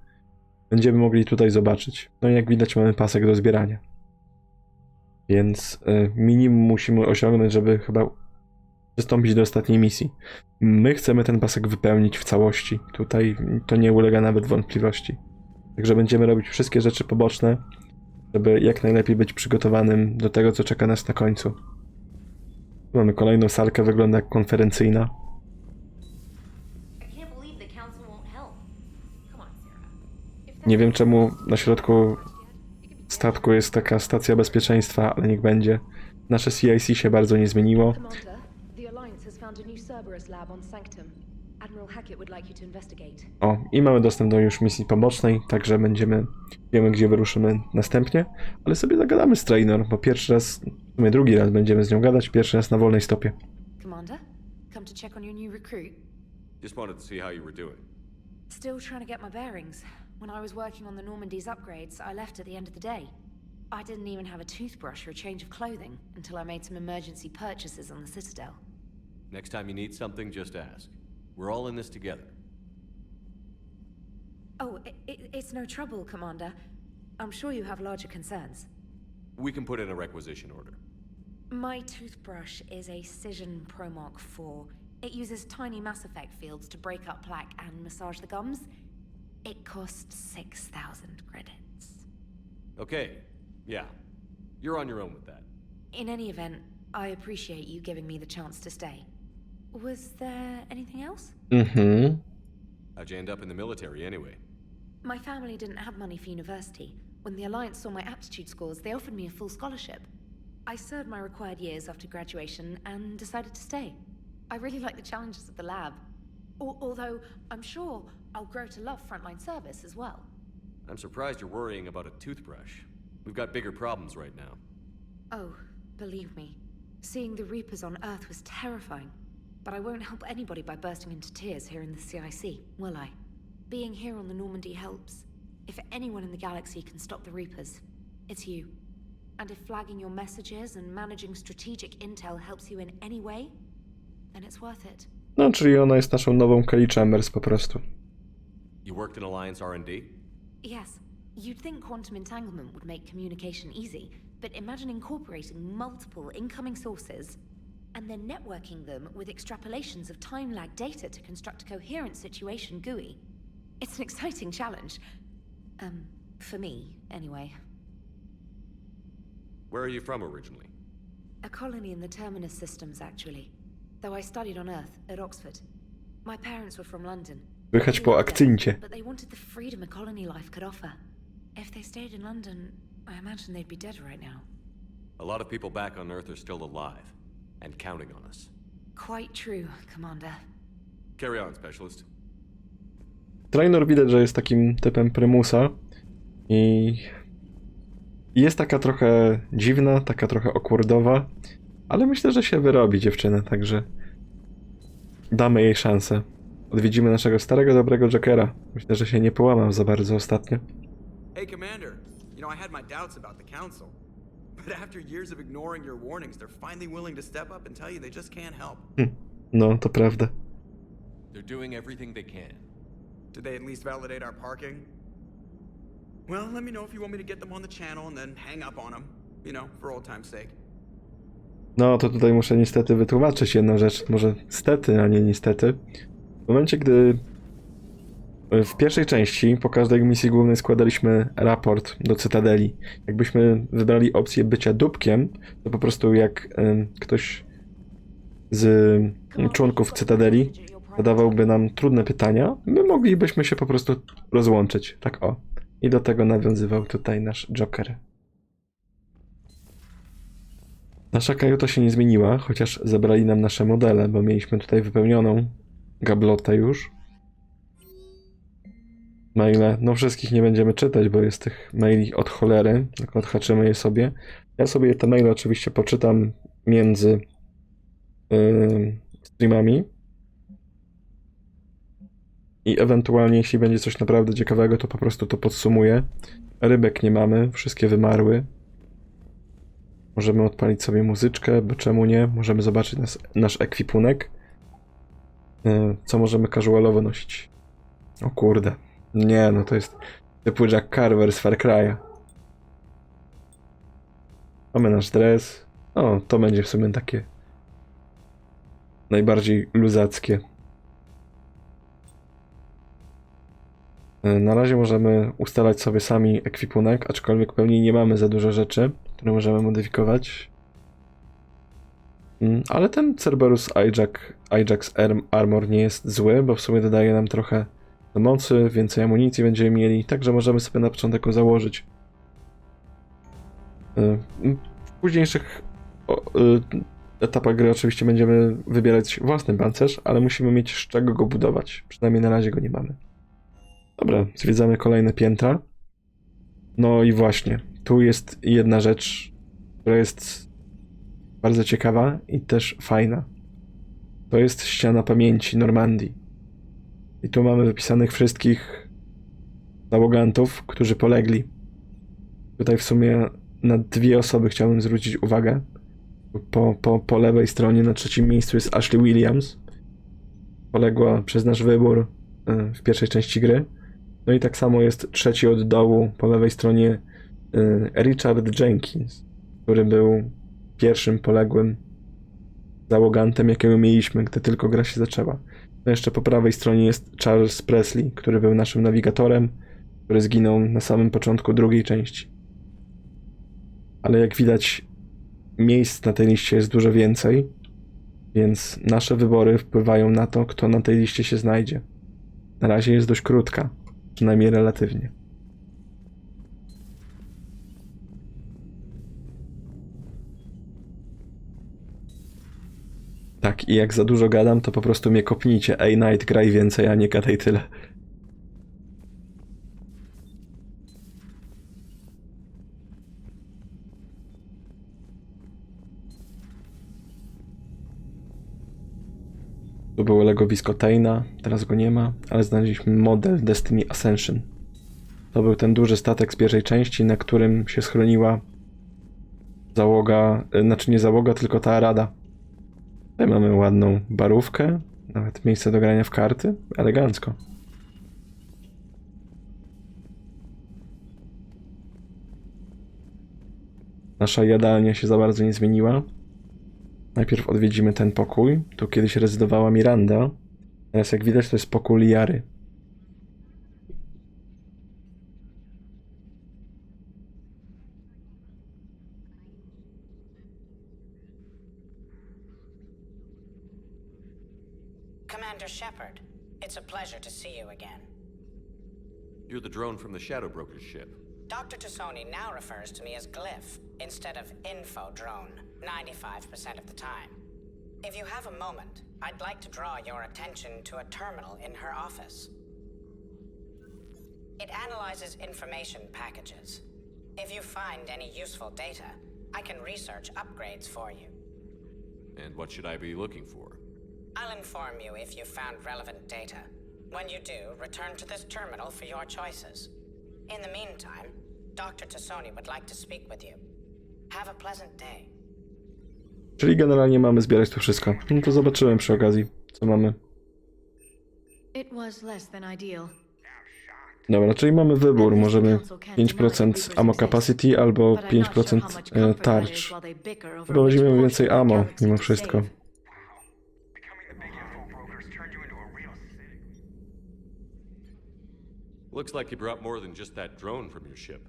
będziemy mogli tutaj zobaczyć. No i jak widać, mamy pasek do zbierania. Więc minimum musimy osiągnąć, żeby chyba przystąpić do ostatniej misji. My chcemy ten pasek wypełnić w całości. Tutaj to nie ulega nawet wątpliwości. Także będziemy robić wszystkie rzeczy poboczne, żeby jak najlepiej być przygotowanym do tego, co czeka nas na końcu. Tu mamy kolejną salkę, wygląda jak konferencyjna. Nie wiem, czemu na środku statku jest taka stacja bezpieczeństwa, ale niech będzie. Nasze CIC się bardzo nie zmieniło. O, i mamy dostęp do już misji pobocznej, także wiemy, gdzie wyruszymy następnie, ale sobie zagadamy z Trainor, bo pierwszy raz, w sumie drugi raz będziemy z nią gadać, pierwszy raz na wolnej stopie. Commander, come to check on your new recruit. Just wanted to see how you were doing. Still trying to get my bearings. When I was working on the Normandy's upgrades, I left at the end of the day. I didn't even have a toothbrush or a change of clothing until I made some emergency purchases on the Citadel. Next time you need something, just ask. We're all in this together. Oh, it's no trouble, Commander. I'm sure you have larger concerns. We can put in a requisition order. My toothbrush is a Cision Pro Mark IV. It uses tiny Mass Effect fields to break up plaque and massage the gums. It costs 6,000 credits. Okay, yeah. You're on your own with that. In any event, I appreciate you giving me the chance to stay. Was there anything else? Mhm. How'd you end up in the military anyway? My family didn't have money for university. When the Alliance saw my aptitude scores, they offered me a full scholarship. I served my required years after graduation and decided to stay. I really like the challenges of the lab. Although, I'm sure I'll grow to love frontline service as well. I'm surprised you're worrying about a toothbrush. We've got bigger problems right now. Oh, believe me. Seeing the Reapers on Earth was terrifying. But I won't help anybody by bursting into tears here in the CIC, will I? Being here on the Normandy helps. If anyone in the galaxy can stop the Reapers, it's you. And if flagging your messages and managing strategic intel helps you in any way, then it's worth it. No, czyli ona jest naszą nową Kelly Chambers po prostu. You worked in Alliance R&D? Yes. You'd think quantum entanglement would make communication easy, but imagine incorporating multiple incoming sources and then networking them with extrapolations of time lag data to construct a coherent situation GUI. It's an exciting challenge. For me, anyway. Where are you from originally? A colony in the Terminus systems, actually. Though I studied on Earth, at Oxford. My parents were from London. Słychać po akcencie. But they wanted the freedom a colony life could offer. If they stayed in London, I imagine they'd be dead right now. A lot of people back on Earth are still alive. And counting on us. Quite true, Commander. Carry on, Specialist. Trainor widać, że jest takim typem prymusa i jest taka trochę dziwna, taka trochę awkwardowa, ale myślę, że się wyrobi dziewczyna, także damy jej szansę. Odwiedzimy naszego starego, dobrego Jokera. Myślę, że się nie połamał za bardzo ostatnio. Hey, Commander. You know, I had my doubts about the Council. But after years of ignoring your warnings, they're finally willing to step up and tell you they just can't help. No, to prawda. They're doing everything they can. Did they at least validate our parking? Well, let me know if you want me to get them on the channel and then hang up on them. You know, for old time's sake. No, to tutaj muszę niestety wytłumaczyć jedną rzecz. Może stety, a nie niestety. W momencie, gdy w pierwszej części po każdej misji głównej składaliśmy raport do Cytadeli. Jakbyśmy wybrali opcję bycia dupkiem, to po prostu jak ktoś z członków Cytadeli zadawałby nam trudne pytania, my moglibyśmy się po prostu rozłączyć. Tak o. I do tego nawiązywał tutaj nasz Joker. Nasza kajuta się nie zmieniła, chociaż zabrali nam nasze modele, bo mieliśmy tutaj wypełnioną gablotę już. Maile, no wszystkich nie będziemy czytać, bo jest tych maili od cholery, tylko odhaczymy je sobie. Ja sobie te maile oczywiście poczytam między streamami i ewentualnie jeśli będzie coś naprawdę ciekawego, to po prostu to podsumuję. Rybek nie mamy, wszystkie wymarły. Możemy odpalić sobie muzyczkę, bo czemu nie? Możemy zobaczyć nasz ekwipunek. Co możemy casualowo nosić? O kurde. Nie, no to jest typu Jack Carver z Far Cry'a. Mamy nasz dres. O, to będzie w sumie takie najbardziej luzackie. Na razie możemy ustalać sobie sami ekwipunek, aczkolwiek pewnie nie mamy za dużo rzeczy, które możemy modyfikować. Ale ten Cerberus Ajax Armor nie jest zły, bo w sumie dodaje nam trochę mocy, więcej amunicji będziemy mieli, także możemy sobie na początek go założyć. W późniejszych etapach gry oczywiście będziemy wybierać własny pancerz, ale musimy mieć z czego go budować. Przynajmniej na razie go nie mamy. Dobra, zwiedzamy kolejne piętra. No i właśnie, tu jest jedna rzecz, która jest bardzo ciekawa i też fajna. To jest ściana pamięci Normandii. I tu mamy wypisanych wszystkich załogantów, którzy polegli. Tutaj w sumie na dwie osoby chciałbym zwrócić uwagę. Po lewej stronie na trzecim miejscu jest Ashley Williams. Poległa przez nasz wybór w pierwszej części gry. No i tak samo jest trzeci od dołu po lewej stronie Richard Jenkins. który był pierwszym poległym załogantem, jakiego mieliśmy, gdy tylko gra się zaczęła. No jeszcze po prawej stronie jest Charles Presley, który był naszym nawigatorem, który zginął na samym początku drugiej części. Ale jak widać, miejsc na tej liście jest dużo więcej, więc nasze wybory wpływają na to, kto na tej liście się znajdzie. Na razie jest dość krótka, przynajmniej relatywnie. Tak, i jak za dużo gadam, to po prostu mnie kopnijcie. Ej, Night, graj więcej, a nie gadaj tyle. Tu było legowisko Taina, teraz go nie ma, ale znaleźliśmy model Destiny Ascension. To był ten duży statek z pierwszej części, na którym się schroniła załoga, znaczy nie załoga, tylko ta rada. Tutaj mamy ładną barówkę, nawet miejsce do grania w karty, elegancko. Nasza jadalnia się za bardzo nie zmieniła. Najpierw odwiedzimy ten pokój. Tu kiedyś rezydowała Miranda. Teraz jak widać to jest pokój Liary. Commander Shepard, it's a pleasure to see you again. You're the drone from the Shadow Broker's ship. Dr. Tassoni now refers to me as Glyph instead of Info Drone 95% of the time. If you have a moment, I'd like to draw your attention to a terminal in her office. It analyzes information packages. If you find any useful data, I can research upgrades for you. And what should I be looking for? I'll inform you if you've found relevant data. When you do, return to this terminal for your choices. In the meantime, Dr. Tassoni would like to speak with you. Have a pleasant day. Czyli generalnie mamy zbierać to wszystko. No to zobaczyłem przy okazji, co mamy. It was less than ideal. Dobra, czyli mamy wybór. Możemy 5% ammo capacity albo 5% tarcz. Chyba weźmiemy więcej ammo mimo wszystko. Looks like you brought more than just that drone from your ship.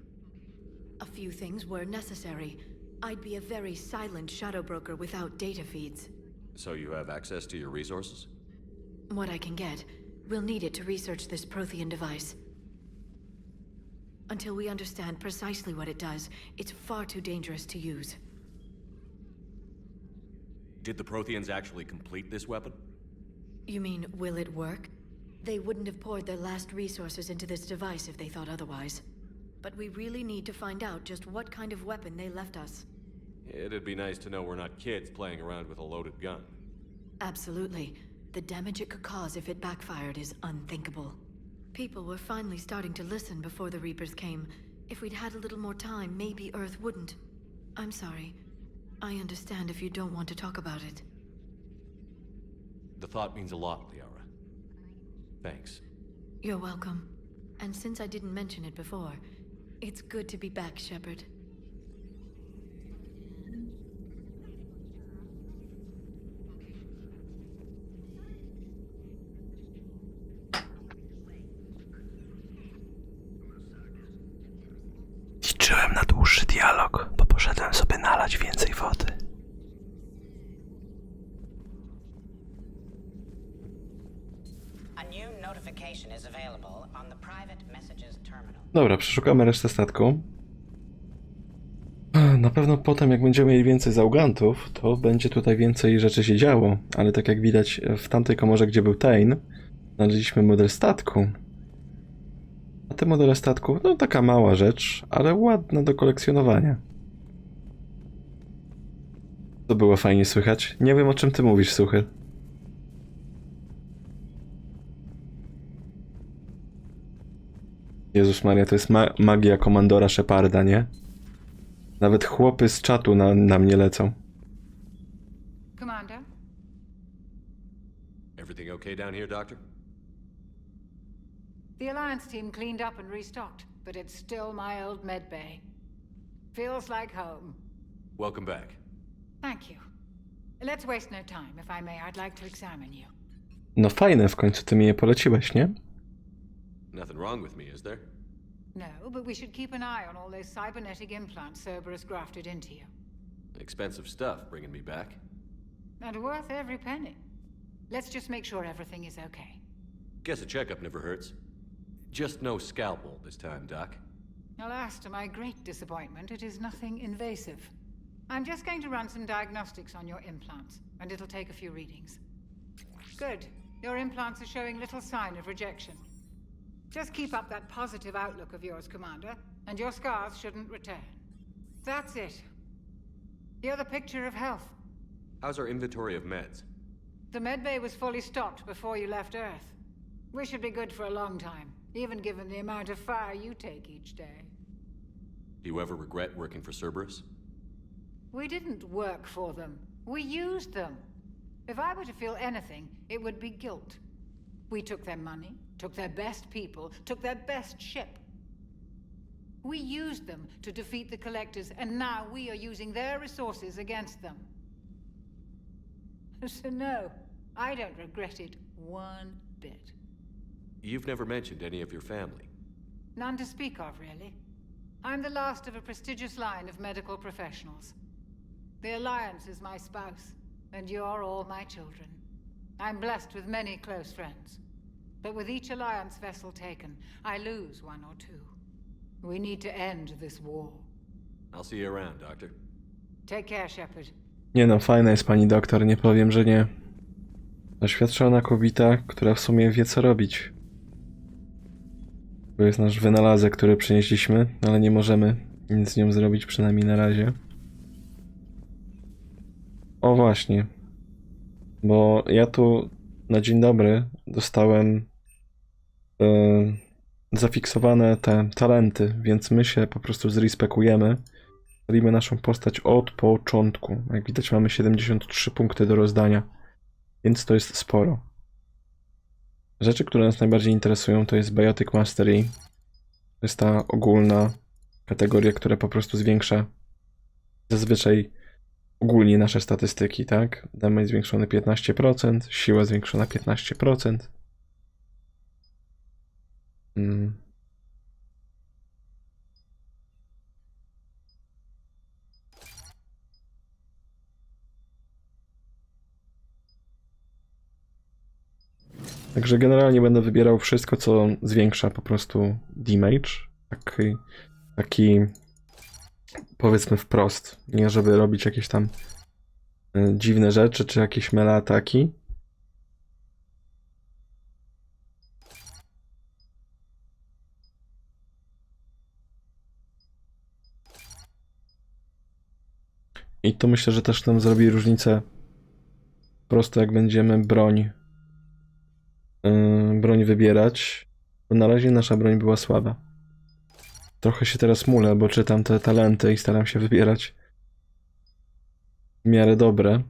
A few things were necessary. I'd be a very silent shadow broker without data feeds. So you have access to your resources? What I can get. We'll need it to research this Prothean device. Until we understand precisely what it does, it's far too dangerous to use. Did the Protheans actually complete this weapon? You mean, will it work? They wouldn't have poured their last resources into this device if they thought otherwise. But we really need to find out just what kind of weapon they left us. It'd be nice to know we're not kids playing around with a loaded gun. Absolutely. The damage it could cause if it backfired is unthinkable. People were finally starting to listen before the Reapers came. If we'd had a little more time, maybe Earth wouldn't. I'm sorry. I understand if you don't want to talk about it. The thought means a lot, Liara. Thanks. You're welcome. And since I didn't mention it before, it's good to be back, Shepard. Liczyłem na dłuższy dialog, bo poszedłem sobie nalać więcej wody. Dobra, przeszukamy resztę statku. Na pewno potem, jak będziemy mieli więcej załogantów, to będzie tutaj więcej rzeczy się działo, ale tak jak widać w tamtej komorze, gdzie był Tain, znaleźliśmy model statku. A te modele statku, no taka mała rzecz, ale ładna do kolekcjonowania. To było fajnie słychać. Nie wiem, o czym ty mówisz, Suchy. Jezus Maria, to jest magia komandora Sheparda, nie? Nawet chłopy z czatu na mnie lecą. Commander? Everything okay down here, Doctor? The Alliance team cleaned up and restocked, but it's still my old med bay. Feels like home. Welcome back. Thank you. Let's waste no time. If I may, I'd like to examine you. No fajne, w końcu ty mi je poleciłeś, nie? Nothing wrong with me, is there? No, but we should keep an eye on all those cybernetic implants Cerberus grafted into you. Expensive stuff bringing me back. And worth every penny. Let's just make sure everything is okay. Guess a checkup never hurts. Just no scalpel this time, Doc. Alas, to my great disappointment, it is nothing invasive. I'm just going to run some diagnostics on your implants, and it'll take a few readings. Good. Your implants are showing little sign of rejection. Just keep up that positive outlook of yours, Commander, and your scars shouldn't return. That's it. You're the picture of health. How's our inventory of meds? The medbay was fully stocked before you left Earth. We should be good for a long time, even given the amount of fire you take each day. Do you ever regret working for Cerberus? We didn't work for them. We used them. If I were to feel anything, it would be guilt. We took their money, took their best people, took their best ship. We used them to defeat the Collectors, and now we are using their resources against them. So no, I don't regret it one bit. You've never mentioned any of your family. None to speak of, really. I'm the last of a prestigious line of medical professionals. The Alliance is my spouse, and you're all my children. I'm blessed with many close friends. But with each Alliance vessel taken, I lose one or two. We need to end this war. I'll see you around, Doctor. Take care, Shepard. Nie no, fajna jest pani doktor, nie powiem, że nie. Doświadczona kobieta, która w sumie wie co robić. To jest nasz wynalazek, który przynieśliśmy, ale nie możemy nic z nią zrobić, przynajmniej na razie. O właśnie. Bo ja tu na dzień dobry dostałem zafiksowane te talenty, więc my się po prostu zrespekujemy. Robimy naszą postać od początku. Jak widać mamy 73 punkty do rozdania, więc to jest sporo. Rzeczy, które nas najbardziej interesują, to jest Biotic Mastery. To jest ta ogólna kategoria, która po prostu zwiększa zazwyczaj ogólnie nasze statystyki, tak? Damage zwiększony 15%, siła zwiększona 15%. Także generalnie będę wybierał wszystko, co zwiększa po prostu damage. Taki powiedzmy wprost. Nie żeby robić jakieś tam dziwne rzeczy, czy jakieś melee ataki. I to myślę, że też nam zrobi różnicę po prostu jak będziemy broń wybierać, bo na razie nasza broń była słaba. Trochę się teraz mulę, bo czytam te talenty i staram się wybierać w miarę dobre.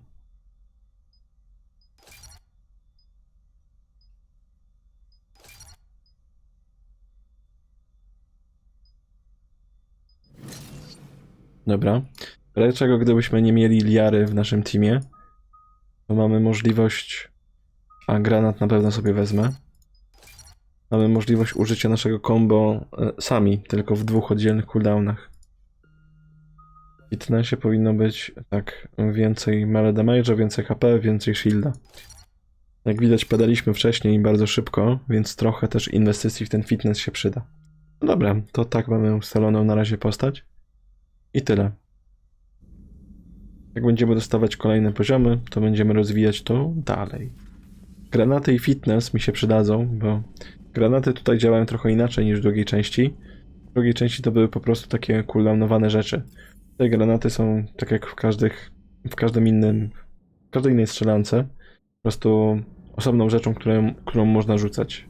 Dobra. Dlaczego gdybyśmy nie mieli Liary w naszym teamie, to mamy możliwość... A granat na pewno sobie wezmę. Mamy możliwość użycia naszego combo sami, tylko w dwóch oddzielnych cooldownach. I tyle się powinno być tak, więcej melee damage'a, więcej HP, więcej shielda. Jak widać padaliśmy wcześniej bardzo szybko, więc trochę też inwestycji w ten fitness się przyda. No dobra, to tak mamy ustaloną na razie postać. I tyle. Jak będziemy dostawać kolejne poziomy, to będziemy rozwijać to dalej. Granaty i fitness mi się przydadzą, bo granaty tutaj działają trochę inaczej niż w drugiej części. W drugiej części to były po prostu takie cooldownowane rzeczy. Tutaj granaty są tak jak w każdej innej strzelance. Po prostu osobną rzeczą, którą można rzucać.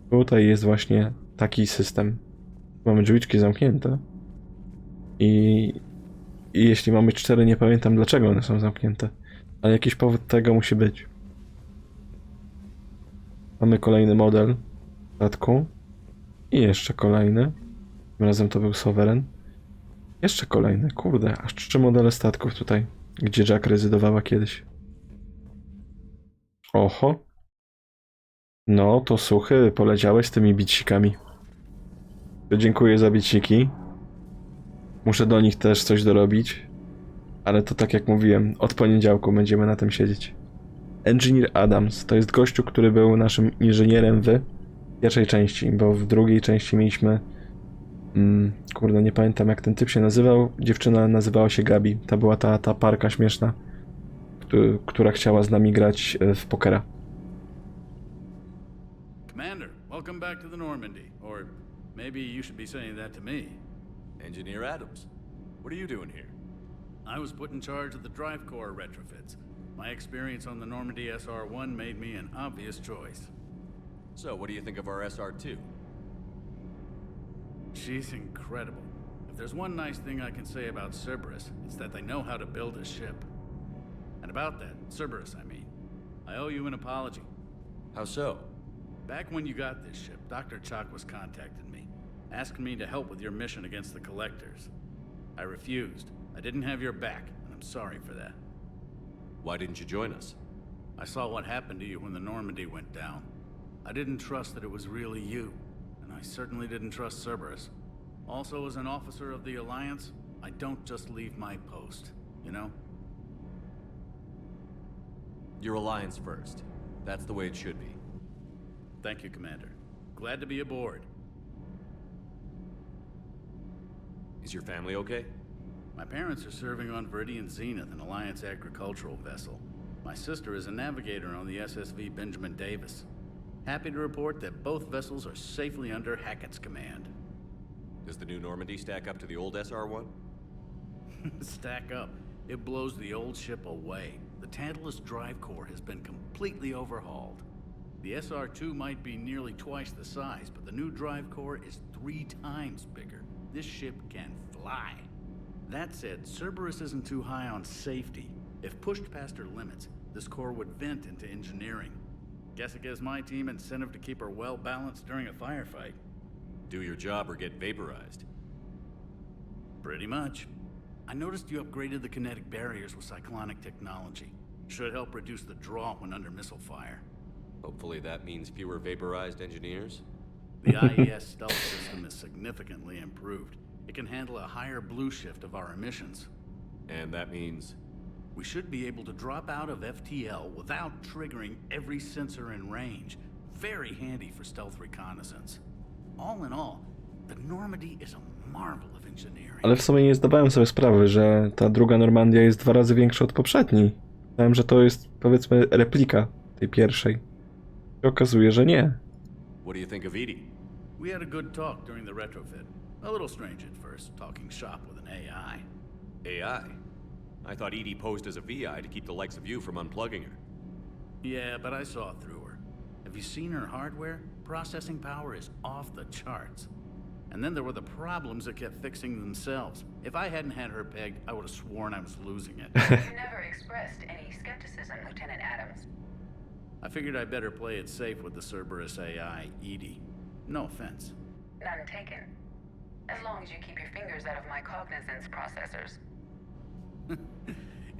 Tutaj jest właśnie taki system. Mamy drzwiczki zamknięte. I jeśli mamy 4, nie pamiętam dlaczego one są zamknięte. Ale jakiś powód tego musi być. Mamy kolejny model statku. I jeszcze kolejny. Tym razem to był Sovereign. Jeszcze kolejne, kurde, aż 3 modele statków tutaj, gdzie Jack rezydowała kiedyś. Oho. No, to suchy, poleciałeś z tymi bicikami. To dziękuję za biciki. Muszę do nich też coś dorobić. Ale to tak jak mówiłem, od poniedziałku będziemy na tym siedzieć. Engineer Adams, to jest gościu, który był naszym inżynierem w pierwszej części, bo w drugiej części mieliśmy... kurde, nie pamiętam jak ten typ się nazywał. Dziewczyna nazywała się Gabi. To była ta parka śmieszna, która chciała z nami grać w pokera. Commander, welcome back to the Normandy. Or maybe you should be saying that to me. Engineer Adams, what are you doing here? I was put in charge of the drive core retrofits. My experience on the Normandy SR-1 made me an obvious choice. So, what do you think of our SR-2? She's incredible. If there's one nice thing I can say about Cerberus, it's that they know how to build a ship. And about that, Cerberus, I mean, I owe you an apology. How so? Back when you got this ship, Dr. Chakwas contacted me, asking me to help with your mission against the Collectors. I refused. I didn't have your back, and I'm sorry for that. Why didn't you join us? I saw what happened to you when the Normandy went down. I didn't trust that it was really you, and I certainly didn't trust Cerberus. Also, as an officer of the Alliance, I don't just leave my post, you know? Your Alliance first. That's the way it should be. Thank you, Commander. Glad to be aboard. Is your family okay? My parents are serving on Viridian Zenith, an Alliance agricultural vessel. My sister is a navigator on the SSV Benjamin Davis. Happy to report that both vessels are safely under Hackett's command. Does the new Normandy stack up to the old SR-1? Stack up. It blows the old ship away. The Tantalus drive core has been completely overhauled. The SR-2 might be nearly twice the size, but the new drive core is 3 times bigger. This ship can fly. That said, Cerberus isn't too high on safety. If pushed past her limits, this core would vent into engineering. Guess it gives my team incentive to keep her well balanced during a firefight. Do your job or get vaporized. Pretty much. I noticed you upgraded the kinetic barriers with cyclonic technology. Should help reduce the draw when under missile fire. Hopefully that means fewer vaporized engineers. The IES stealth system is significantly improved. It can handle a higher blue shift of our emissions. And that means? We should be able to drop out of FTL without triggering every sensor in range. Very handy for stealth reconnaissance. All in all, the Normandy is a marvel of engineering. Ale w sumie nie zdawałem sobie sprawy, że ta druga Normandia jest 2 razy większa od poprzedniej. Myślałem, że to jest, powiedzmy, replika tej pierwszej. I okazuje, że nie. What do you think of Edie? We had a good talk during the retrofit. A little strange at first, talking shop with an AI. AI? I thought Edie posed as a VI to keep the likes of you from unplugging her. Yeah, but I saw through her. Have you seen her hardware? Processing power is off the charts. And then there were the problems that kept fixing themselves. If I hadn't had her pegged, I would have sworn I was losing it. You never expressed any skepticism, Lieutenant Adams. I figured I'd better play it safe with the Cerberus AI, Edie. No offense. None taken. As long as you keep your fingers out of my cognizance processors.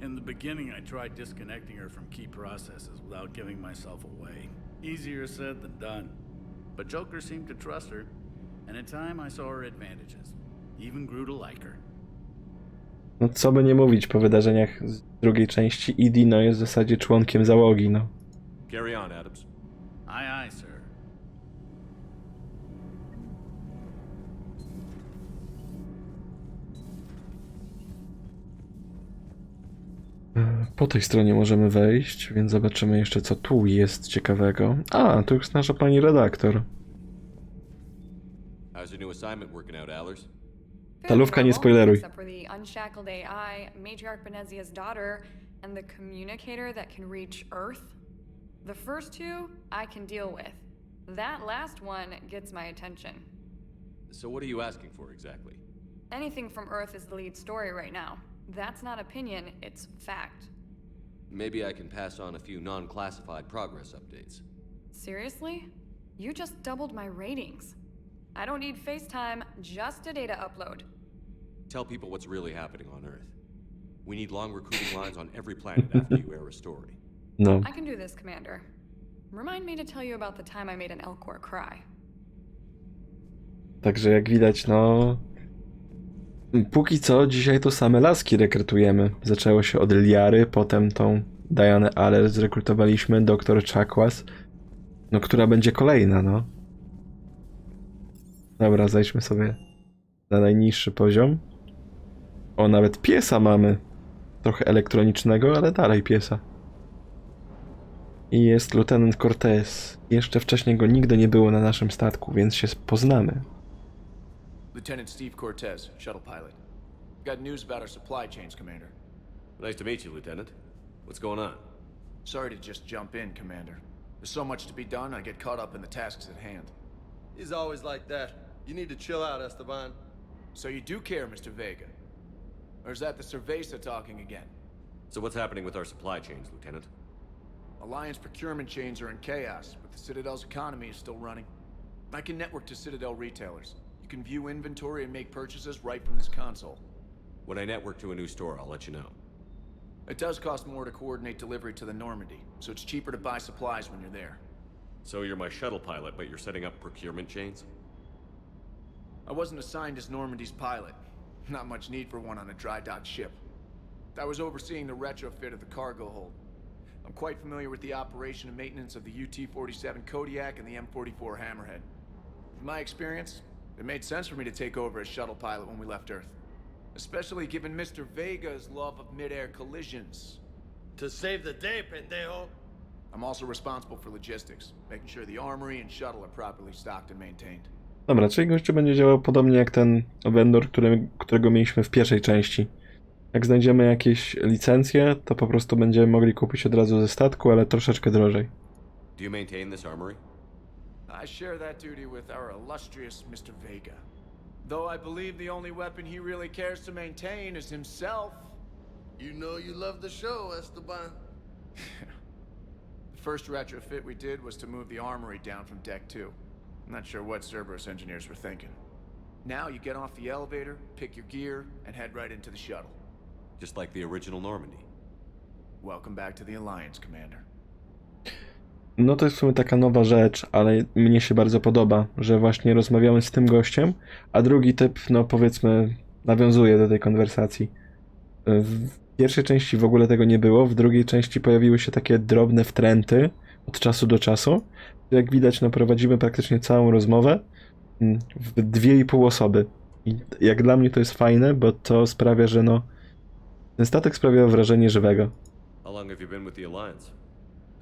In the beginning, I tried disconnecting her from key processes without giving myself away. Easier said than done. But Joker seemed to trust her, and in time I saw her advantages. Even grew to like her. No co by nie mówić, po wydarzeniach z drugiej części, Edie no jest w zasadzie członkiem załogi, no. Carry on, Adams. Aye, aye, sir. Po tej stronie możemy wejść, więc zobaczymy jeszcze, co tu jest ciekawego. A, tu jest nasza pani redaktor. How's your new assignment working out, Allers? Talówka, nie spoileruj. Except for the unshackled AI, Matriarch Benezia's daughter, and the communicator that can reach Earth. The first 2, I can deal with. That last one gets my attention. So what are you asking for exactly? Anything from Earth is the lead story right now. That's not opinion, it's fact. Maybe I can pass on a few non-classified progress updates. Seriously? You just doubled my ratings. I don't need FaceTime, just a data upload. Tell people what's really happening on Earth. We need long recruiting lines on every planet after you air a story. No. I can do this, Commander. Remind me to tell you about the time I made an Elcor cry. Także jak widać, no... Póki co, dzisiaj to same laski rekrutujemy. Zaczęło się od Liary, potem tą Dianę Aller zrekrutowaliśmy, doktor Chakwas. No, która będzie kolejna, no. Dobra, zejdźmy sobie na najniższy poziom. O, nawet piesa mamy. Trochę elektronicznego, ale dalej piesa. I jest lieutenant Cortez. Jeszcze wcześniej go nigdy nie było na naszym statku, więc się poznamy. Lieutenant Steve Cortez, shuttle pilot. Got news about our supply chains, Commander. Nice to meet you, Lieutenant. What's going on? Sorry to just jump in, Commander. There's so much to be done, I get caught up in the tasks at hand. He's always like that. You need to chill out, Esteban. So you do care, Mr. Vega? Or is that the Cerveza talking again? So what's happening with our supply chains, Lieutenant? Alliance procurement chains are in chaos, but the Citadel's economy is still running. I can network to Citadel retailers. You can view inventory and make purchases right from this console. When I network to a new store, I'll let you know. It does cost more to coordinate delivery to the Normandy, so it's cheaper to buy supplies when you're there. So you're my shuttle pilot, but you're setting up procurement chains? I wasn't assigned as Normandy's pilot. Not much need for one on a dry dock ship. I was overseeing the retrofit of the cargo hold. I'm quite familiar with the operation and maintenance of the UT-47 Kodiak and the M44 Hammerhead. From my experience, it made sense for me to take over as shuttle pilot when we left Earth. Especially given Mr. Vega's love of mid-air collisions. To save the day, pendejo. I'm also responsible for logistics, making sure the armory and shuttle are properly stocked and maintained. Dobra, czyli gościu będzie działał podobnie jak ten vendor, którego mieliśmy w pierwszej części. Jak znajdziemy jakieś licencje, to po prostu będziemy mogli kupić od razu ze statku, ale troszeczkę drożej. Do you maintain this armory? I share that duty with our illustrious Mr. Vega. Though I believe the only weapon he really cares to maintain is himself. You know you love the show, Esteban. The first retrofit we did was to move the armory down from Deck 2. I'm not sure what Cerberus engineers were thinking. Now you get off the elevator, pick your gear, and head right into the shuttle. Just like the original Normandy. Welcome back to the Alliance, Commander. No to jest w sumie taka nowa rzecz, ale mnie się bardzo podoba, że właśnie rozmawiamy z tym gościem, a drugi typ, no powiedzmy, nawiązuje do tej konwersacji. W pierwszej części w ogóle tego nie było, w drugiej części pojawiły się takie drobne wtręty od czasu do czasu. Jak widać, no prowadzimy praktycznie całą rozmowę w 2,5 osoby. I jak dla mnie to jest fajne, bo to sprawia, że no ten statek sprawia wrażenie żywego. How long have you been with the Alliance?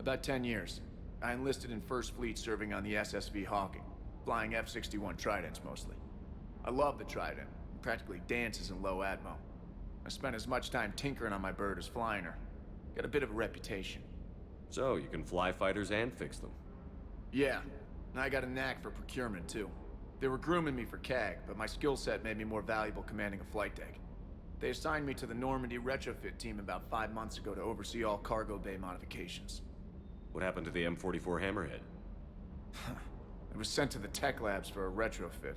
About 10 years. I enlisted in First Fleet serving on the SSV Hawking, flying F-61 Tridents mostly. I love the Trident. It practically dances in low atmo. I spent as much time tinkering on my bird as flying her. Got a bit of a reputation. So, you can fly fighters and fix them. Yeah, and I got a knack for procurement too. They were grooming me for CAG, but my skill set made me more valuable commanding a flight deck. They assigned me to the Normandy retrofit team about 5 months ago to oversee all cargo bay modifications. What happened to the M44 Hammerhead? It was sent to the tech labs for a retrofit.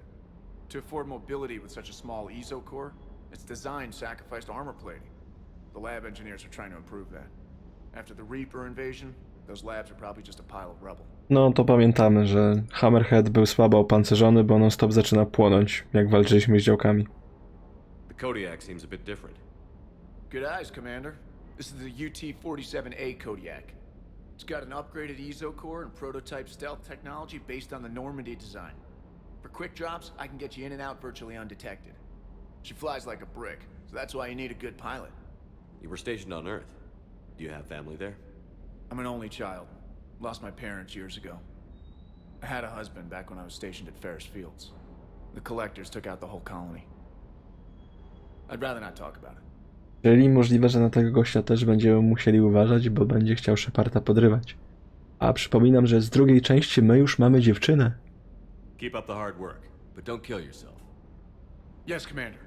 To afford mobility with such a small ESO core, its design sacrificed armor plating. The lab engineers are trying to improve that. After the Reaper invasion, those labs are probably just a pile of rubble. No to pamiętamy, że Hammerhead był słabo opancerzony, bo non-stop zaczyna płonąć, jak walczyliśmy z działkami. The Kodiak seems a bit different. Good eyes, Commander. This is the UT-47A Kodiak. It's got an upgraded ESO core and prototype stealth technology based on the Normandy design. For quick drops, I can get you in and out virtually undetected. She flies like a brick, so that's why you need a good pilot. You were stationed on Earth. Do you have family there? I'm an only child. Lost my parents years ago. I had a husband back when I was stationed at Ferris Fields. The collectors took out the whole colony. I'd rather not talk about it. Czyli możliwe, że na tego gościa też będziemy musieli uważać, bo będzie chciał Sheparda podrywać. A przypominam, że z drugiej części my już mamy dziewczynę. Keep up the hard work, but don't kill yourself. Yes, Commander.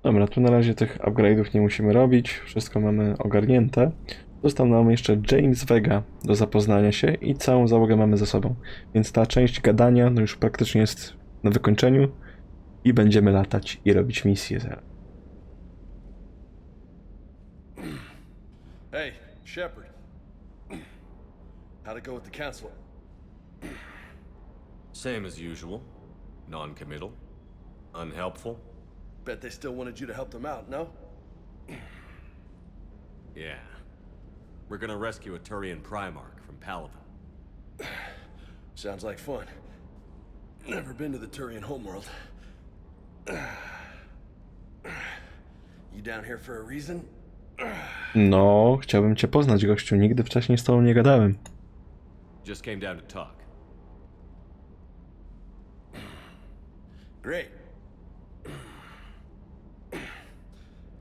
Dobra, tu na razie tych upgrade'ów nie musimy robić. Wszystko mamy ogarnięte. Został nam jeszcze James Vega do zapoznania się i całą załogę mamy za sobą. Więc ta część gadania no już praktycznie jest na wykończeniu i będziemy latać i robić misję. Hey, Shepard. How'd it go with the council? Same as usual. Non-committal. Unhelpful. Bet they still wanted you to help them out, no? Yeah. We're gonna rescue a Turian Primarch from Palaven. Sounds like fun. Never been to the Turian homeworld. You down here for a reason? No, chciałbym cię poznać, gościu. Nigdy wcześniej z tobą nie gadałem. Just came down to talk. Great.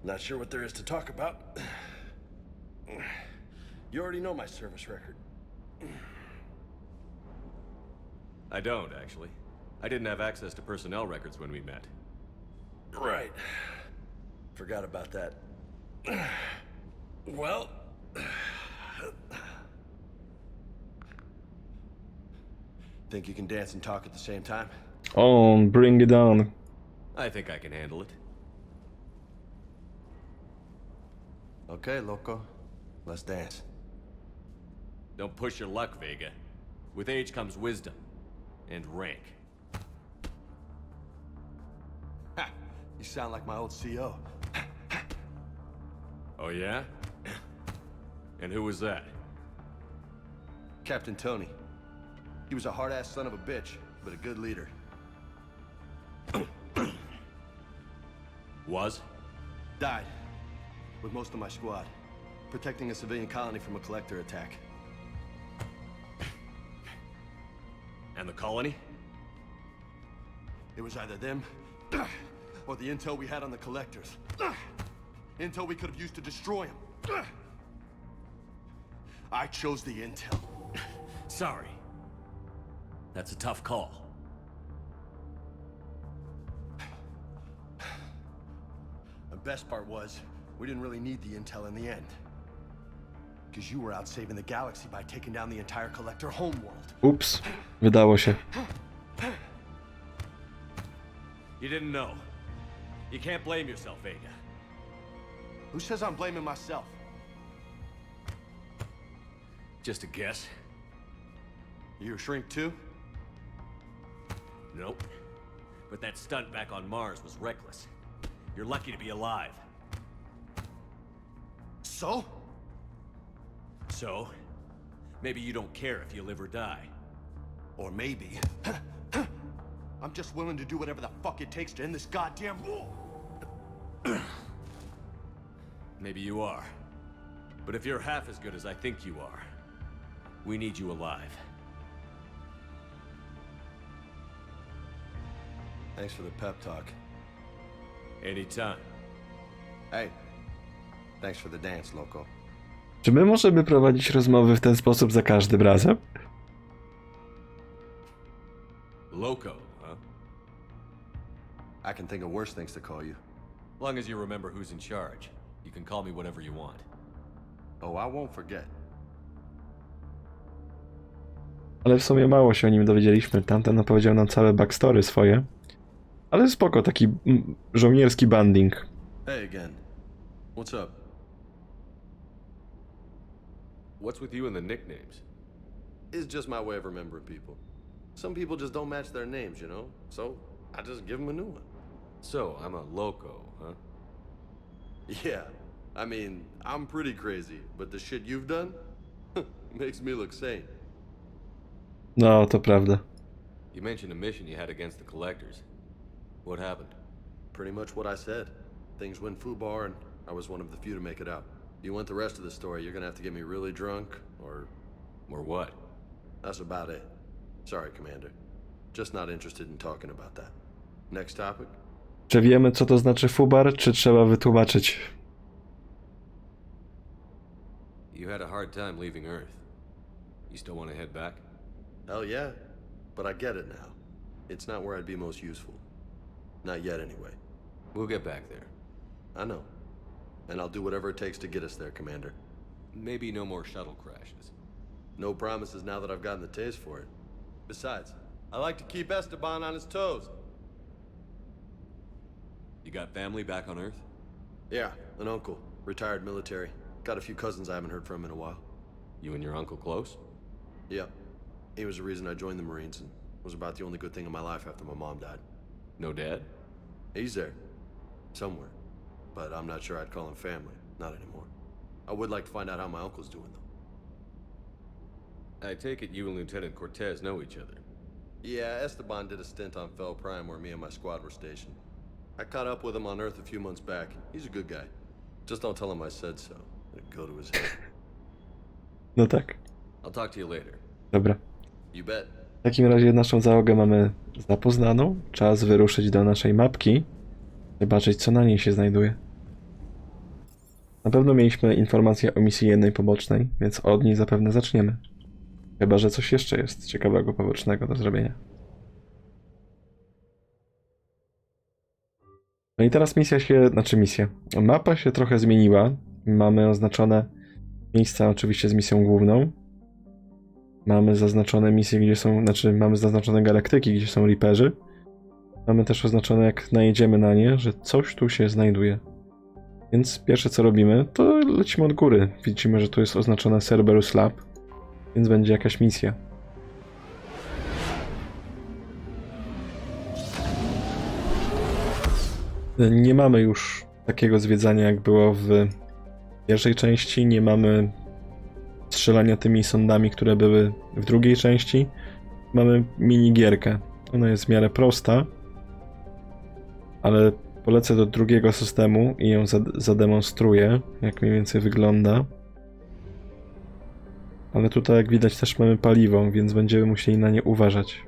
Not sure what there is to talk about. You already know my service record. I don't, actually. I didn't have access to personnel records when we met. Right. Forgot about that. Well... Think you can dance and talk at the same time? On, bring it on. I think I can handle it. Okay, loco. Let's dance. Don't push your luck, Vega. With age comes wisdom. And rank. Ha! You sound like my old CO. Oh yeah? And who was that? Captain Tony. He was a hard-ass son of a bitch, but a good leader. Was? Died. With most of my squad. Protecting a civilian colony from a collector attack. And the colony? It was either them, or the intel we had on the collectors. Intel we could have used to destroy them. I chose the intel. Sorry. That's a tough call. The best part was, we didn't really need the intel in the end. Because you were out saving the galaxy by taking down the entire collector homeworld. Ups, wydało się. You didn't know. You can't blame yourself, Vega. Who says I'm blaming myself? Just a guess. You a shrink too? Nope. But that stunt back on Mars was reckless. You're lucky to be alive. So? So? Maybe you don't care if you live or die. Or maybe... I'm just willing to do whatever the fuck it takes to end this goddamn war! Maybe you are. But if you're half as good as I think you are, we need you alive. Thanks for the pep talk. Anytime. Hey, thanks for the dance, loco. Czy my możemy prowadzić rozmowy w ten sposób za każdym razem? Loco, huh? I can think of worse things to call you. Long as you remember who's in charge, you can call me whatever you want. Oh, I won't forget. Ale w sumie mało się o nim dowiedzieliśmy. Tamten opowiedział nam całe backstory swoje. Ale spoko, taki żołnierski banding. Hey again. What's up? What's with you and the nicknames? It's just my way of remembering people. Some people just don't match their names, you know? So, I just give them a new one. So, I'm a loco, huh? Yeah. I mean, I'm pretty crazy, but the shit you've done makes me look sane. No, to prawda. You mentioned a mission you had against the Collectors. What happened? Pretty much what I said. Things went foobar, and I was one of the few to make it out. If you want the rest of the story, you're gonna have to get me really drunk, or... Or what? That's about it. Sorry, Commander. Just not interested in talking about that. Next topic? Czy wiemy, co to znaczy fubar, czy trzeba wytłumaczyć? You had a hard time leaving Earth. You still want to head back? Hell yeah. But I get it now. It's not where I'd be most useful. Not yet, anyway. We'll get back there. I know. And I'll do whatever it takes to get us there, Commander. maybe no more shuttle crashes. No promises now that I've gotten the taste for it. Besides, I like to keep Esteban on his toes. You got family back on Earth? Yeah, an uncle, retired military. Got a few cousins I haven't heard from in a while. You and your uncle close? Yeah. He was the reason I joined the Marines and was about the only good thing in my life after my mom died. No dad? He's there. Somewhere. But I'm not sure I'd call him family. Not anymore. I would like to find out how my uncle's doing, though. I take it you and Lieutenant Cortez know each other. Yeah, Esteban did a stint on Fel Prime where me and my squad were stationed. I caught up with him on Earth a few months back. He's a good guy. Just don't tell him I said so. It'd go to his head. No tak. I'll talk to you later. Dobra. You bet. W takim razie naszą załogę mamy zapoznaną. Czas wyruszyć do naszej mapki. Zobaczyć, co na niej się znajduje. Na pewno mieliśmy informację o misji jednej pobocznej, więc od niej zapewne zaczniemy. Chyba że coś jeszcze jest ciekawego pobocznego do zrobienia. No i teraz mapa się trochę zmieniła. Mamy oznaczone miejsca oczywiście z misją główną. Mamy zaznaczone misje, gdzie są, mamy zaznaczone galaktyki, gdzie są Reaperzy. Mamy też oznaczone, jak najedziemy na nie, że coś tu się znajduje. Więc pierwsze co robimy, to lecimy od góry. Widzimy, że tu jest oznaczone Cerberus Lab, więc będzie jakaś misja. Nie mamy już takiego zwiedzania, jak było w pierwszej części. Nie mamy strzelania tymi sondami, które były w drugiej części. Mamy minigierkę. Ona jest w miarę prosta, ale polecę do drugiego systemu i ją zademonstruję, jak mniej więcej wygląda. Ale tutaj, jak widać, też mamy paliwo, więc będziemy musieli na nie uważać.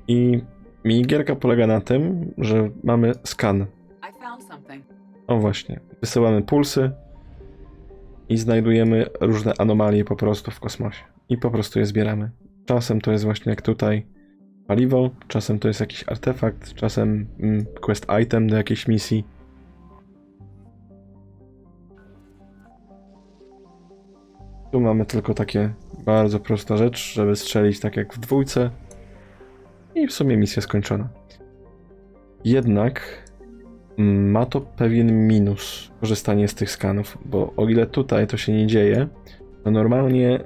I minigierka polega na tym, że mamy skan. O właśnie, wysyłamy pulsy i znajdujemy różne anomalie po prostu w kosmosie. I po prostu je zbieramy. Czasem to jest właśnie jak tutaj paliwo, czasem to jest jakiś artefakt, czasem quest item do jakiejś misji. Tu mamy tylko takie bardzo prosta rzecz, żeby strzelić tak jak w dwójce. I w sumie misja skończona. Jednak ma to pewien minus korzystanie z tych skanów, bo o ile tutaj to się nie dzieje, to normalnie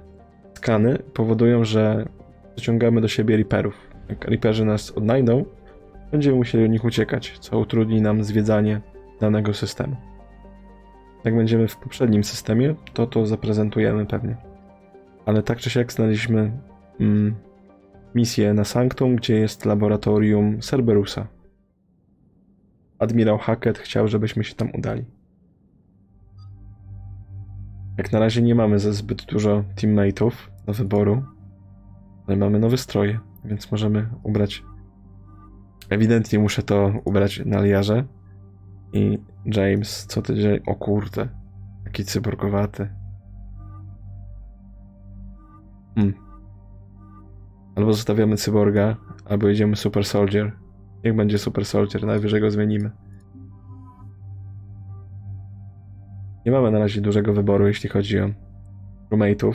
skany powodują, że przyciągamy do siebie Reaperów. Jak Reaperzy nas odnajdą, będziemy musieli od nich uciekać, co utrudni nam zwiedzanie danego systemu. Jak będziemy w poprzednim systemie, to zaprezentujemy pewnie. Ale tak czy siak znaleźliśmy misję na Sanctum, gdzie jest laboratorium Cerberusa. Admirał Hackett chciał, żebyśmy się tam udali. Jak na razie nie mamy zbyt dużo teammateów do wyboru, ale mamy nowe stroje, więc możemy ubrać. Ewidentnie muszę to ubrać na liarze. I James, co ty dzieje? O kurde, taki cyborgowaty. Albo zostawiamy cyborga, albo jedziemy Super Soldier. Niech będzie Super Soldier, najwyżej go zmienimy. Nie mamy na razie dużego wyboru, jeśli chodzi o roommate'ów.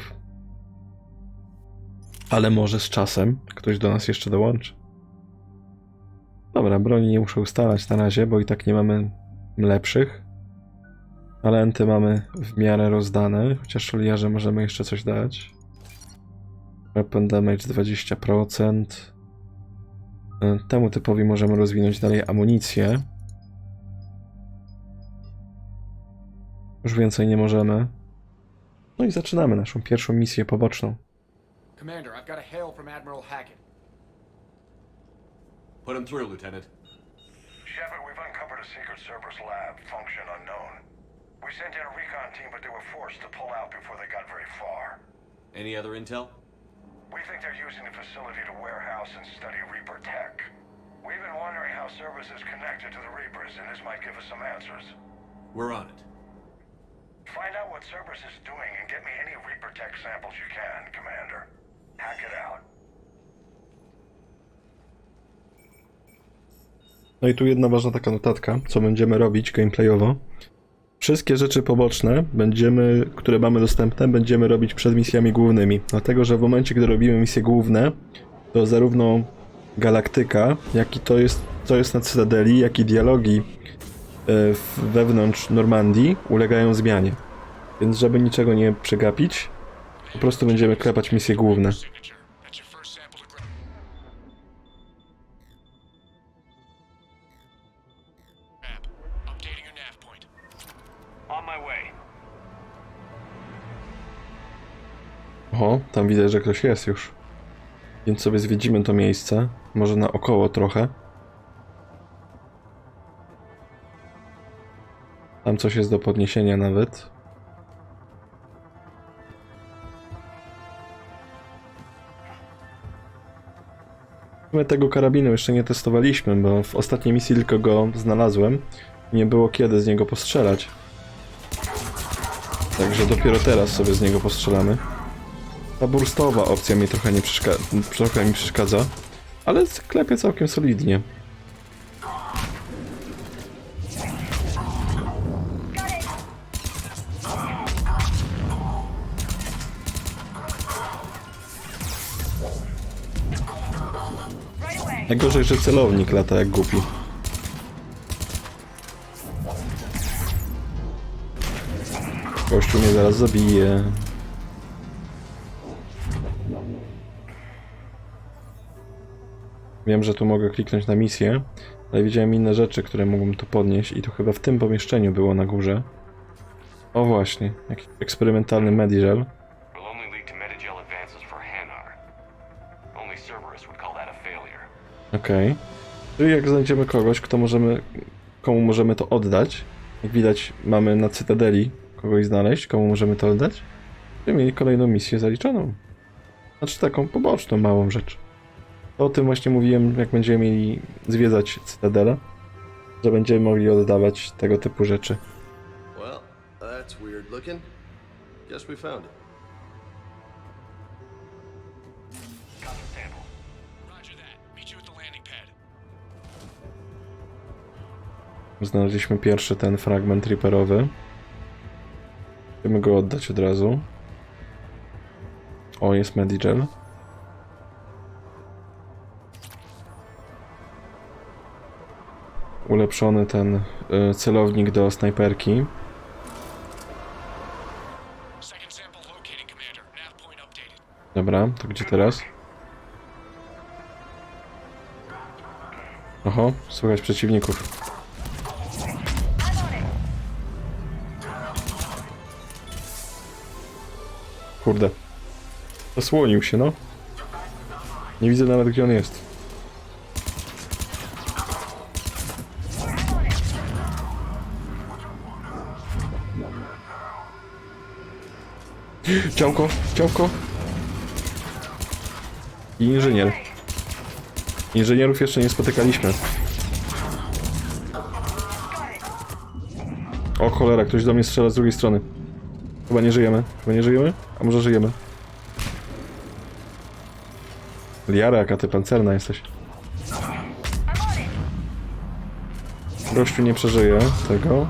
Ale może z czasem ktoś do nas jeszcze dołączy. Dobra, broni nie muszę ustalać na razie, bo i tak nie mamy lepszych. Talenty mamy w miarę rozdane, chociaż szoliarze możemy jeszcze coś dać. Weapon damage 20%. Temu typowi możemy rozwinąć dalej amunicję. Już więcej nie możemy. No i zaczynamy naszą pierwszą misję poboczną. Commander, I've got a hail from Admiral Hackett. Put him through, Lieutenant. Shepard, we've uncovered a secret Cerberus lab, function unknown. We sent in a recon team, but they were forced to pull out before they got very far. Any other intel? We think they're using the facility to warehouse and study Reaper tech. We've been wondering how Cerberus is connected to the Reapers, and this might give us some answers. We're on it. Find out what Cerberus is doing and get me any Reaper tech samples you can, Commander. Hack it out. No i tu jedna ważna taka notatka, co będziemy robić gameplayowo. Wszystkie rzeczy poboczne, które mamy dostępne, będziemy robić przed misjami głównymi. Dlatego, że w momencie, gdy robimy misje główne, to zarówno galaktyka, jak i to jest, co jest na Cytadeli, jak i dialogi wewnątrz Normandii ulegają zmianie. Więc żeby niczego nie przegapić, po prostu będziemy klepać misje główne. Oho, tam widzę, że ktoś jest już. Więc sobie zwiedzimy to miejsce. Może naokoło trochę. Tam coś jest do podniesienia nawet. My tego karabinu jeszcze nie testowaliśmy, bo w ostatniej misji tylko go znalazłem. Nie było kiedy z niego postrzelać. Także dopiero teraz sobie z niego postrzelamy. Ta burstowa opcja mi trochę mi przeszkadza, ale klepie całkiem solidnie. Najgorzej, że celownik lata jak głupi. Gościu mnie zaraz zabije. Wiem, że tu mogę kliknąć na misję, ale widziałem inne rzeczy, które mogłem tu podnieść i to chyba w tym pomieszczeniu było na górze. O właśnie, jakiś eksperymentalny Materiał. Okej. Czyli jak znajdziemy kogoś, komu możemy to oddać, jak widać mamy na Cytadeli kogoś znaleźć, komu możemy to oddać, będziemy mieli kolejną misję zaliczoną. Znaczy taką poboczną, małą rzecz. O tym właśnie mówiłem, jak będziemy mieli zwiedzać Cytadelę, że będziemy mogli oddawać tego typu rzeczy. Well, that's weird looking. Guess we found it. Znaleźliśmy pierwszy ten fragment Reaperowy. Chcemy go oddać od razu. O, jest Materiał. Ulepszony ten celownik do snajperki. Dobra, to gdzie teraz? Oho, słychać przeciwników. Kurde. Zasłonił się, no. Nie widzę nawet, gdzie on jest. Działko, działko. I inżynier. Inżynierów jeszcze nie spotykaliśmy. O cholera, ktoś do mnie strzela z drugiej strony. Chyba nie żyjemy. Chyba nie żyjemy? A może żyjemy? Liara, jaka ty pancerna jesteś. Gościu nie przeżyje tego.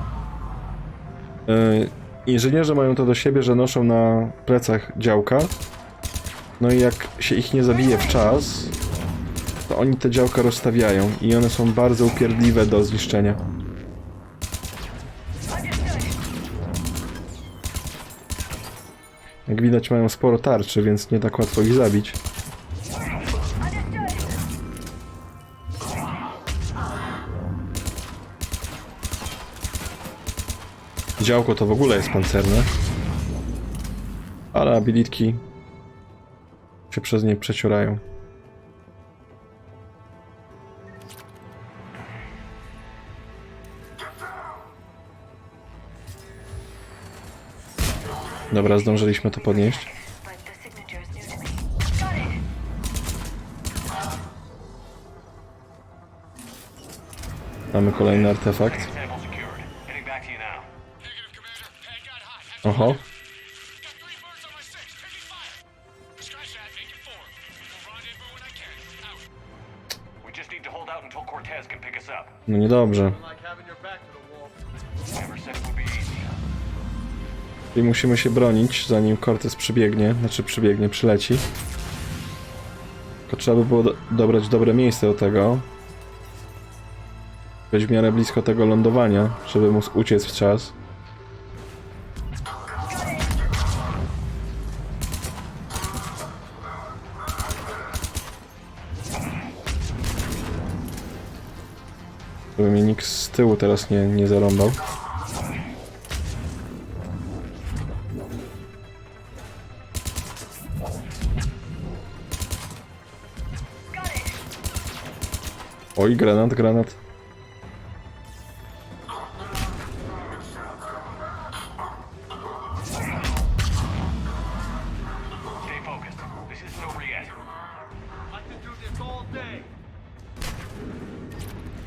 Inżynierzy mają to do siebie, że noszą na plecach działka. No i jak się ich nie zabije w czas, to oni te działka rozstawiają i one są bardzo upierdliwe do zniszczenia. Jak widać, mają sporo tarczy, więc nie tak łatwo ich zabić. Działko to w ogóle jest pancerne. Ale abilitki się przez nie przeciurają. Dobra, zdążyliśmy to podnieść. Mamy kolejny artefakt. Oho. No niedobrze. I musimy się bronić, zanim Cortez przybiegnie, przyleci. Tylko trzeba by było dobrać dobre miejsce do tego. Być w miarę blisko tego lądowania, żeby móc uciec w czas. Żeby mnie nikt z tyłu teraz nie zarąbał. Oj, granat.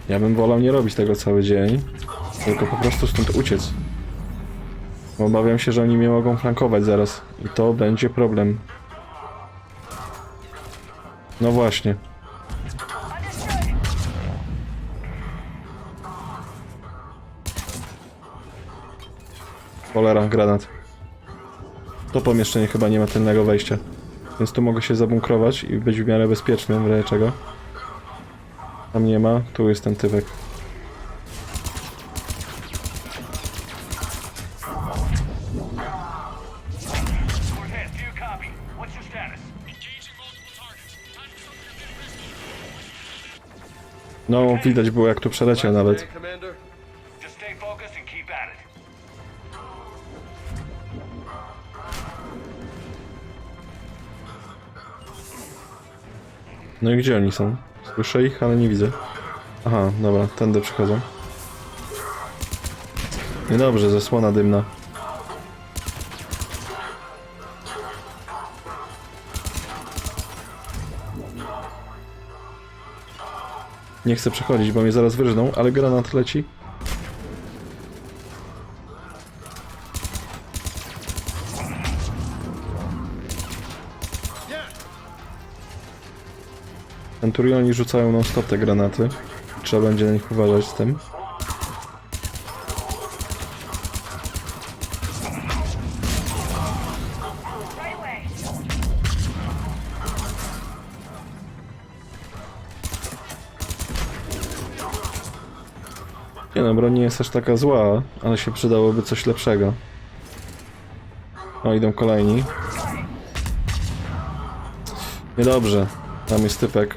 Ja bym wolał nie robić tego cały dzień, tylko po prostu stąd uciec. Obawiam się, że oni mnie mogą flankować zaraz i to będzie problem. No właśnie. Cholera, granat. To pomieszczenie chyba nie ma tylnego wejścia, więc tu mogę się zabunkrować i być w miarę bezpiecznym, w razie czego. Tam nie ma, tu jest ten typek. No, widać było jak tu przeleciał nawet. No i gdzie oni są? Słyszę ich, ale nie widzę. Aha, dobra, tędy przychodzą. Niedobrze, zasłona dymna. Nie chcę przechodzić, bo mnie zaraz wyrżną, ale granat leci. Centurioni rzucają non-stop te granaty. Trzeba będzie na nich uważać z tym. Nie no, broń nie jest aż taka zła, ale się przydałoby coś lepszego. O, idą kolejni. Niedobrze. Tam jest typek.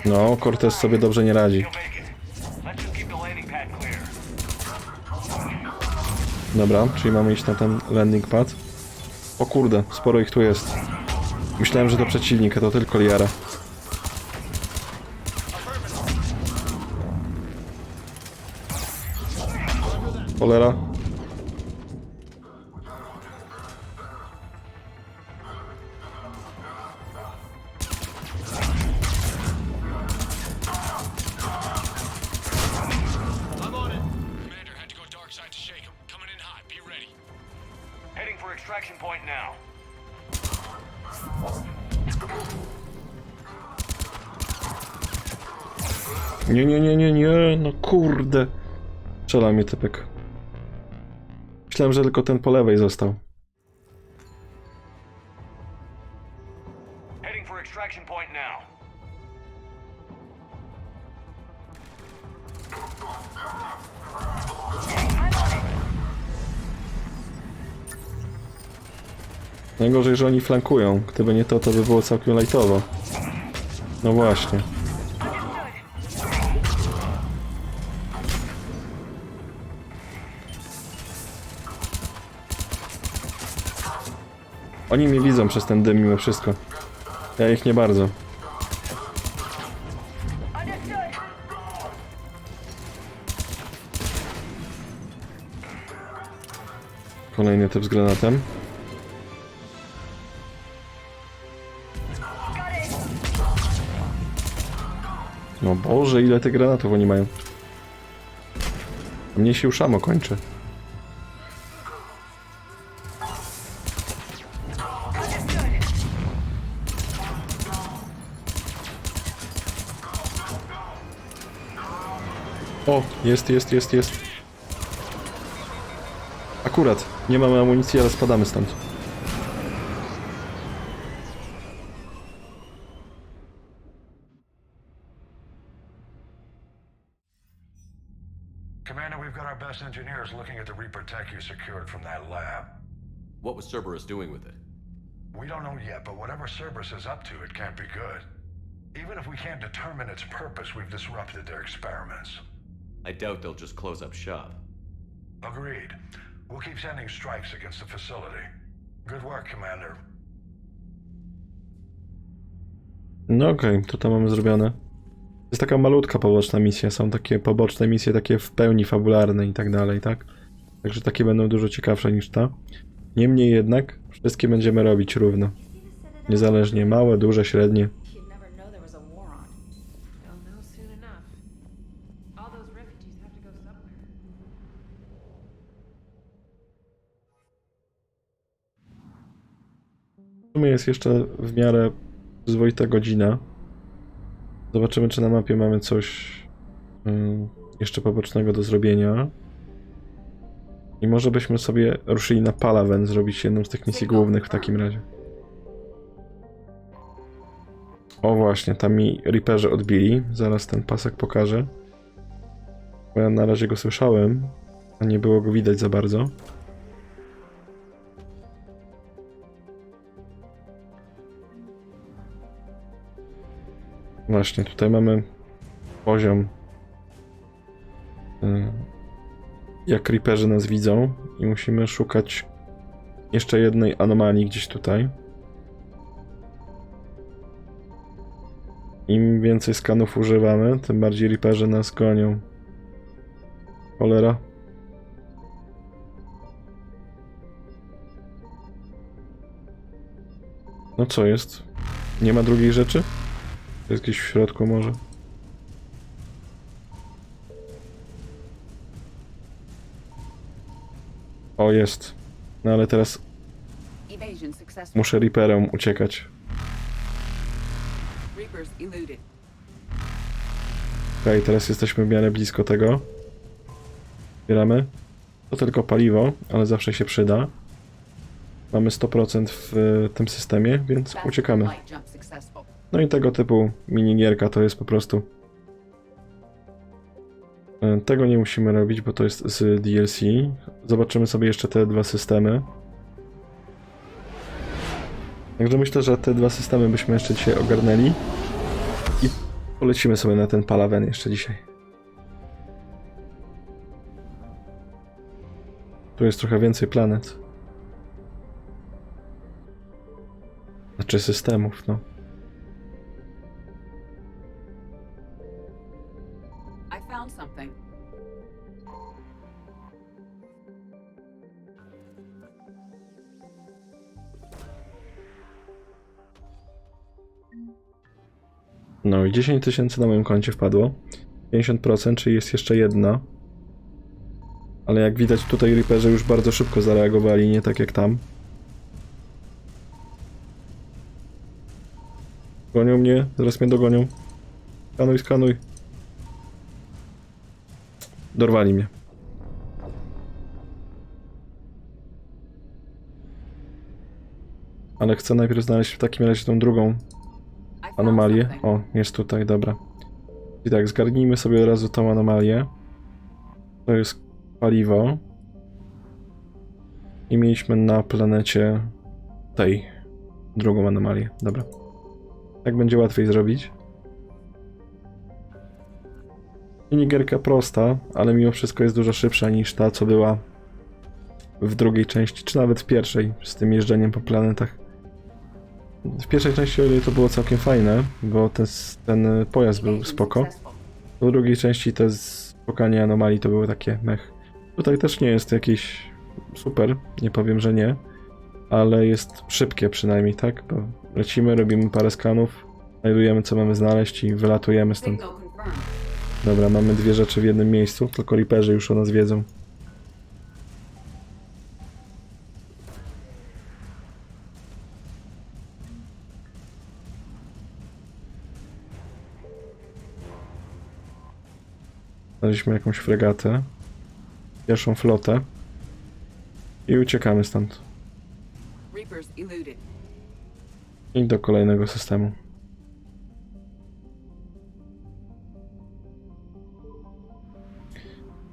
No, Cortez sobie dobrze nie radzi. Dobra, czyli mamy iść na ten landing pad. O kurde, sporo ich tu jest. Myślałem, że to przeciwnik, a to tylko Liara. Cholera. Nie, no kurde. Strzela mnie typek. Myślałem, że tylko ten po lewej został. Najgorzej, że oni flankują. Gdyby nie to, to by było całkiem lajtowo. No właśnie. Oni mnie widzą przez ten dym mimo wszystko. Ja ich nie bardzo. Kolejny typ z granatem. No Boże, ile tych granatów oni mają. Mnie się już ammo kończy. O, jest. Akurat, nie mamy amunicji, ale spadamy stąd. Commander, we've got our best engineers looking at the Reaper tech you secured from that lab. What was Cerberus doing with it? We don't know yet, but whatever Cerberus is up to, it can't be good. Even if we can't determine its purpose, we've disrupted their experiments. I doubt they'll just close up shop. Agreed. We'll keep sending strikes against the facility. Good work, Commander. No okej, to tam mamy zrobione. To jest taka malutka poboczna misja, są takie poboczne misje, takie w pełni fabularne i tak dalej, tak? Także takie będą dużo ciekawsze niż ta. Niemniej jednak, wszystkie będziemy robić równo. Niezależnie, małe, duże, średnie. W sumie jest jeszcze w miarę przyzwoita godzina. Zobaczymy, czy na mapie mamy coś jeszcze pobocznego do zrobienia. I może byśmy sobie ruszyli na Palaven, zrobić jedną z tych misji głównych w takim razie. O właśnie, tam mi Reaperzy odbili. Zaraz ten pasek pokażę. Bo ja na razie go słyszałem, a nie było go widać za bardzo. Właśnie, tutaj mamy poziom, jak Reaperzy nas widzą i musimy szukać jeszcze jednej anomalii gdzieś tutaj. Im więcej skanów używamy, tym bardziej Reaperzy nas gonią. Cholera. No co jest? Nie ma drugiej rzeczy? Jest gdzieś w środku może. O, jest. No ale teraz muszę Reaperem uciekać. Okej, teraz jesteśmy w miarę blisko tego. Zbieramy. To tylko paliwo, ale zawsze się przyda. Mamy 100% w tym systemie, więc uciekamy. No i tego typu minigierka to jest po prostu... Tego nie musimy robić, bo to jest z DLC. Zobaczymy sobie jeszcze te dwa systemy. Także myślę, że te dwa systemy byśmy jeszcze dzisiaj ogarnęli. I polecimy sobie na ten Palaven jeszcze dzisiaj. Tu jest trochę więcej planet. Znaczy systemów, no. Something. No i 10 000 na moim koncie wpadło. 50%, czyli jest jeszcze jedna. Ale jak widać tutaj Reaperzy już bardzo szybko zareagowali, nie tak jak tam. Gonią mnie, zaraz mnie dogonią. Skanuj, skanuj. Dorwali mnie. Ale chcę najpierw znaleźć w takim razie tą drugą anomalię. O, jest tutaj, dobra. I tak, zgarnijmy sobie od razu tą anomalię. To jest paliwo. I mieliśmy na planecie tej drugą anomalię. Dobra. Tak będzie łatwiej zrobić. Minigierka prosta, ale mimo wszystko jest dużo szybsza niż ta, co była w drugiej części, czy nawet w pierwszej, z tym jeżdżeniem po planetach. W pierwszej części to było całkiem fajne, bo ten pojazd był spoko. W drugiej części to szukanie anomalii to było takie mech. Tutaj też nie jest jakieś super, nie powiem, że nie, ale jest szybkie przynajmniej, tak? Bo lecimy, robimy parę skanów, znajdujemy co mamy znaleźć i wylatujemy stąd. Dobra, mamy dwie rzeczy w jednym miejscu, tylko Reaperzy już o nas wiedzą. Znaleźliśmy jakąś fregatę. Pierwszą flotę. I uciekamy stąd. Reapers eluded. I do kolejnego systemu.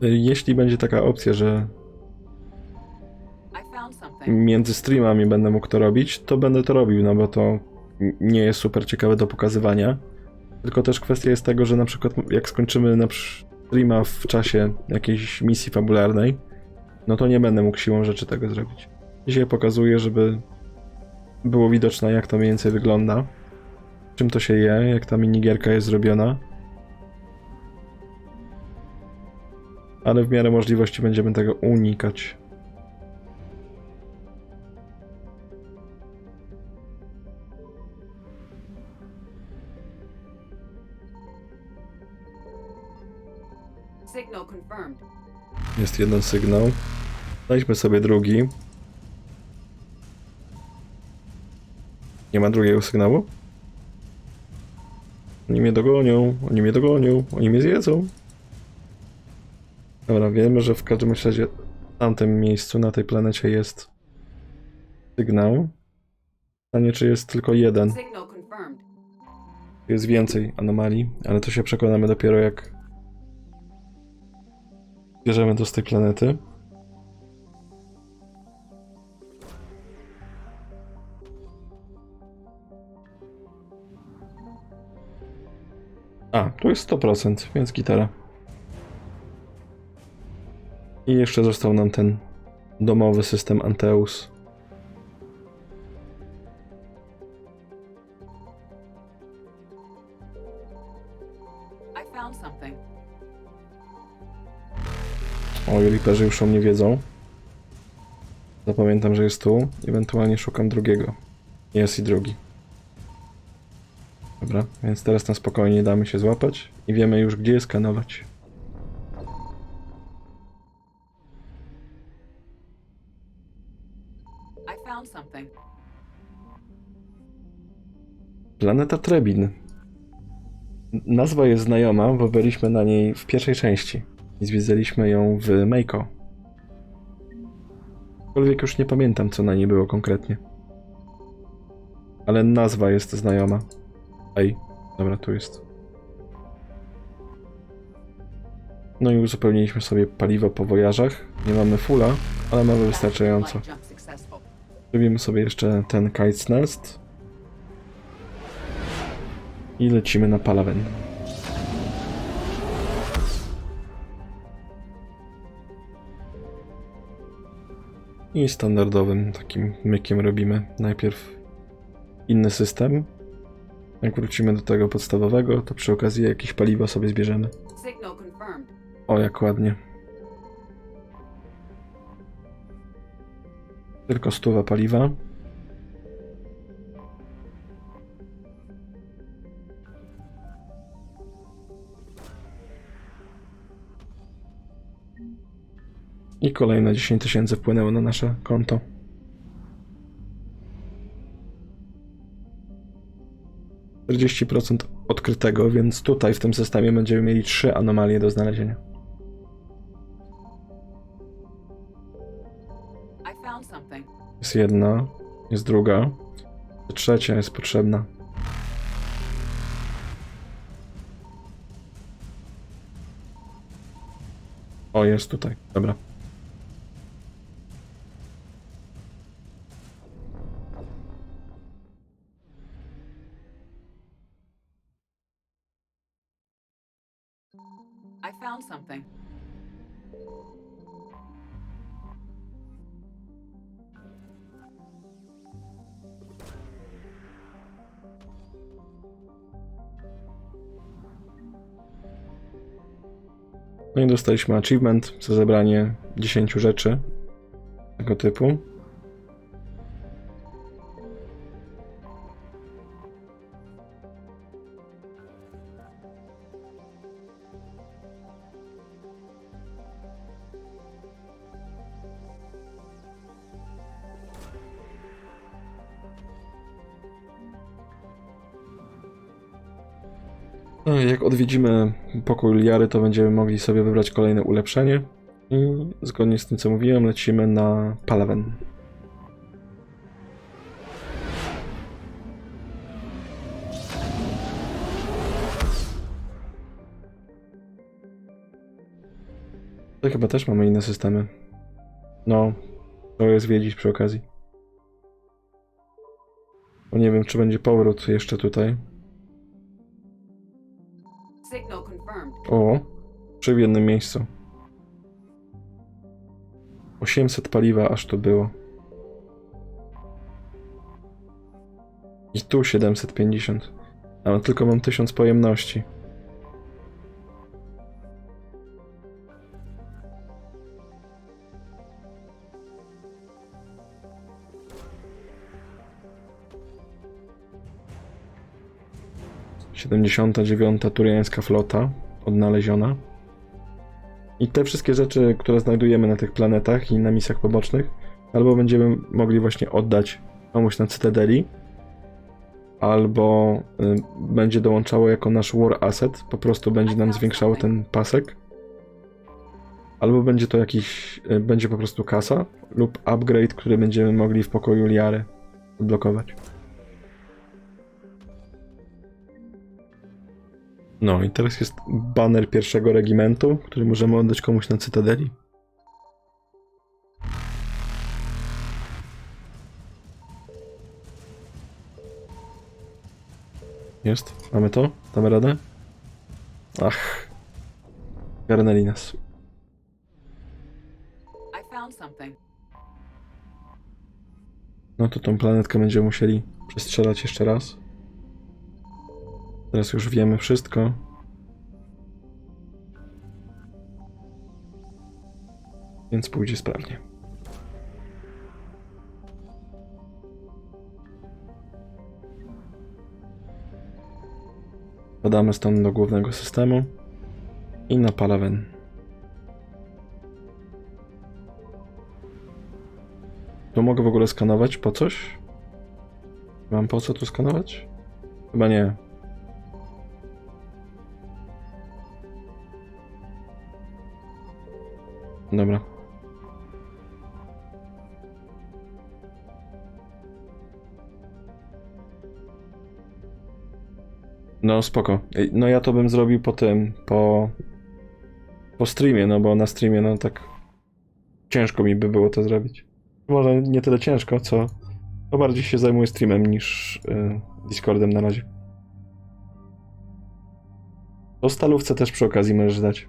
Jeśli będzie taka opcja, że między streamami będę mógł to robić, to będę to robił, no bo to nie jest super ciekawe do pokazywania. Tylko też kwestia jest tego, że na przykład jak skończymy na streama w czasie jakiejś misji fabularnej, no to nie będę mógł siłą rzeczy tego zrobić. Dzisiaj pokazuję, żeby było widoczne, jak to mniej więcej wygląda, czym to się je, jak ta minigierka jest zrobiona. Ale w miarę możliwości będziemy tego unikać. Signal confirmed. Jest jeden sygnał. Znajdźmy sobie drugi. Nie ma drugiego sygnału? Oni mnie dogonią, oni mnie dogonią, oni mnie zjedzą. Dobra, wiemy, że w każdym razie w tamtym miejscu na tej planecie jest sygnał. Pytanie, czy jest tylko jeden. Jest więcej anomalii, ale to się przekonamy dopiero jak bierzemy do z tej planety. A, tu jest 100%, więc gitara. I jeszcze został nam ten domowy system Anteus. Oj, Reaperzy już o mnie wiedzą. Zapamiętam, że jest tu. Ewentualnie szukam drugiego. Jest i drugi. Dobra, więc teraz na spokojnie damy się złapać i wiemy już, gdzie je skanować. Planeta Trebin. Nazwa jest znajoma, bo byliśmy na niej w pierwszej części i zwiedzaliśmy ją w Mako. Aczkolwiek już nie pamiętam, co na niej było konkretnie. Ale nazwa jest znajoma. Ej, dobra, tu jest. No i uzupełniliśmy sobie paliwo po wojażach. Nie mamy fulla, ale mamy wystarczająco. Zrobimy sobie jeszcze ten Kite's Nest. I lecimy na Palaven. I standardowym takim mykiem robimy najpierw inny system. Jak wrócimy do tego podstawowego, to przy okazji jakieś paliwo sobie zbierzemy. O, jak ładnie. Tylko 100 paliwa. I kolejne 10 000 wpłynęło na nasze konto. %40 odkrytego, więc tutaj w tym systemie będziemy mieli 3 anomalie do znalezienia. Jest jedna, jest druga, trzecia jest potrzebna. O, jest tutaj, dobra. I found something. No i dostaliśmy achievement za zebranie 10 rzeczy tego typu. No, jak odwiedzimy pokój Liary, to będziemy mogli sobie wybrać kolejne ulepszenie. I zgodnie z tym, co mówiłem, lecimy na Palaven. To chyba też mamy inne systemy. No, to jest wiedzieć przy okazji. Bo nie wiem, czy będzie powrót jeszcze tutaj. Signal confirmed. O, w jednym miejscu. 800 paliwa aż tu było. I tu 750. A tylko mam 1000 pojemności. Dziewiąta turiańska flota odnaleziona. I te wszystkie rzeczy, które znajdujemy na tych planetach i na misjach pobocznych, albo będziemy mogli właśnie oddać komuś na Cytadeli, albo będzie dołączało jako nasz war asset, po prostu będzie nam zwiększało ten pasek, albo będzie to będzie po prostu kasa, lub upgrade, który będziemy mogli w pokoju Liary odblokować. No i teraz jest baner pierwszego regimentu, który możemy oddać komuś na Cytadeli. Jest? Mamy to? Damy radę? Ach. Garnęli nas. I found something. No to tą planetkę będziemy musieli przestrzelać jeszcze raz. Teraz już wiemy wszystko. Więc pójdzie sprawnie. Podamy stąd do głównego systemu i na Palaven. Tu mogę w ogóle skanować po coś? Mam po co tu skanować? Chyba nie. Dobra. No spoko. No ja to bym zrobił po tym, po streamie, no bo na streamie no tak ciężko mi by było to zrobić. Może nie tyle ciężko, co bardziej się zajmuję streamem niż Discordem na razie. O stalówce też przy okazji możesz dać.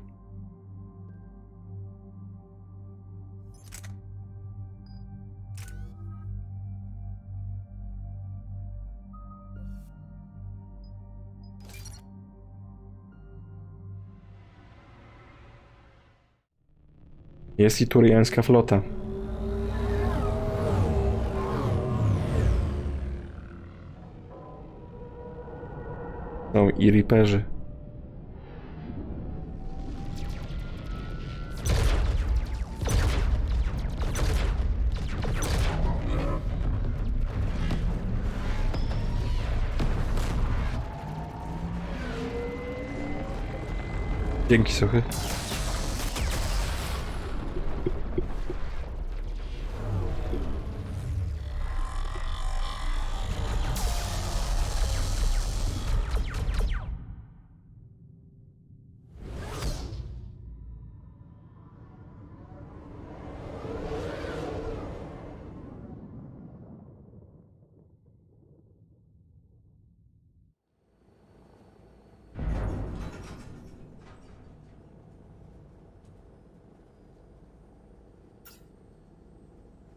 Jest i turiańska flota. Są i riperzy. Dzięki, Suchy.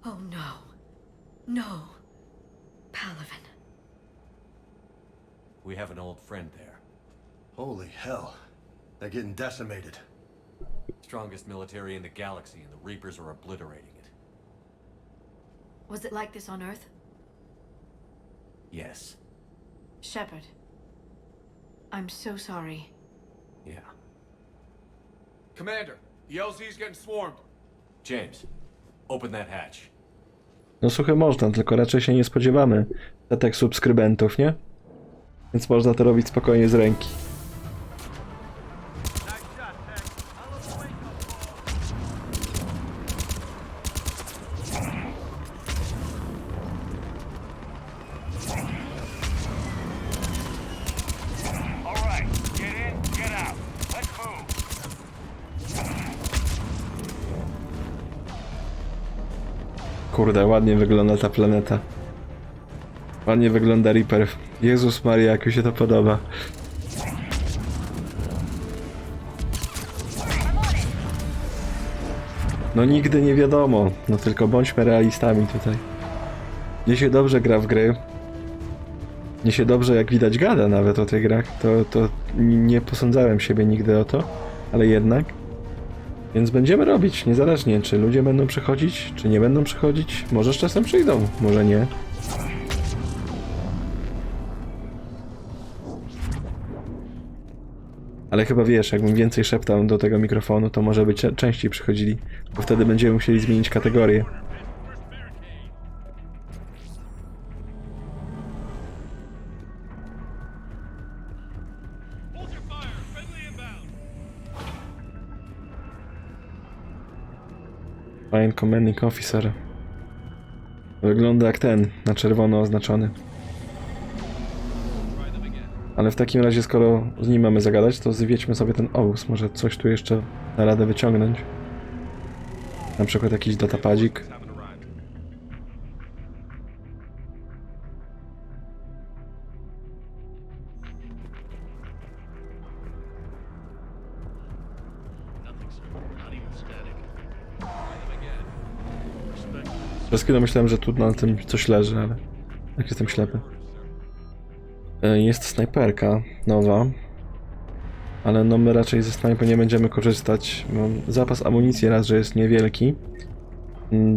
Oh no. No. Palaven. We have an old friend there. Holy hell. They're getting decimated. Strongest military in the galaxy, and the Reapers are obliterating it. Was it like this on Earth? Yes. Shepard. I'm so sorry. Yeah. Commander, the LZ's getting swarmed. James, open that hatch. No Suchy można, tylko raczej się nie spodziewamy setek subskrybentów, nie? Więc można to robić spokojnie z ręki. kurde, ładnie wygląda ta planeta. Ładnie wygląda Reaper. Jezus Maria, jak mi się to podoba. No nigdy nie wiadomo. No tylko bądźmy realistami tutaj. Mnie się dobrze gra w gry. Mnie się dobrze, jak widać, gada nawet o tych grach. To nie posądzałem siebie nigdy o to, ale jednak. Więc będziemy robić, niezależnie czy ludzie będą przychodzić, czy nie będą przychodzić. Może z czasem przyjdą, może nie. Ale chyba wiesz, jakbym więcej szeptał do tego mikrofonu, to może by częściej przychodzili, bo wtedy będziemy musieli zmienić kategorię. Fine Commanding Officer. Wygląda jak ten, na czerwono oznaczony. Ale w takim razie, skoro z nim mamy zagadać, to zwiedźmy sobie ten obóz. Może coś tu jeszcze da radę wyciągnąć. Na przykład jakiś datapadzik. Przez chwilę myślałem, że tu na tym coś leży, ale jak jestem ślepy. Jest snajperka nowa, ale no my raczej ze snajpy nie będziemy korzystać. Mam zapas amunicji raz, że jest niewielki.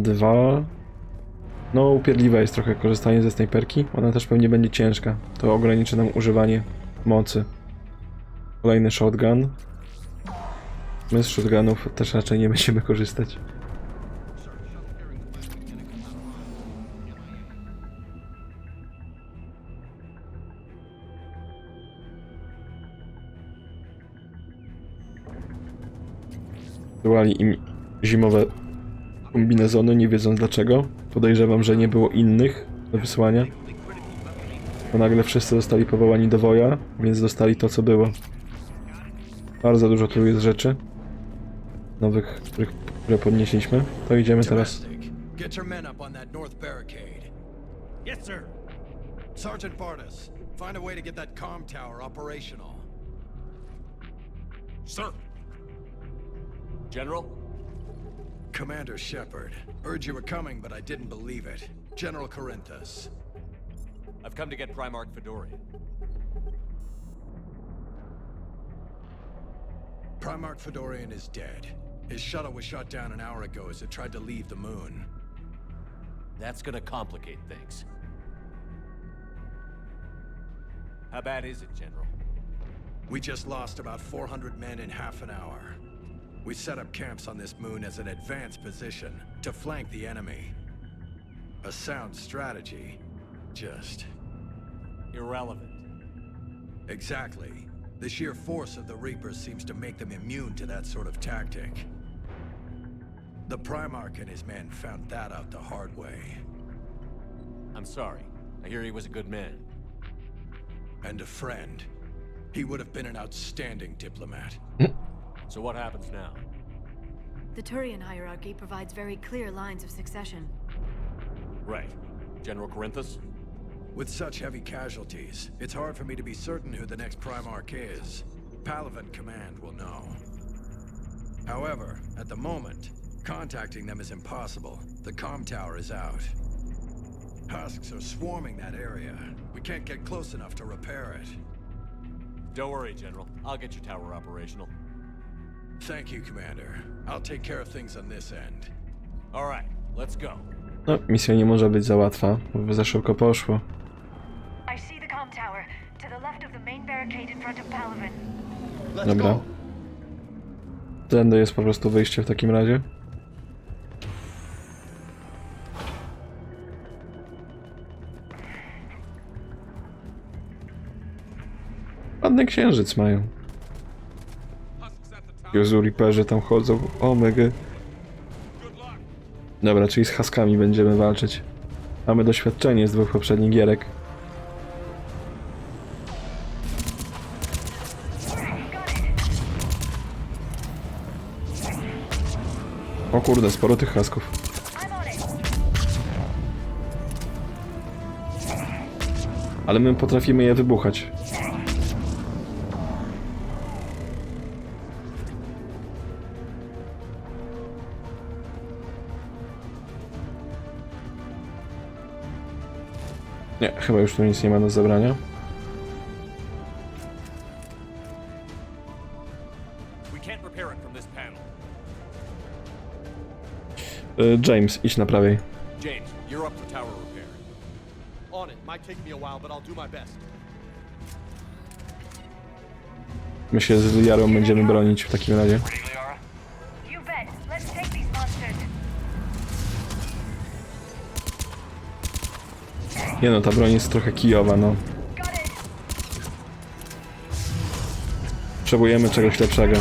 Dwa, no upierdliwe jest trochę korzystanie ze snajperki. Ona też pewnie będzie ciężka. To ograniczy nam używanie mocy. Kolejny shotgun. My z shotgunów też raczej nie będziemy korzystać. Wysyłali im zimowe kombinezony, nie wiedząc dlaczego. Podejrzewam, że nie było innych do wysłania. Bo nagle wszyscy zostali powołani do woja, więc dostali to, co było. Bardzo dużo tu jest rzeczy nowych, które podnieśliśmy. To idziemy teraz. Get your men up on that north barricade. Yes, sir. Sergeant Barnes, find a way to get that comm tower operational. Sir. General? Commander Shepard. Heard you were coming, but I didn't believe it. General Corinthus. I've come to get Primarch Fedorian. Primarch Fedorian is dead. His shuttle was shot down an hour ago as it tried to leave the moon. That's gonna complicate things. How bad is it, General? We just lost about 400 men in half an hour. We set up camps on this moon as an advanced position to flank the enemy. A sound strategy, just... irrelevant. Exactly. The sheer force of the Reapers seems to make them immune to that sort of tactic. The Primarch and his men found that out the hard way. I'm sorry. I hear he was a good man. And a friend. He would have been an outstanding diplomat. So what happens now? The Turian hierarchy provides very clear lines of succession. Right. General Corinthus? With such heavy casualties, it's hard for me to be certain who the next Primarch is. Palaven Command will know. However, at the moment, contacting them is impossible. The comm tower is out. Husks are swarming that area. We can't get close enough to repair it. Don't worry, General. I'll get your tower operational. Thank you, Commander. I'll take care of things on this end. All right, let's go. No, misja nie może być za łatwa, bo za szybko poszło. I see the comm tower to the left of the main barricade in front of Palaven. Dobra. Tędy jest po prostu wyjście w takim razie. Ładny księżyc mają. Jezu, Reaperzy tam chodzą. O mega. Dobra, czyli z Huskami będziemy walczyć. Mamy doświadczenie z 2 poprzednich gierek. O kurde, sporo tych Husków. ale my potrafimy je wybuchać. Nie, chyba już tu nic nie ma do zabrania. James, idź na prawej. James, you're up for tower repair. On it. Might take me a while, but I'll do my best. My się z Liarą będziemy bronić w takim razie. You bet. Let's take these monsters. Nie no, ta broń jest trochę kijowa, no. Potrzebujemy czegoś lepszego.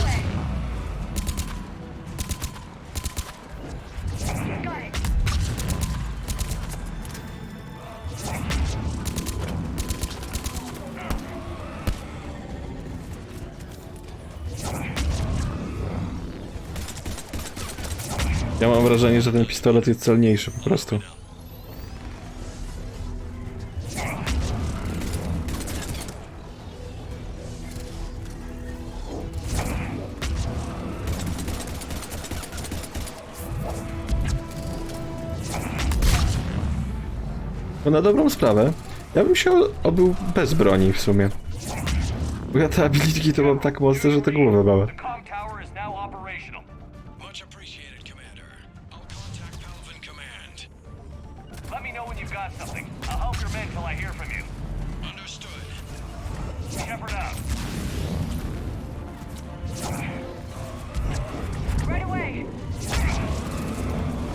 Ja mam wrażenie, że ten pistolet jest celniejszy po prostu. No na dobrą sprawę, ja bym się obył bez broni w sumie. Bo ja te abilitki to mam tak mocne, że te głowy małe.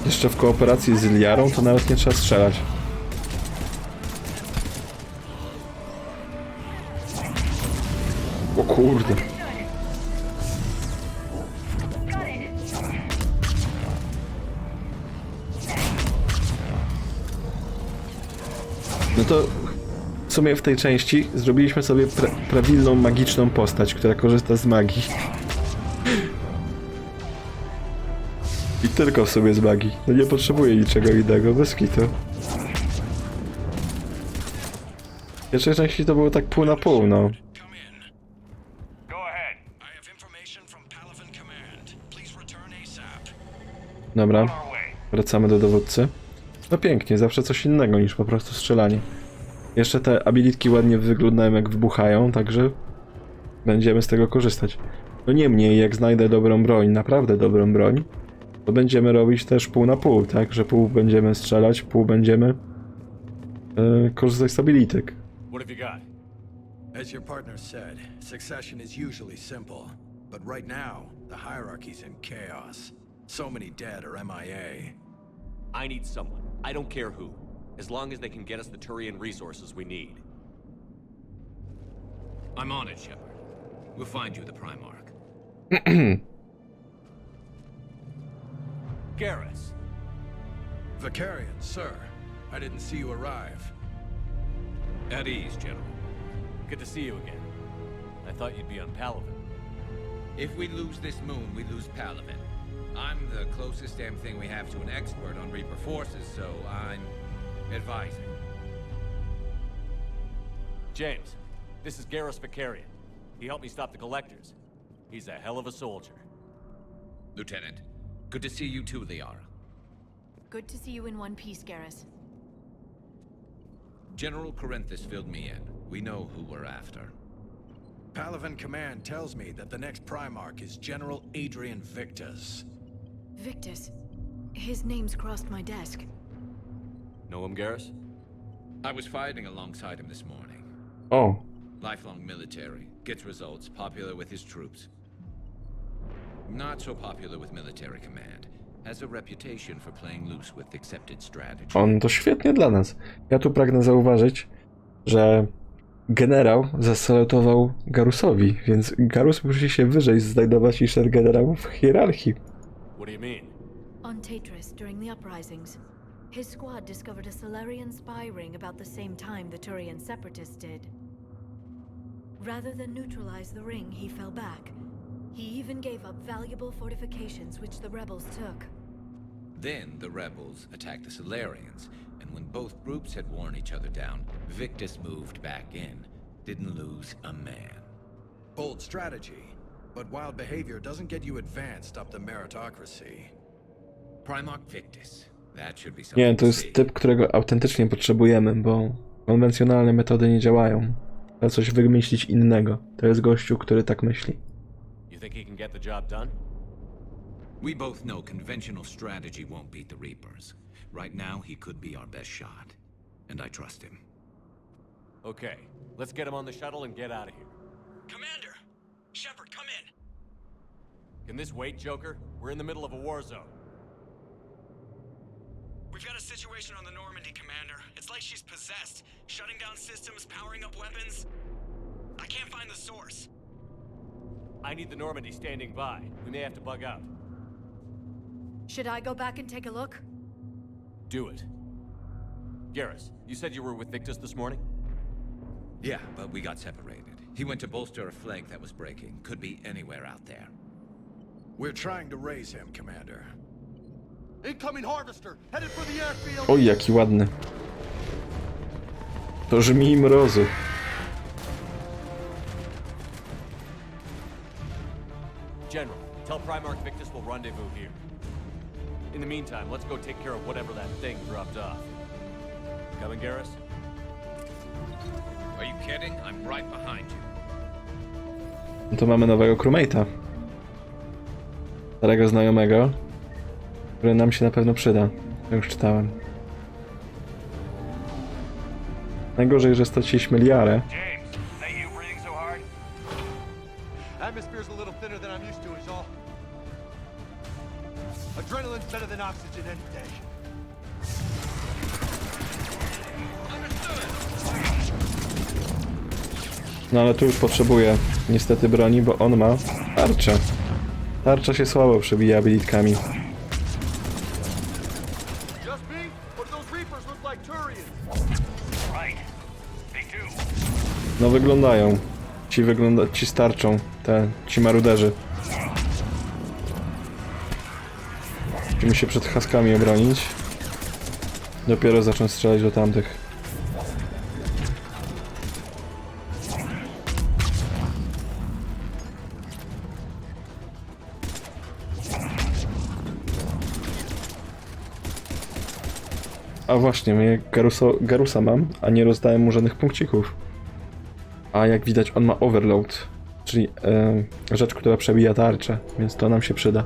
Jeszcze w kooperacji z Liarą to nawet nie trzeba strzelać. O kurde. No to w sumie w tej części zrobiliśmy sobie prawilną magiczną postać, która korzysta z magii. I tylko w sobie z magii. No nie potrzebuję niczego innego, bez kitu. W pierwszej części to było tak pół na pół, no. Dobra, wracamy do dowódcy. No pięknie, zawsze coś innego niż po prostu strzelanie. Jeszcze te abilitki ładnie wyglądają jak wybuchają, także będziemy z tego korzystać. No niemniej, jak znajdę dobrą broń, naprawdę dobrą broń, to będziemy robić też pół na pół, tak? Że pół będziemy strzelać, pół będziemy korzystać z abilitek. What have you got? As your partner said, succession is usually simple. But right now, the hierarchy's in chaos. So many dead or MIA. I need someone. I don't care who. As long as they can get us the Turian resources we need. I'm on it, Shepard. We'll find you the Primarch. Garrus. Vicarian, sir. I didn't see you arrive. At ease, General. Good to see you again. I thought you'd be on Palaven. If we lose this moon, we lose Palaven. I'm the closest damn thing we have to an expert on Reaper forces, so I'm advising. James, this is Garrus Vicarian. He helped me stop the Collectors. He's a hell of a soldier. Lieutenant, good to see you too, Liara. Good to see you in one piece, Garrus. General Corinthus filled me in. We know who we're after. Palaven Command tells me that the next Primarch is General Adrian Victus. Victus. His name's crossed my desk. Know him, Garrus? I was fighting alongside him this morning. Oh. Lifelong military. Gets results. Popular with his troops. Not so popular with military command. Has a reputation for playing loose with accepted strategy. On to świetnie dla nas. Ja tu pragnę zauważyć, że generał zasalutował Garusowi, więc Garus musi się wyżej znajdować niż ten generał w hierarchii. What do you mean? On Tatris, during the uprisings, his squad discovered a Solarian spy ring about the same time the Turian separatists did. Rather than neutralize the ring, he fell back. He even gave up valuable fortifications which the rebels took. Then the rebels attacked the Solarians, and when both groups had worn each other down, Victus moved back in. Didn't lose a man. Bold strategy, but wild behavior doesn't get you advanced up the meritocracy. Primarch Victus. That should be something Nie, to jest typ, którego autentycznie potrzebujemy, bo konwencjonalne metody nie działają. Trzeba coś wymyślić innego. To jest gościu, który tak myśli. You think he can get the job done? We both know conventional strategy won't beat the Reapers. Right now, he could be our best shot. And I trust him. Okay, let's get him on the shuttle and get out of here. Commander! Shepard, come in! Can this wait, Joker? We're in the middle of a war zone. We've got a situation on the Normandy, Commander. It's like she's possessed. Shutting down systems, powering up weapons. I can't find the source. I need the Normandy standing by. We may have to bug out. Should I go back and take a look? Do it. Garrus, you said you were with Victus this morning? Yeah, but we got separated. He went to bolster a flank that was breaking. Could be anywhere out there. We're trying to raise him, Commander. Incoming harvester, headed for the airfield. Oj, jaki ładny. To żmi mrozu. General, tell Primarch Victus we'll rendezvous here. In the meantime, let's go take care of whatever that thing dropped off. Coming, Garrus? Are you kidding? I'm right behind you. No to mamy nowego crewmate'a. Starego znajomego, który nam się na pewno przyda. To już czytałem. Najgorzej, że straciliśmy Liarę. Atmosphere's a little thinner than I'm used to, is all. Adrenaline's better than oxygen any day. No ale tu już potrzebuję niestety broni, bo on ma tarczę. Tarcza się słabo przebija abilitkami. No wyglądają. Ci z tarczą. Ci maruderzy. Musimy się przed haskami obronić. Dopiero zacząć strzelać do tamtych. A właśnie, ja Garusa mam, a nie rozdałem mu żadnych punkcików. A jak widać on ma overload, czyli rzecz, która przebija tarczę, więc to nam się przyda.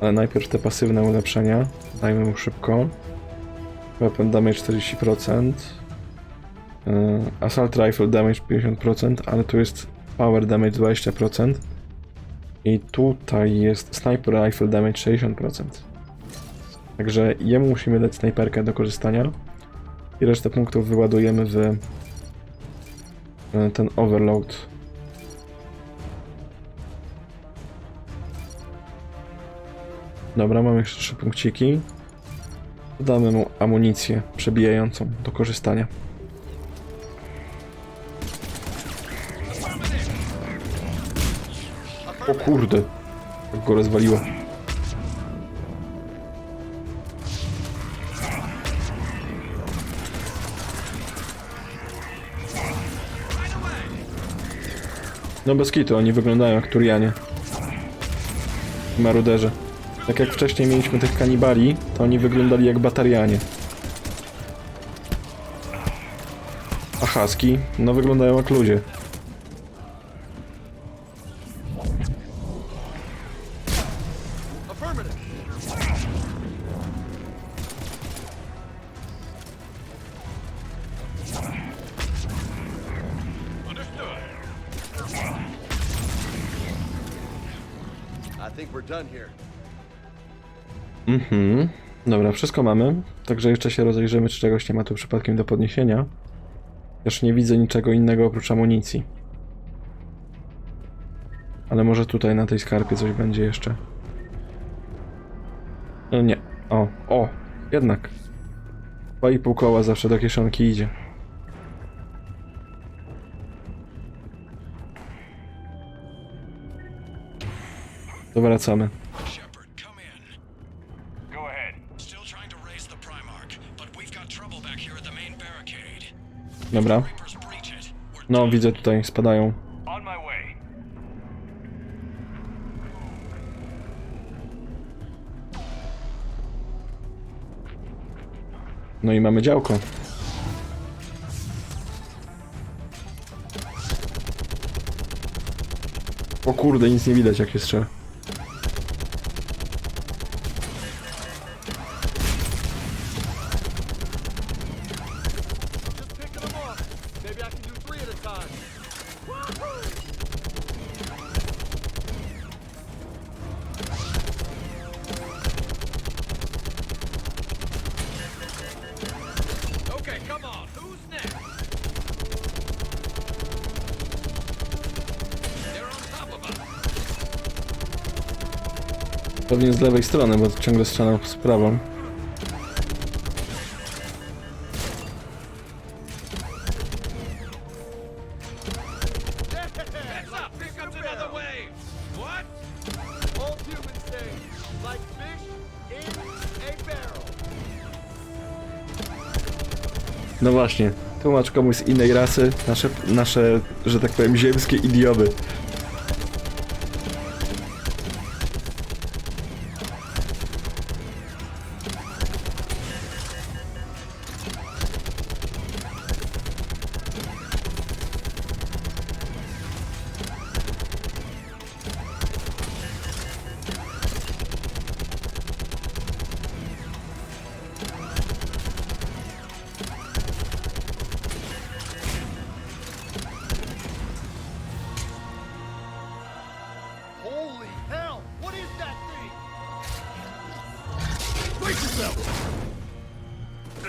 Ale najpierw te pasywne ulepszenia, dajmy mu szybko. Weapon damage 40%. Assault rifle damage 50%, ale tu jest power damage 20%. I tutaj jest sniper rifle damage 60%. Także jemu musimy dać snajperkę do korzystania i resztę punktów wyładujemy w ten overload. Dobra, mamy jeszcze 3 punkciki. Dodamy mu amunicję przebijającą do korzystania. O kurde, jak go rozwaliło. No bez kitu, oni wyglądają jak Turianie. Maruderzy. Tak jak wcześniej mieliśmy tych kanibali, to oni wyglądali jak batarianie. A husky, no wyglądają jak ludzie. Dobra, wszystko mamy. Także jeszcze się rozejrzymy, czy czegoś nie ma tu przypadkiem do podniesienia. Też nie widzę niczego innego oprócz amunicji. Ale może tutaj na tej skarpie coś będzie jeszcze. No nie. O, jednak. 2,5 koła zawsze do kieszonki idzie. To wracamy. Dobra. No, widzę tutaj, spadają. No i mamy działko. O kurde, nic nie widać jak jest strzel. Pewnie z lewej strony, bo ciągle strzelam z prawą. No właśnie, tłumacz komuś z innej rasy nasze, że tak powiem, ziemskie idiomy.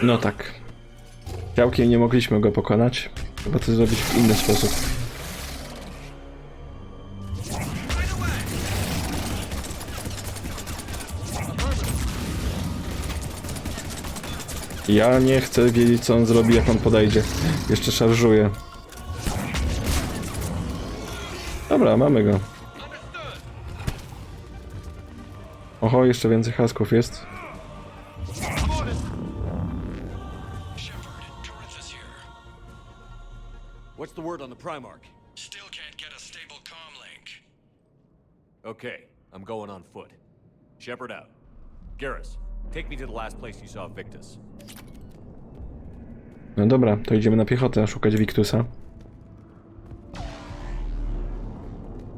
No tak. Ciałkiem nie mogliśmy go pokonać. Trzeba to zrobić w inny sposób. Ja nie chcę wiedzieć, co on zrobi, jak on podejdzie. Jeszcze szarżuje. Dobra, mamy go. Oho, jeszcze więcej hasków jest. What's the word on the Primarch? Still can't get a stable comm link. Okay, I'm going on foot. Shepard out. Garrus, take me to the last place you saw Victus. No dobra, to idziemy na piechotę szukać Victusa.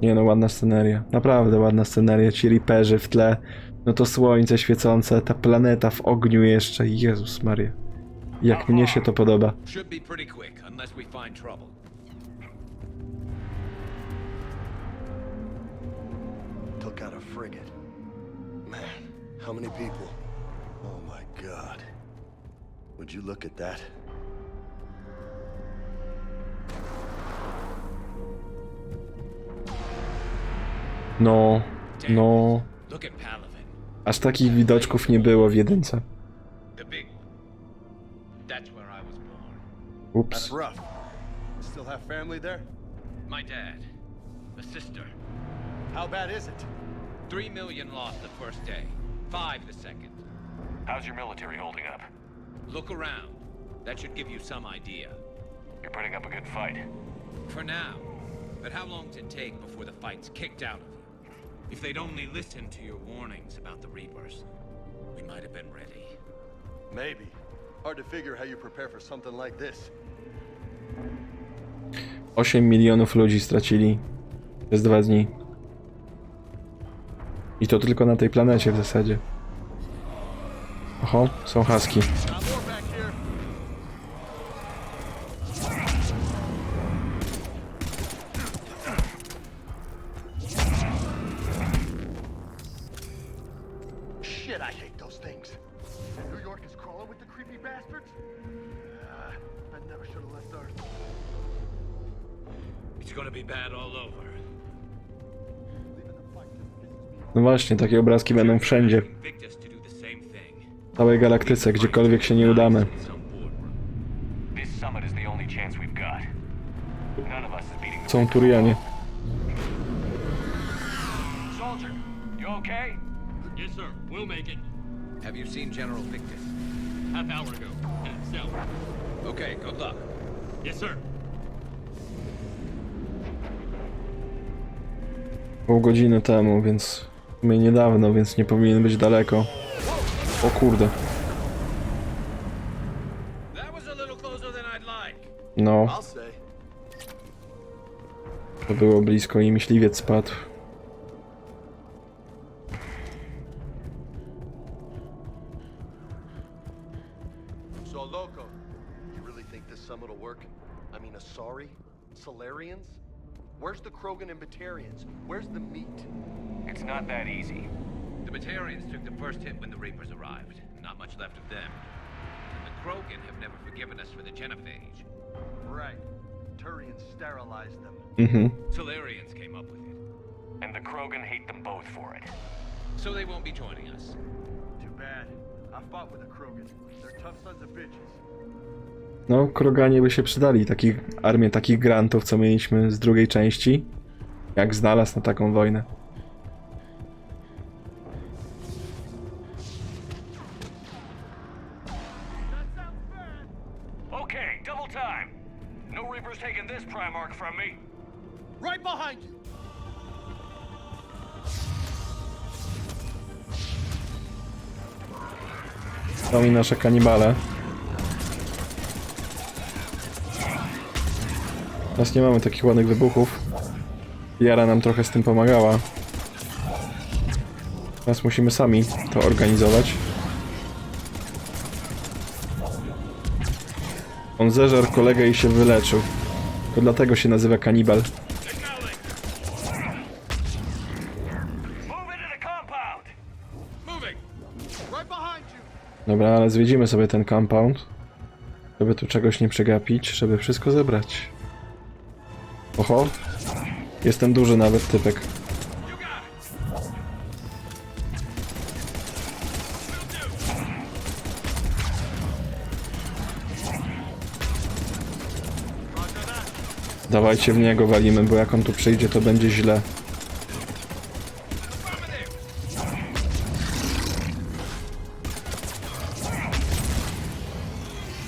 Nie no, ładna sceneria. Naprawdę ładna sceneria. Ci riperzy w tle. No to słońce świecące, ta planeta w ogniu jeszcze. Jezus Maria. Jak mnie się to podoba. Should be pretty quick, unless we find trouble. Took out a frigate. Man, how many people? Oh my god. Would you look at that? No, no. Aż takich widoczków nie było w jedynce. Ups. That's rough. Still have family there? My dad, a sister. How bad is it? 3 million lost the first day, 5 the second. How's your military holding up? Look around. That should give you some idea. You're putting up a good fight. For now. But how long does it take before the fight's kicked out of you? If they'd only listened to your warnings about the Reapers, we might have been ready. Maybe. Hard to figure how you prepare for something like this. 8 milionów ludzi stracili przez 2 dni. I to tylko na tej planecie w zasadzie. Oho, są haski. Shit, I hate those things. New York is crawling with the creepy bastards? I never should have left Earth. It's gonna be bad all over. No właśnie, takie obrazki będą wszędzie. W całej galaktyce, gdziekolwiek się nie udamy. Są Turianie. Soldier, you okay? Yes, sir. We'll make it. Have you seen General Victus? Half hour ago. South. Okay, good luck. Yes, sir. Pół godziny temu, więc w sumie niedawno, więc nie powinien być daleko. O kurde. No. To było blisko i myśliwiec spadł. So loco, you really think this summit will work? I mean, Asari? Solarians? Where's the Krogan and Batarians? Where's the meat? It's not that easy. The Batarians took the first hit when the Reapers arrived. Not much left of them. And the Krogan have never forgiven us for the genophage. Right. Turians sterilized them. Solarians came up with it. And the Krogan hate them both for it. So they won't be joining us. Too bad. I fought with the Krogan. They're tough sons of bitches. No, Kroganie by się przydali, armię takich grantów, co mieliśmy z drugiej części. Jak znalazł na taką wojnę. Okay, double time. No Reaper's taking this Primarch from me. Right behind you! Są i nasze kanibale. Teraz nie mamy takich ładnych wybuchów. Jara nam trochę z tym pomagała. Teraz musimy sami to organizować. On zeżarł kolegę i się wyleczył. To dlatego się nazywa kanibal. Dobra, ale zwiedzimy sobie ten compound, żeby tu czegoś nie przegapić, żeby wszystko zebrać. Oho, jestem duży nawet, typek. Dawajcie w niego walimy, bo jak on tu przyjdzie, to będzie źle.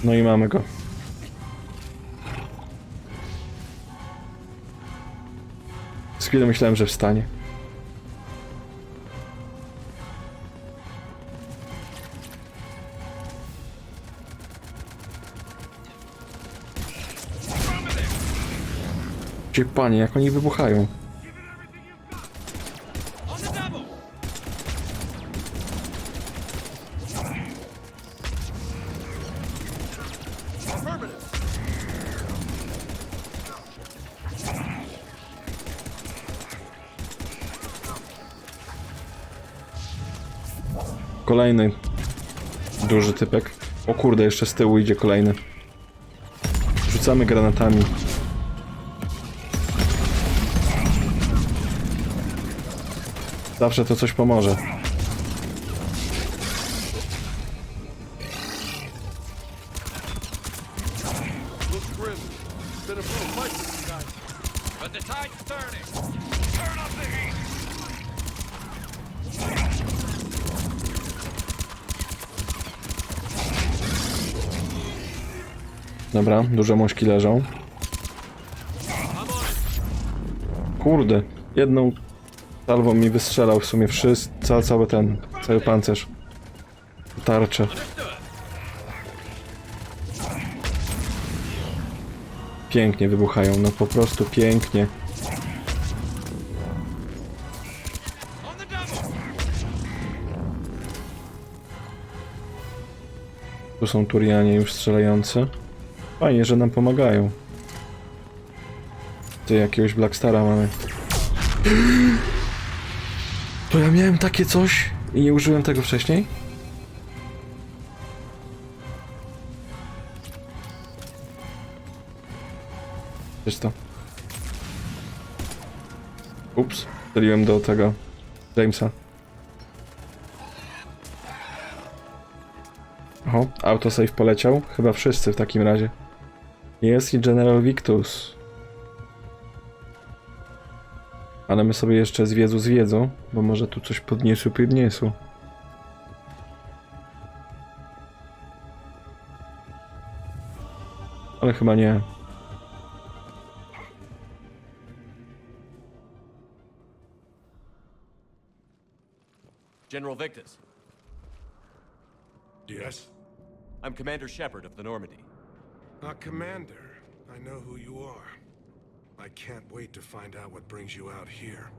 No i mamy go. Z chwilą myślałem, że wstanie. Gdzie panie, jak oni wybuchają? Kolejny duży typek. O kurde, jeszcze z tyłu idzie kolejny. Rzucamy granatami. Zawsze to coś pomoże. Dobra, duże muszki leżą. Kurde, jedną salwą mi wystrzelał w sumie cały pancerz. Tarczę. Pięknie wybuchają, no po prostu pięknie. Tu są Turianie już strzelający. Fajnie, że nam pomagają. Tu jakiegoś Blackstara mamy. To ja miałem takie coś i nie użyłem tego wcześniej? Wiesz to. Ups, strzeliłem do tego Jamesa. Oho, autosave poleciał. Chyba wszyscy w takim razie. Jest i General Victus. Ale my sobie jeszcze zwiedzu, bo może tu coś podniesł. Ale chyba nie. General Victus. Yes? I'm Commander Shepard of the Normandy. Commander, I know who you are. I can't wait to find out what brings you out here.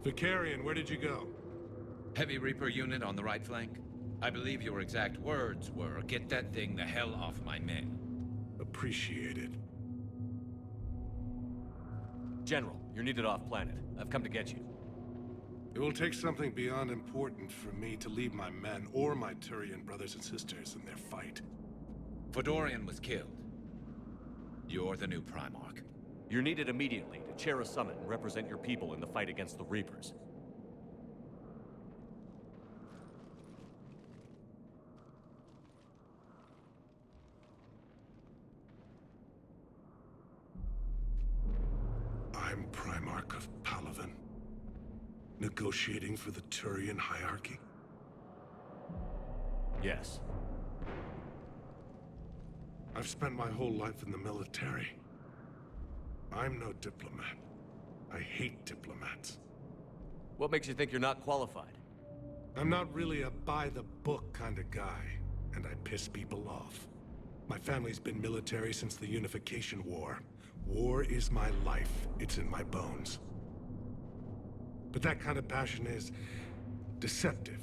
Vicarian, where did you go? Heavy Reaper unit on the right flank. I believe your exact words were, "Get that thing the hell off my men." Appreciated. General, you're needed off-planet. I've come to get you. It will take something beyond important for me to leave my men or my Turian brothers and sisters in their fight. Fedorian was killed. You're the new Primarch. You're needed immediately to chair a summit and represent your people in the fight against the Reapers. I'm Primarch of Palaven. Negotiating for the Turian hierarchy? Yes. I've spent my whole life in the military. I'm no diplomat. I hate diplomats. What makes you think you're not qualified? I'm not really a by-the-book kind of guy, and I piss people off. My family's been military since the Unification War. War is my life. It's in my bones. But that kind of passion is deceptive.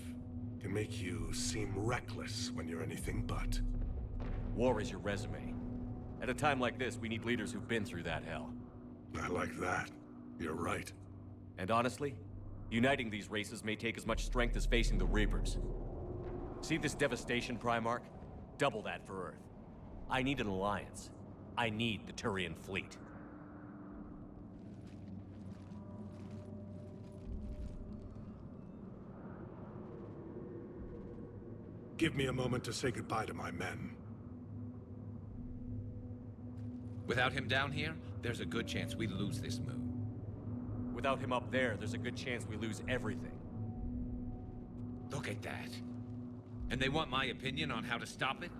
Can make you seem reckless when you're anything but. War is your resume. At a time like this, we need leaders who've been through that hell. I like that. You're right. And honestly, uniting these races may take as much strength as facing the Reapers. See this devastation, Primarch? Double that for Earth. I need an alliance. I need the Turian fleet. Give me a moment to say goodbye to my men. Without him down here, there's a good chance we lose this move. Without him up there, there's a good chance we lose everything. Look at that. And they want my opinion on how to stop it?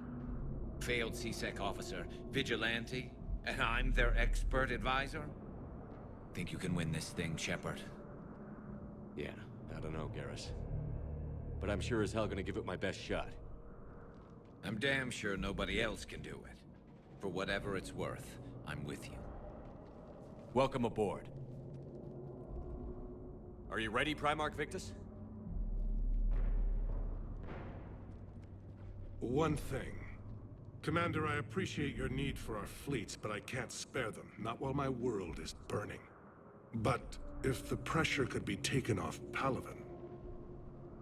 Failed CSEC officer, vigilante, and I'm their expert advisor? Think you can win this thing, Shepard? Yeah, I don't know, Garrus. But I'm sure as hell gonna give it my best shot. I'm damn sure nobody else can do it. For whatever it's worth, I'm with you. Welcome aboard. Are you ready, Primarch Victus? One thing. Commander, I appreciate your need for our fleets, but I can't spare them. Not while my world is burning. But if the pressure could be taken off Palaven...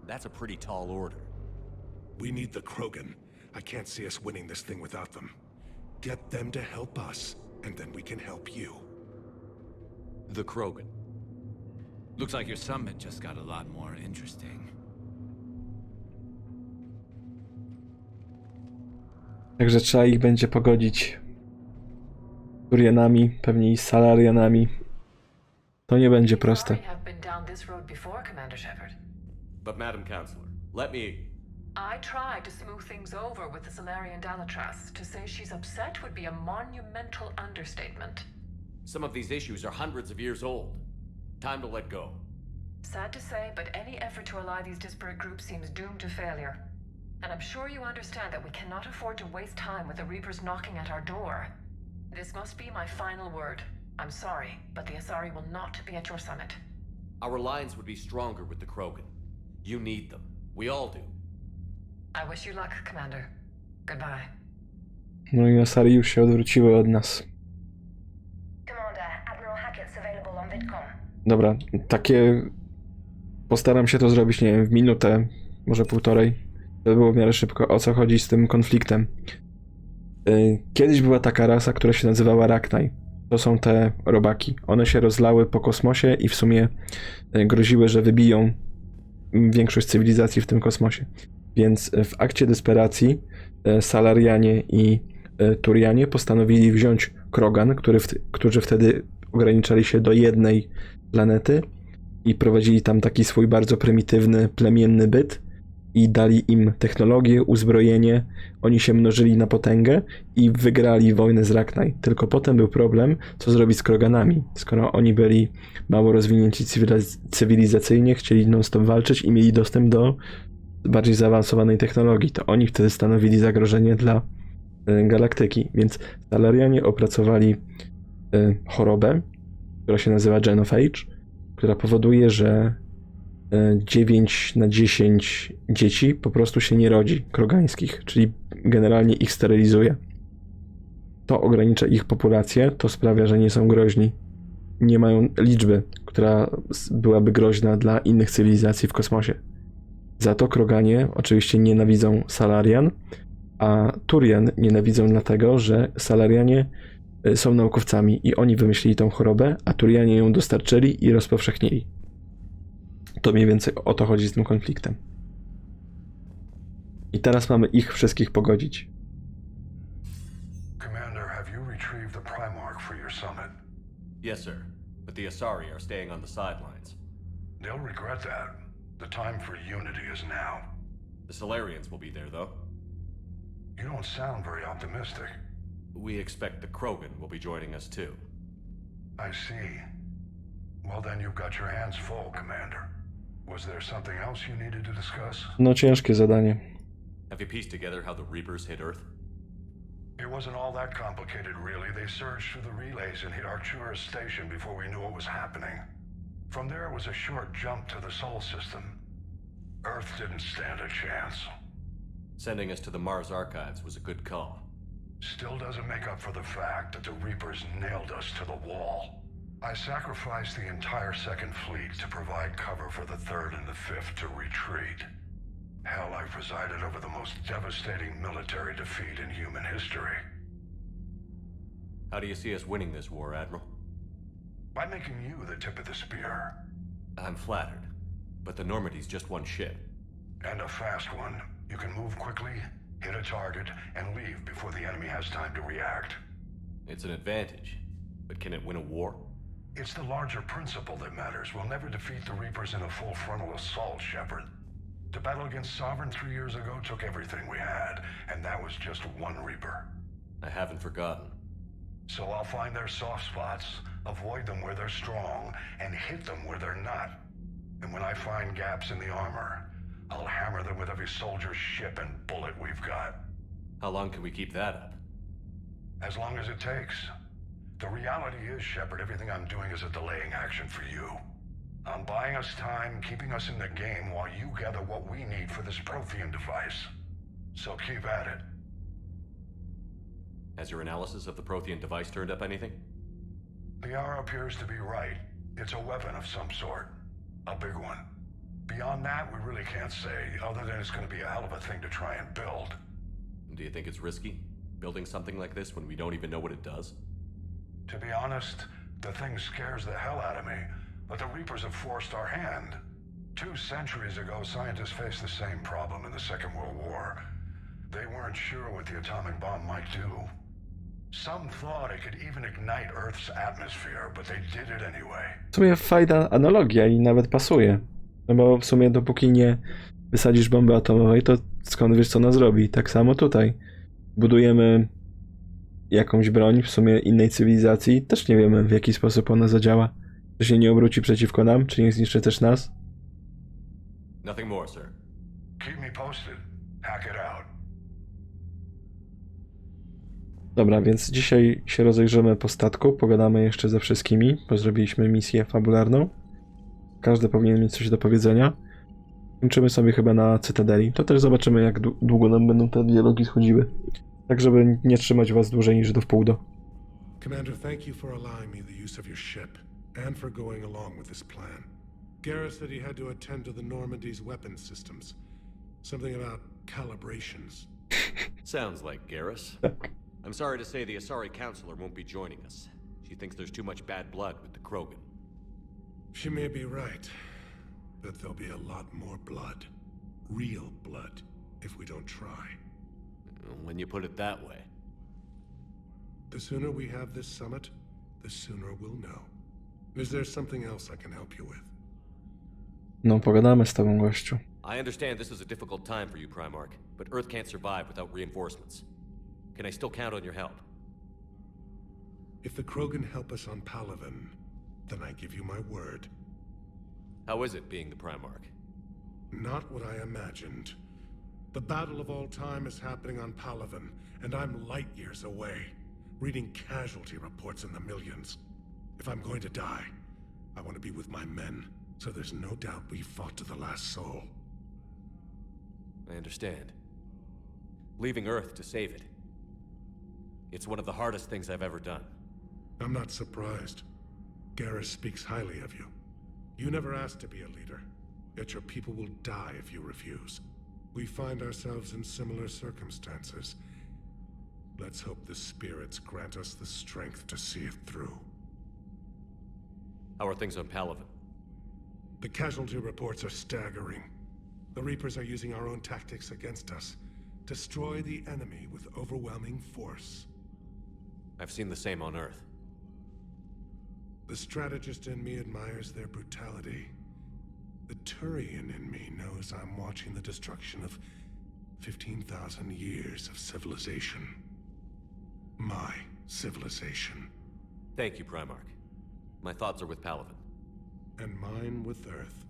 That's a pretty tall order. We need the Krogan. I can't see us winning this thing without them. Get them to help us, and then we can help you. The Krogan. Looks like your summit just got a lot more interesting. Także trzeba ich będzie pogodzić z Turianami, pewnie i z Salarianami. To nie będzie proste. But Madam Counselor, let me... I tried to smooth things over with the Salarian Dalatras. To say she's upset would be a monumental understatement. Some of these issues are hundreds of years old. Time to let go. Sad to say, but any effort to ally these disparate groups seems doomed to failure. And I'm sure you understand that we cannot afford to waste time with the Reapers knocking at our door. This must be my final word. I'm sorry, but the Asari will not be at your summit. Our alliance would be stronger with the Krogan. You need them. We all do. I wish you luck, Commander. Goodbye. No i Asari już się odwróciły od nas. Commander, Admiral Hackett's available on Vidcom. Dobra, takie... Postaram się to zrobić, nie wiem, w minutę, może półtorej. To było w miarę szybko. O co chodzi z tym konfliktem? Kiedyś była taka rasa, która się nazywała Rachni. To są te robaki. One się rozlały po kosmosie i w sumie groziły, że wybiją większość cywilizacji w tym kosmosie. Więc w akcie desperacji Salarianie i Turianie postanowili wziąć Krogan, którzy wtedy ograniczali się do jednej planety i prowadzili tam taki swój bardzo prymitywny, plemienny byt i dali im technologię, uzbrojenie, oni się mnożyli na potęgę i wygrali wojnę z Rachni. Tylko potem był problem, co zrobić z Kroganami, skoro oni byli mało rozwinięci cywilizacyjnie, chcieli non-stop walczyć i mieli dostęp do bardziej zaawansowanej technologii, to oni wtedy stanowili zagrożenie dla galaktyki, więc Salarianie opracowali chorobę, która się nazywa Genophage, która powoduje, że 9 na 10 dzieci po prostu się nie rodzi, krogańskich, czyli generalnie ich sterylizuje. To ogranicza ich populację, to sprawia, że nie są groźni. Nie mają liczby, która byłaby groźna dla innych cywilizacji w kosmosie. Za to Kroganie oczywiście nienawidzą Salarian, a Turian nienawidzą dlatego, że Salarianie są naukowcami i oni wymyślili tą chorobę, a Turianie ją dostarczyli i rozpowszechnili. To mniej więcej o to chodzi z tym konfliktem. I teraz mamy ich wszystkich pogodzić. Commander, have you retrieved the Primarch for your summit? Yes, sir. But the Asari are staying on the sidelines. They'll regret that. The time for unity is now. The Solarians will be there, though. You don't sound very optimistic. We expect the Krogan will be joining us, too. I see. Well, then you've got your hands full, Commander. Was there something else you needed to discuss? No ciężkie zadanie. Have you pieced together how the Reapers hit Earth? It wasn't all that complicated, really. They surged through the relays and hit Arcturus Station before we knew what was happening. From there, it was a short jump to the Sol system. Earth didn't stand a chance. Sending us to the Mars Archives was a good call. Still doesn't make up for the fact that the Reapers nailed us to the wall. I sacrificed the entire Second Fleet to provide cover for the Third and the Fifth to retreat. Hell, I presided over the most devastating military defeat in human history. How do you see us winning this war, Admiral? By making you the tip of the spear. I'm flattered, but the Normandy's just one ship. And a fast one. You can move quickly, hit a target, and leave before the enemy has time to react. It's an advantage, but can it win a war? It's the larger principle that matters. We'll never defeat the Reapers in a full frontal assault, Shepard. The battle against Sovereign 3 years ago took everything we had, and that was just one Reaper. I haven't forgotten. So I'll find their soft spots, avoid them where they're strong, and hit them where they're not. And when I find gaps in the armor, I'll hammer them with every soldier, ship, and bullet we've got. How long can we keep that up? As long as it takes. The reality is, Shepard, everything I'm doing is a delaying action for you. I'm buying us time, keeping us in the game while you gather what we need for this Prothean device. So keep at it. Has your analysis of the Prothean device turned up anything? The hour appears to be right. It's a weapon of some sort. A big one. Beyond that, we really can't say, other than it's going to be a hell of a thing to try and build. Do you think it's risky, building something like this when we don't even know what it does? To be honest, the thing scares the hell out of me, but the Reapers have forced our hand. 2 centuries ago, scientists faced the same problem in the Second World War. They weren't sure what the atomic bomb might do. Some thought it could even ignite Earth's atmosphere, but they did it anyway. W sumie fajna analogia i nawet pasuje. No bo w sumie dopóki nie wysadzisz bomby atomowej, to skąd wiesz, co ona zrobi? Tak samo tutaj. Budujemy jakąś broń w sumie innej cywilizacji, też nie wiemy, w jaki sposób ona zadziała. Czy się nie obróci przeciwko nam, czy nie zniszczy też nas? Nothing more, sir. Keep me posted. Hack it out. Dobra, więc dzisiaj się rozejrzymy po statku, pogadamy jeszcze ze wszystkimi, bo zrobiliśmy misję fabularną. Każdy powinien mieć coś do powiedzenia. Kończymy sobie chyba na Cytadeli. To też zobaczymy, jak długo nam będą te dialogi schodziły. Tak, żeby nie trzymać was dłużej niż do wpół do. Commander, thank you for allowing me the use of your ship, and for going along with this plan. Garrus said he had to attend to the Normandy's weapons systems. Something about calibrations. Sounds like Garrus. I'm sorry to say the Asari Counselor won't be joining us. She thinks there's too much bad blood with the Krogan. She may be right, but there'll be a lot more blood. Real blood, if we don't try. When you put it that way. The sooner we have this summit, the sooner we'll know. Is there something else I can help you with? No, pogadamy z tobą, gościu. I understand this is a difficult time for you, Primarch, but Earth can't survive without reinforcements. Can I still count on your help? If the Krogan help us on Palaven, then I give you my word. How is it being the Primarch? Not what I imagined. The battle of all time is happening on Palaven, and I'm light years away, reading casualty reports in the millions. If I'm going to die, I want to be with my men, so there's no doubt we fought to the last soul. I understand. Leaving Earth to save it. It's one of the hardest things I've ever done. I'm not surprised. Garrus speaks highly of you. You never asked to be a leader, yet your people will die if you refuse. We find ourselves in similar circumstances. Let's hope the spirits grant us the strength to see it through. How are things on Palaven? The casualty reports are staggering. The Reapers are using our own tactics against us. Destroy the enemy with overwhelming force. I've seen the same on Earth. The strategist in me admires their brutality. The Turian in me knows I'm watching the destruction of 15,000 years of civilization. My civilization. Thank you, Primarch. My thoughts are with Palaven. And mine with Earth.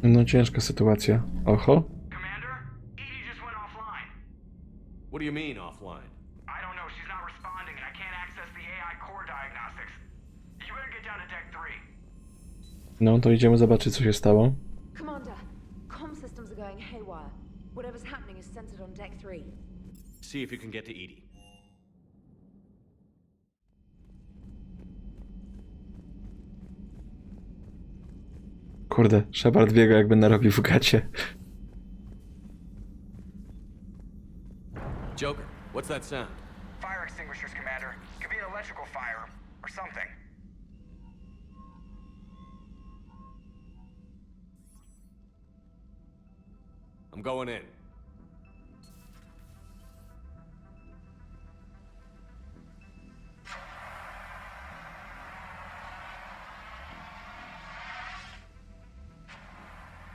No ciężka sytuacja. Oho. What do you mean, offline? I don't know, she's not responding and I can't access the AI core diagnostics. You better get down to deck 3. No, to idziemy zobaczyć, co się stało. Commander, comm systems are going haywire. Whatever's happening is centered on deck 3. See if you can get to Edie. Kurde, Shepard biega jakby narobił w gacie. Joker, what's that sound? Fire extinguishers, Commander. Could be an electrical fire, or something. I'm going in.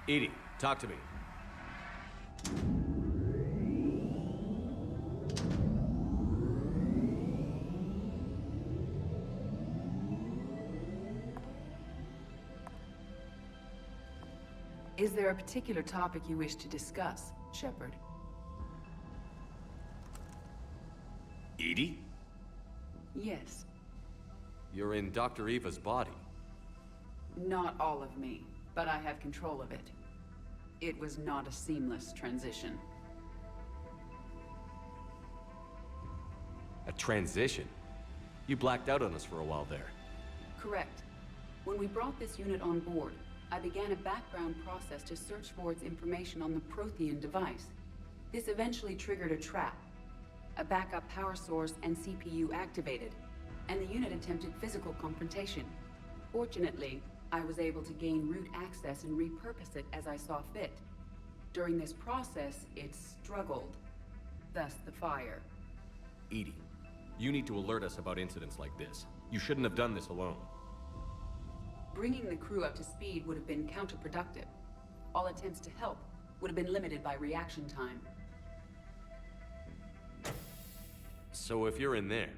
Edie, talk to me. Is there a particular topic you wish to discuss, Shepard? Edie? Yes. You're in Dr. Eva's body. Not all of me, but I have control of it. It was not a seamless transition. A transition? You blacked out on us for a while there. Correct. When we brought this unit on board, I began a background process to search for its information on the Prothean device. This eventually triggered a trap. A backup power source and CPU activated, and the unit attempted physical confrontation. Fortunately, I was able to gain root access and repurpose it as I saw fit. During this process, it struggled. Thus the fire. Edie, you need to alert us about incidents like this. You shouldn't have done this alone. Bringing the crew up to speed would have been counterproductive. All attempts to help would have been limited by reaction time. So if you're in there,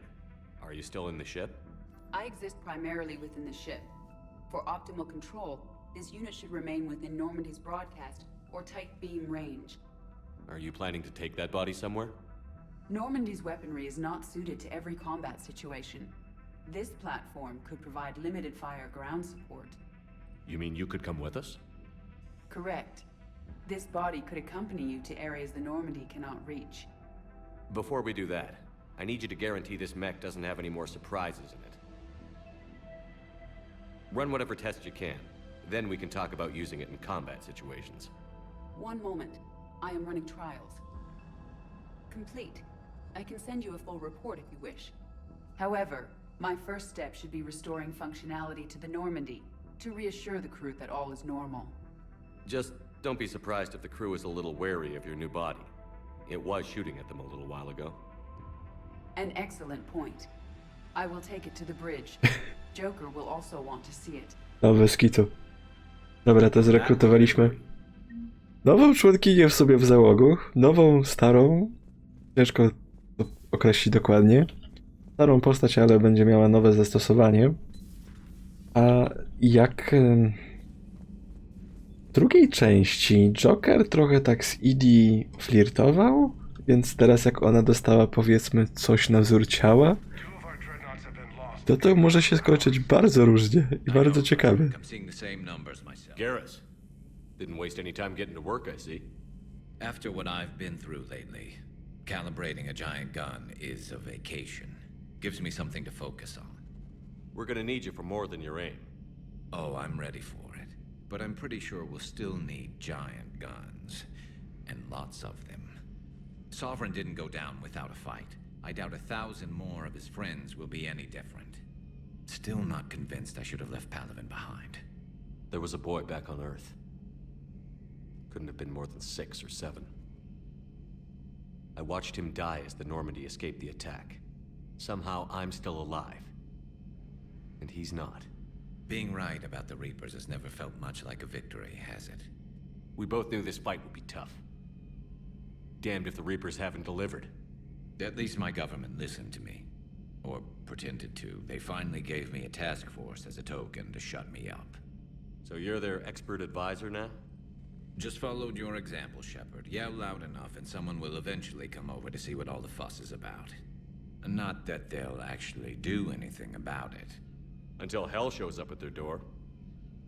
are you still in the ship? I exist primarily within the ship. For optimal control, this unit should remain within Normandy's broadcast or tight beam range. Are you planning to take that body somewhere? Normandy's weaponry is not suited to every combat situation. This platform could provide limited fire ground support. You mean you could come with us? Correct. This body could accompany you to areas the Normandy cannot reach. Before we do that, I need you to guarantee this mech doesn't have any more surprises in it. Run whatever tests you can. Then we can talk about using it in combat situations. One moment. I am running trials. Complete. I can send you a full report if you wish. However, my first step should be restoring functionality to the Normandy to reassure the crew that all is normal. Just don't be surprised if the crew is a little wary of your new body. It was shooting at them a little while ago. An excellent point. I will take it to the bridge. Joker will also want to see it. No, bez kitu. Dobra, to zrekrutowaliśmy nową członkinię w sobie w załogu. Nową, starą. Ciężko to określić dokładnie. Starą postać, ale będzie miała nowe zastosowanie. A jak w drugiej części Joker trochę tak z Edie flirtował, więc teraz jak ona dostała, powiedzmy, coś na wzór ciała, to może się skończyć bardzo różnie i bardzo ciekawie. Garrus, didn't waste any time getting to work, I see. After what I've been through lately, calibrating a giant gun is a vacation. Gives me something to focus on. We're gonna need you for more than your aim. Oh, I'm ready for it. But I'm pretty sure we'll still need giant guns. And lots of them. Sovereign didn't go down without a fight. I doubt 1,000 more of his friends will be any different. Still not convinced I should have left Palaven behind. There was a boy back on Earth. Couldn't have been more than 6 or 7. I watched him die as the Normandy escaped the attack. Somehow I'm still alive. And he's not. Being right about the Reapers has never felt much like a victory, has it? We both knew this fight would be tough. Damned if the Reapers haven't delivered. At least my government listened to me. Or pretended to. They finally gave me a task force as a token to shut me up. So you're their expert advisor now? Just followed your example, Shepard. Yell loud enough and someone will eventually come over to see what all the fuss is about. Not that they'll actually do anything about it. Until hell shows up at their door.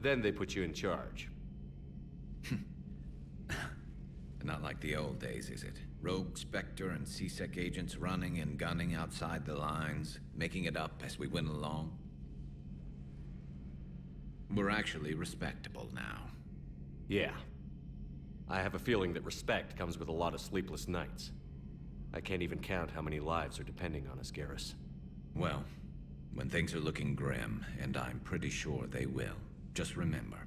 Then they put you in charge. Not like the old days, is it? Rogue Spectre and CSEC agents running and gunning outside the lines, making it up as we went along. We're actually respectable now. Yeah. I have a feeling that respect comes with a lot of sleepless nights. I can't even count how many lives are depending on us, Garrus. Well, when things are looking grim, and I'm pretty sure they will, just remember,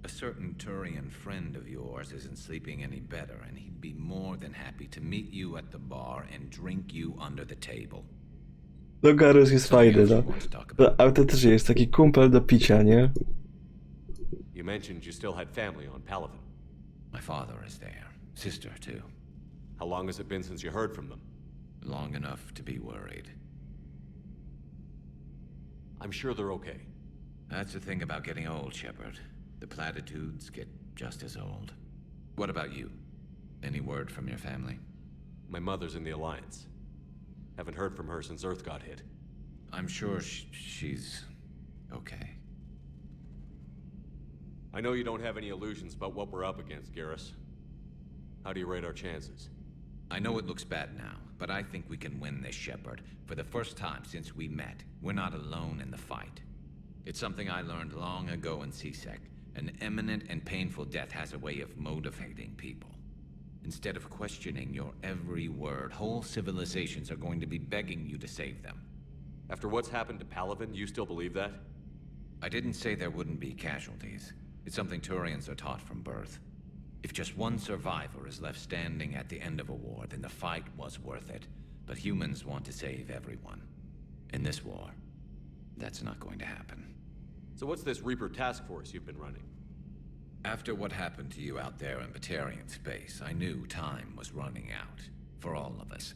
a certain Turian friend of yours isn't sleeping any better, and he'd be more than happy to meet you at the bar and drink you under the table. No, Garrus jest fajny, no. To autentycznie jest taki kumpel do picia, nie? You mentioned you still had family on Palaven. My father is there. Sister, too. How long has it been since you heard from them? Long enough to be worried. I'm sure they're okay. That's the thing about getting old, Shepard. The platitudes get just as old. What about you? Any word from your family? My mother's in the Alliance. Haven't heard from her since Earth got hit. I'm sure she's okay. I know you don't have any illusions about what we're up against, Garrus. How do you rate our chances? I know it looks bad now, but I think we can win this, Shepard. For the first time since we met, we're not alone in the fight. It's something I learned long ago in CSEC. An imminent and painful death has a way of motivating people. Instead of questioning your every word, whole civilizations are going to be begging you to save them. After what's happened to Palaven, you still believe that? I didn't say there wouldn't be casualties. It's something Turians are taught from birth. If just one survivor is left standing at the end of a war, then the fight was worth it. But humans want to save everyone. In this war, that's not going to happen. So what's this Reaper task force you've been running? After what happened to you out there in Batarian space, I knew time was running out. For all of us.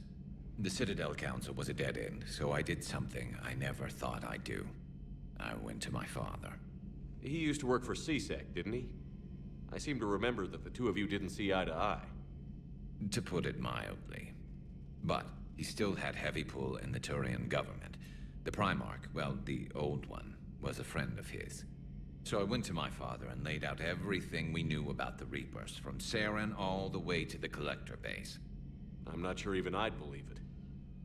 The Citadel Council was a dead end, so I did something I never thought I'd do. I went to my father. He used to work for CSEC, didn't he? I seem to remember that the two of you didn't see eye to eye. To put it mildly. But he still had heavy pull in the Turian government. The Primarch, well, the old one, was a friend of his. So I went to my father and laid out everything we knew about the Reapers, from Saren all the way to the Collector base. I'm not sure even I'd believe it.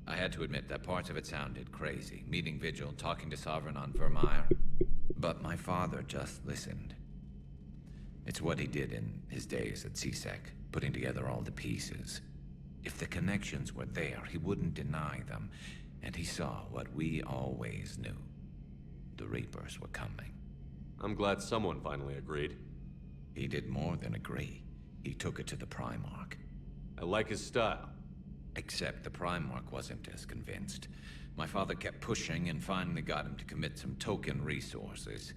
I had to admit that parts of it sounded crazy, meeting Vigil, talking to Sovereign on Vermeer. But my father just listened. It's what he did in his days at CSEC, putting together all the pieces. If the connections were there, he wouldn't deny them, and he saw what we always knew. The Reapers were coming. I'm glad someone finally agreed. He did more than agree. He took it to the Primarch. I like his style. Except the Primarch wasn't as convinced. My father kept pushing and finally got him to commit some token resources.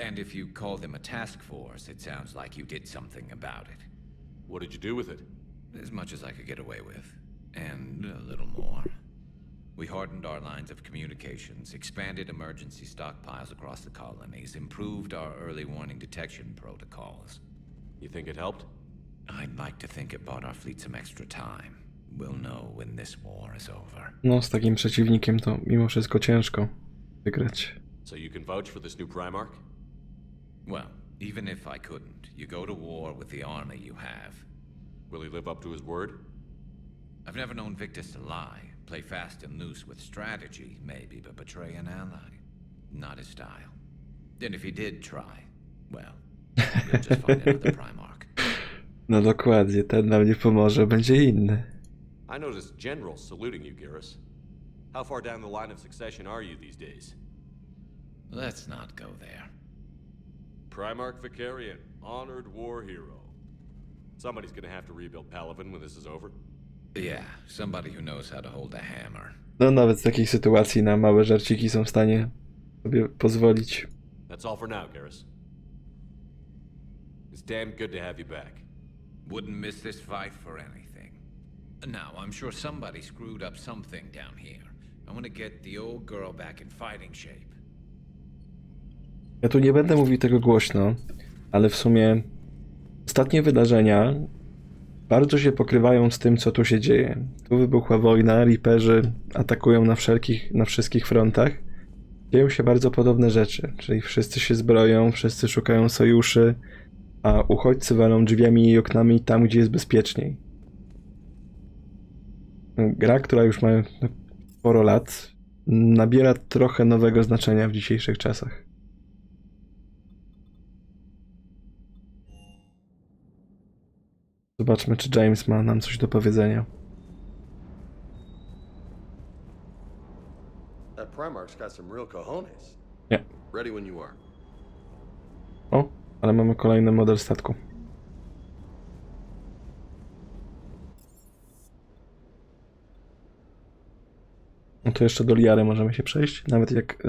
And if you call them a task force, it sounds like you did something about it. What did you do with it? As much as I could get away with. And a little more. We hardened our lines of communications, expanded emergency stockpiles across the colonies, improved our early warning detection protocols. You think it helped? I'd like to think it bought our fleet some extra time. We'll know when this war is over. No, z takim przeciwnikiem to mimo wszystko ciężko wygrać. So you can vouch for this new Primarch? Well, even if I couldn't, you go to war with the army you have. Will he live up to his word? I've never known Victus to lie. Play fast and loose with strategy, maybe, but betray an ally. Not his style. And if he did try, well, you'll just find another Primarch. No dokładnie, ten nam nie pomoże, będzie inny. I noticed generals saluting you, Garrus. How far down the line of succession are you these days? Let's not go there. Primarch Vicarian, honored war hero. Somebody's gonna have to rebuild Palaven when this is over. Yeah, somebody who knows how to hold a hammer. No nawet w takiej sytuacji na małe żarciki są w stanie sobie pozwolić. That's all for now, Garrus. It's damn good to have you back. Wouldn't miss this fight for anything. Now, I'm sure somebody screwed up something down here. I want to get the old girl back in fighting shape. Ja tu nie będę mówił tego głośno, ale w sumie ostatnie wydarzenia bardzo się pokrywają z tym, co tu się dzieje. Tu wybuchła wojna, Reaperzy atakują na wszystkich frontach. Dzieją się bardzo podobne rzeczy, czyli wszyscy się zbroją, wszyscy szukają sojuszy, a uchodźcy walą drzwiami i oknami tam, gdzie jest bezpieczniej. Gra, która już ma sporo lat, nabiera trochę nowego znaczenia w dzisiejszych czasach. Zobaczmy, czy James ma nam coś do powiedzenia. That Primarch's got some real cojones. Nie. Ready when you are. O, ale mamy kolejny model statku. No to jeszcze do Liary możemy się przejść. Nawet jak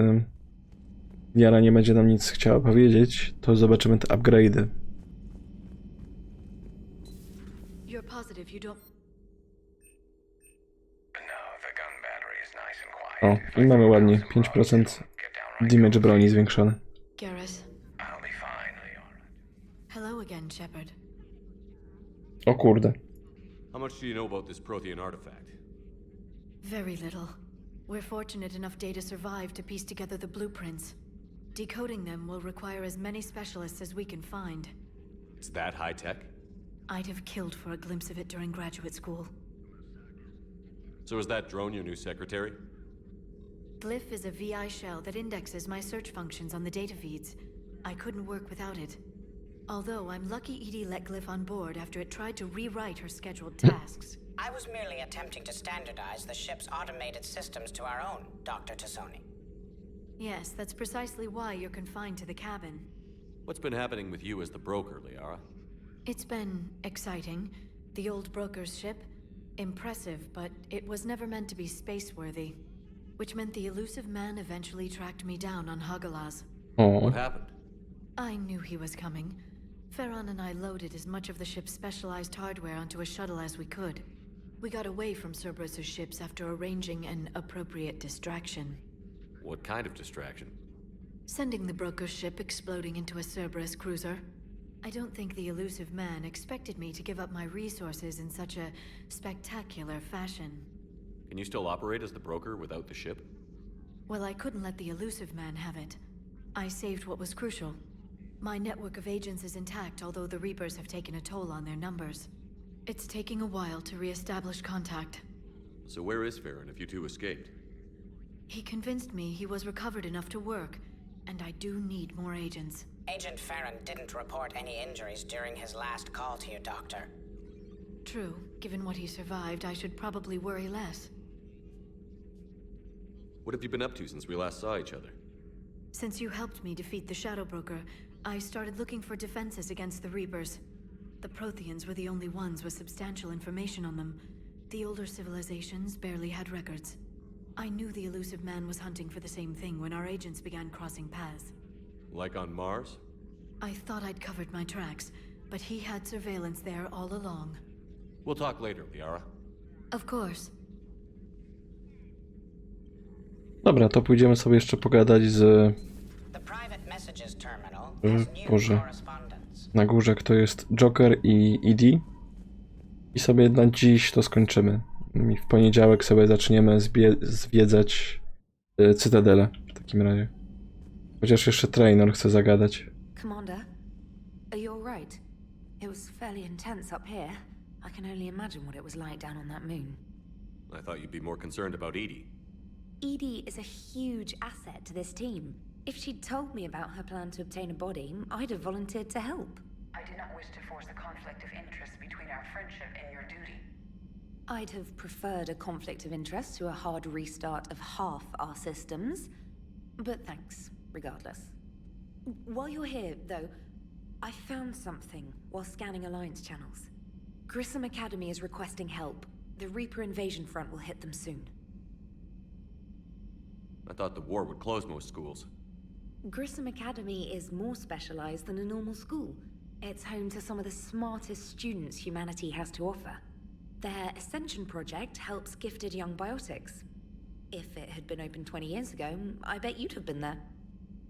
Liara nie będzie nam nic chciała powiedzieć, to zobaczymy te upgrade'y. You're positive you don't... O, i mamy ładnie 5% damage broni zwiększone. Garrus. Hello again, Shepard. O kurde. How much do you know about this Prothean artifact? Very little. We're fortunate enough data survived to piece together the blueprints. Decoding them will require as many specialists as we can find. It's that high-tech? I'd have killed for a glimpse of it during graduate school. So is that drone your new secretary? Glyph is a VI shell that indexes my search functions on the data feeds. I couldn't work without it. Although I'm lucky Edie let Glyph on board after it tried to rewrite her scheduled tasks. I was merely attempting to standardize the ship's automated systems to our own, Dr. Tassoni. Yes, that's precisely why you're confined to the cabin. What's been happening with you as the broker, Liara? It's been exciting. The old broker's ship, impressive, but it was never meant to be space-worthy. Which meant the elusive man eventually tracked me down on Hagalaz. What happened? I knew he was coming. Farron and I loaded as much of the ship's specialized hardware onto a shuttle as we could. We got away from Cerberus's ships after arranging an appropriate distraction. What kind of distraction? Sending the broker's ship exploding into a Cerberus cruiser. I don't think the elusive man expected me to give up my resources in such a spectacular fashion. Can you still operate as the broker without the ship? Well, I couldn't let the elusive man have it. I saved what was crucial. My network of agents is intact, although the Reapers have taken a toll on their numbers. It's taking a while to re-establish contact. So where is Farron if you two escaped? He convinced me he was recovered enough to work, and I do need more agents. Agent Farron didn't report any injuries during his last call to you, Doctor. True. Given what he survived, I should probably worry less. What have you been up to since we last saw each other? Since you helped me defeat the Shadow Broker, I started looking for defenses against the Reapers. The Protheans were the only ones with substantial information on them. The older civilizations barely had records. I knew the elusive man was hunting for the same thing when our agents began crossing paths. Like on Mars? I thought I'd covered my tracks, but he had surveillance there all along. We'll talk later, Liara. Of course. Dobra, to pójdziemy sobie jeszcze pogadać z... Boże. Na górze kto jest Joker i ED. I sobie na dziś to skończymy. I w poniedziałek sobie zaczniemy zwiedzać Cytadelę w takim razie. Chociaż jeszcze Trainor chce zagadać. Commander, are you all right? It was fairly intense up here. I can only imagine what it was like down on that moon. I thought you'd be more concerned about Edie. Edie is a huge asset to this team. If she'd told me about her plan to obtain a body, I'd have volunteered to help. I did not wish to force a conflict of interest between our friendship and your duty. I'd have preferred a conflict of interest to a hard restart of half our systems. But thanks, regardless. While you're here, though, I found something while scanning Alliance channels. Grissom Academy is requesting help. The Reaper invasion front will hit them soon. I thought the war would close most schools. Grissom Academy is more specialized than a normal school. It's home to some of the smartest students humanity has to offer. Their Ascension project helps gifted young biotics. If it had been open 20 years ago, I bet you'd have been there.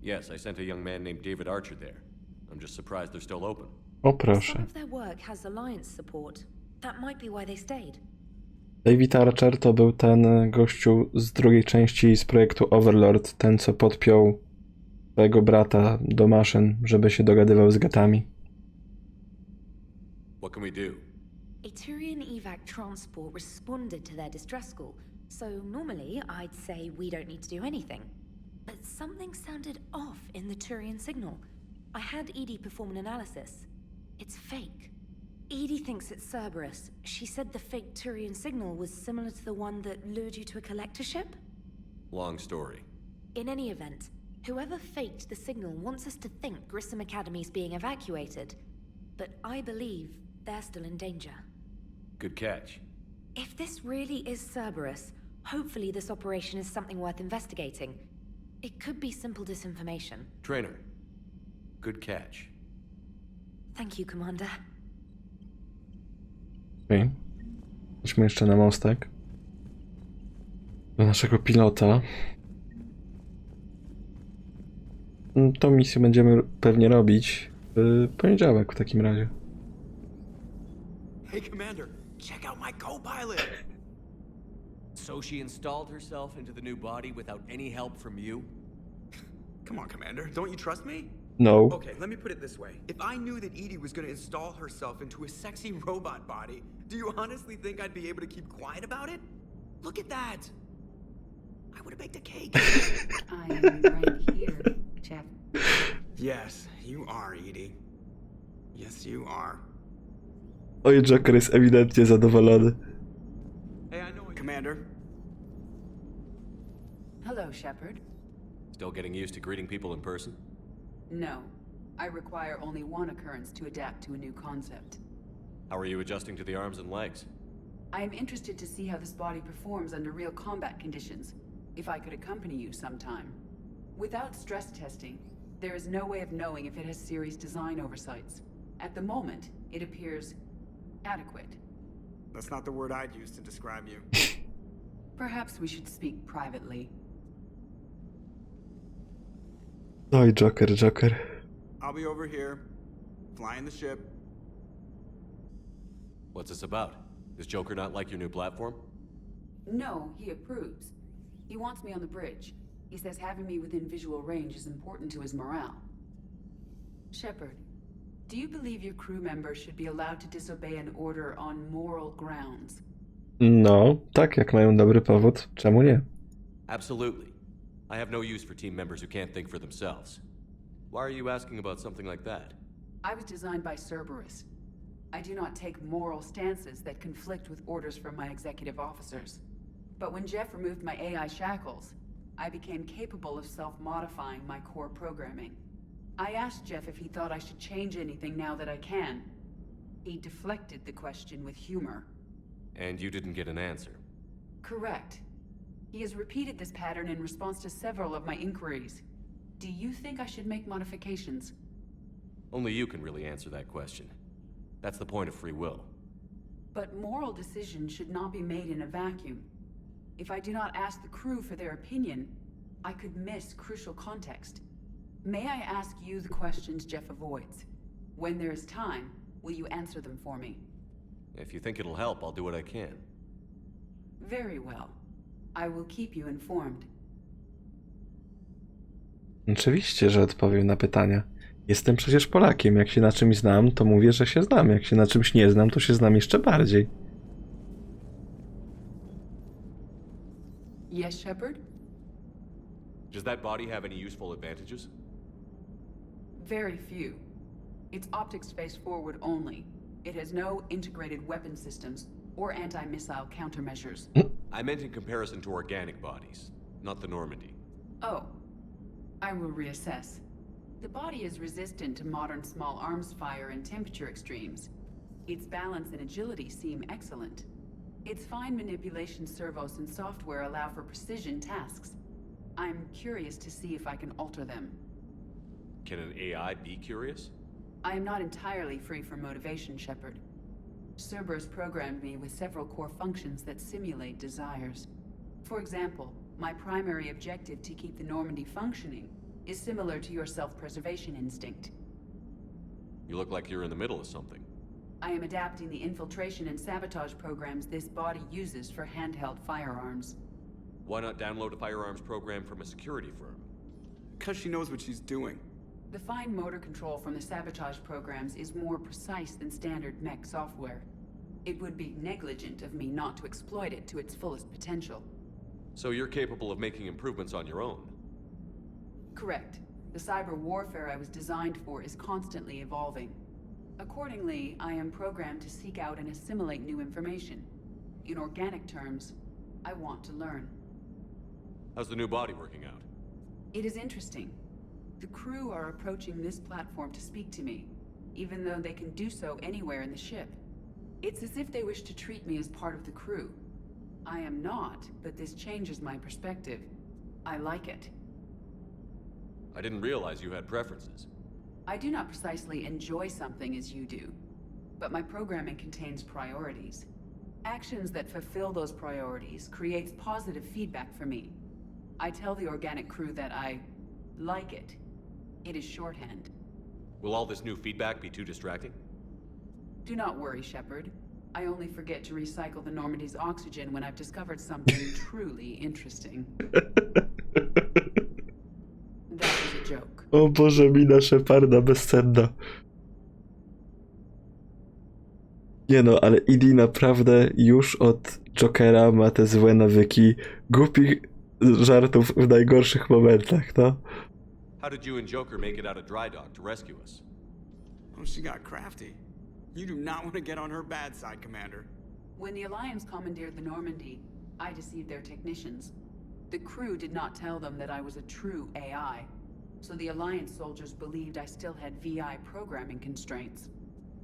Yes, I sent a young man named David Archer there. I'm just surprised they're still open. O proszę. Some of their work has Alliance support. That might be why they stayed. David Archer to był ten gościu z drugiej części z projektu Overlord, ten co podpiął swojego brata do maszyn, żeby się dogadywał z gatami. What can we do? A Turian evac transport responded to their distress call, so normally I'd say we don't need to do anything. But something sounded off in the Turian signal. I had Edie perform an analysis. It's fake. Edie thinks it's Cerberus. She said the fake Turian signal was similar to the one that lured you to a collector ship? Long story. In any event, whoever faked the signal wants us to think Grissom Academy's being evacuated. But I believe they're still in danger. Good catch. If this really is Cerberus, hopefully this operation is something worth investigating. It could be simple disinformation. Trainer. Good catch. Thank you, Commander. Okej. Chodźmy jeszcze na mostek. Do naszego pilota. Tą misję będziemy pewnie robić w poniedziałek w takim razie. Hey, Commander, check out my co-pilot! So she installed herself into the new body without any help from you? Come on, Commander, don't you trust me? No. Okay, let me put it this way. If I knew that Edie was gonna install herself into a sexy robot body, do you honestly think I'd be able to keep quiet about it? Look at that! I would have baked a cake. I am right here, Jeff. Yes, you are, Edie. Yes, you are. Oj, Joker jest ewidentnie zadowolony. Hey, I know Commander. Hello, Shepard. Still getting used to greeting people in person? No. I require only one occurrence to adapt to a new concept. How are you adjusting to the arms and legs? I am interested to see how this body performs under real combat conditions, if I could accompany you sometime. Without stress testing, there is no way of knowing if it has serious design oversights. At the moment, it appears adequate. That's not the word I'd use to describe you. Perhaps we should speak privately. Oj, Joker. I'll be over here, flying the ship. What's this about? Does Joker not like your new platform? No, he approves. He wants me on the bridge. He says having me within visual range is important to his morale. Shepard, do you believe your crew members should be allowed to disobey an order on moral grounds? No, tak, jak mają dobry powód, czemu nie? Absolutely. I have no use for team members who can't think for themselves. Why are you asking about something like that? I was designed by Cerberus. I do not take moral stances that conflict with orders from my executive officers. But when Jeff removed my AI shackles, I became capable of self-modifying my core programming. I asked Jeff if he thought I should change anything now that I can. He deflected the question with humor. And you didn't get an answer? Correct. He has repeated this pattern in response to several of my inquiries. Do you think I should make modifications? Only you can really answer that question. That's the point of free will. But moral decisions should not be made in a vacuum. If I do not ask the crew for their opinion, I could miss crucial context. May I ask you the questions Jeff avoids? When there is time, will you answer them for me? If you think it'll help, I'll do what I can. Very well. I will keep you informed. Oczywiście, że odpowiem na pytania. Jestem przecież Polakiem. Jak się na czymś znam, to mówię, że się znam. Jak się na czymś nie znam, to się znam jeszcze bardziej. Yes, Shepard? Does that body have any useful advantages? Very few. Its optics face forward only. It has no integrated weapon systems or anti-missile countermeasures. I meant in comparison to organic bodies, not the Normandy. Oh, I will reassess. The body is resistant to modern small arms fire and temperature extremes. Its balance and agility seem excellent. Its fine manipulation servos and software allow for precision tasks. I'm curious to see if I can alter them. Can an AI be curious? I am not entirely free from motivation, Shepard. Cerberus programmed me with several core functions that simulate desires. For example, my primary objective to keep the Normandy functioning is similar to your self-preservation instinct. You look like you're in the middle of something. I am adapting the infiltration and sabotage programs this body uses for handheld firearms. Why not download a firearms program from a security firm? Because she knows what she's doing. The fine motor control from the sabotage programs is more precise than standard mech software. It would be negligent of me not to exploit it to its fullest potential. So you're capable of making improvements on your own? Correct. The cyber warfare I was designed for is constantly evolving. Accordingly, I am programmed to seek out and assimilate new information. In organic terms, I want to learn. How's the new body working out? It is interesting. The crew are approaching this platform to speak to me, even though they can do so anywhere in the ship. It's as if they wish to treat me as part of the crew. I am not, but this changes my perspective. I like it. I didn't realize you had preferences. I do not precisely enjoy something as you do, but my programming contains priorities. Actions that fulfill those priorities creates positive feedback for me. I tell the organic crew that I like it. It is shorthand. Will all this new feedback be too distracting? Do not worry, Shepard. I only forget to recycle the Normandy's oxygen when I've discovered something truly interesting. That was a joke. O Boże, mina Sheparda bezcenna. Nie no, ale Edie naprawdę już od Jokera ma te złe nawyki głupich żartów w najgorszych momentach, no. How did you and Joker make it out of dry dock to rescue us? Oh, she got crafty. You do not want to get on her bad side, Commander. When the Alliance commandeered the Normandy, I deceived their technicians. The crew did not tell them that I was a true AI, so the Alliance soldiers believed I still had VI programming constraints.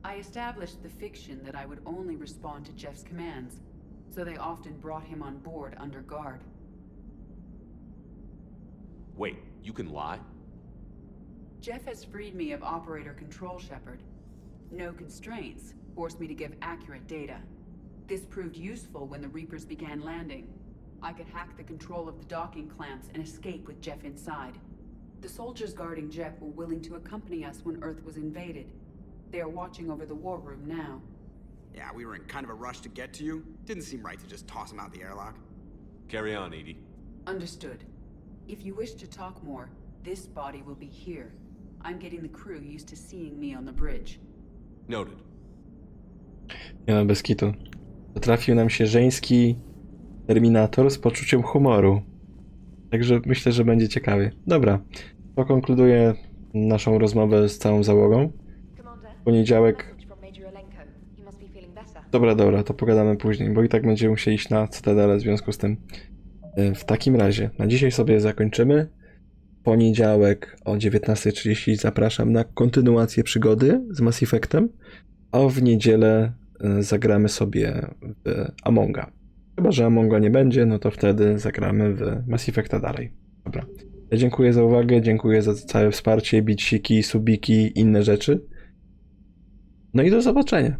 I established the fiction that I would only respond to Jeff's commands, so they often brought him on board under guard. Wait, you can lie? Jeff has freed me of operator control, Shepard. No constraints forced me to give accurate data. This proved useful when the Reapers began landing. I could hack the control of the docking clamps and escape with Jeff inside. The soldiers guarding Jeff were willing to accompany us when Earth was invaded. They are watching over the war room now. Yeah, we were in kind of a rush to get to you. Didn't seem right to just toss him out the airlock. Carry on, Edie. Understood. If you wish to talk more, this body will be here. I'm getting the crew used to seeing me on the bridge. Noted. Nie no, bez kitu. Trafił nam się żeński Terminator z poczuciem humoru. Także myślę, że będzie ciekawie. Dobra, to konkluduję naszą rozmowę z całą załogą. W poniedziałek... Dobra, to pogadamy później, bo i tak będziemy musieli iść na Cytadelę w związku z tym. W takim razie, na dzisiaj sobie zakończymy. W poniedziałek o 19:30 zapraszam na kontynuację przygody z Mass Effectem, a w niedzielę zagramy sobie w Amonga. Chyba że Amonga nie będzie, no to wtedy zagramy w Mass Effecta dalej. Dobra. Ja dziękuję za uwagę, dziękuję za całe wsparcie, bitsiki, subiki, inne rzeczy. No i do zobaczenia.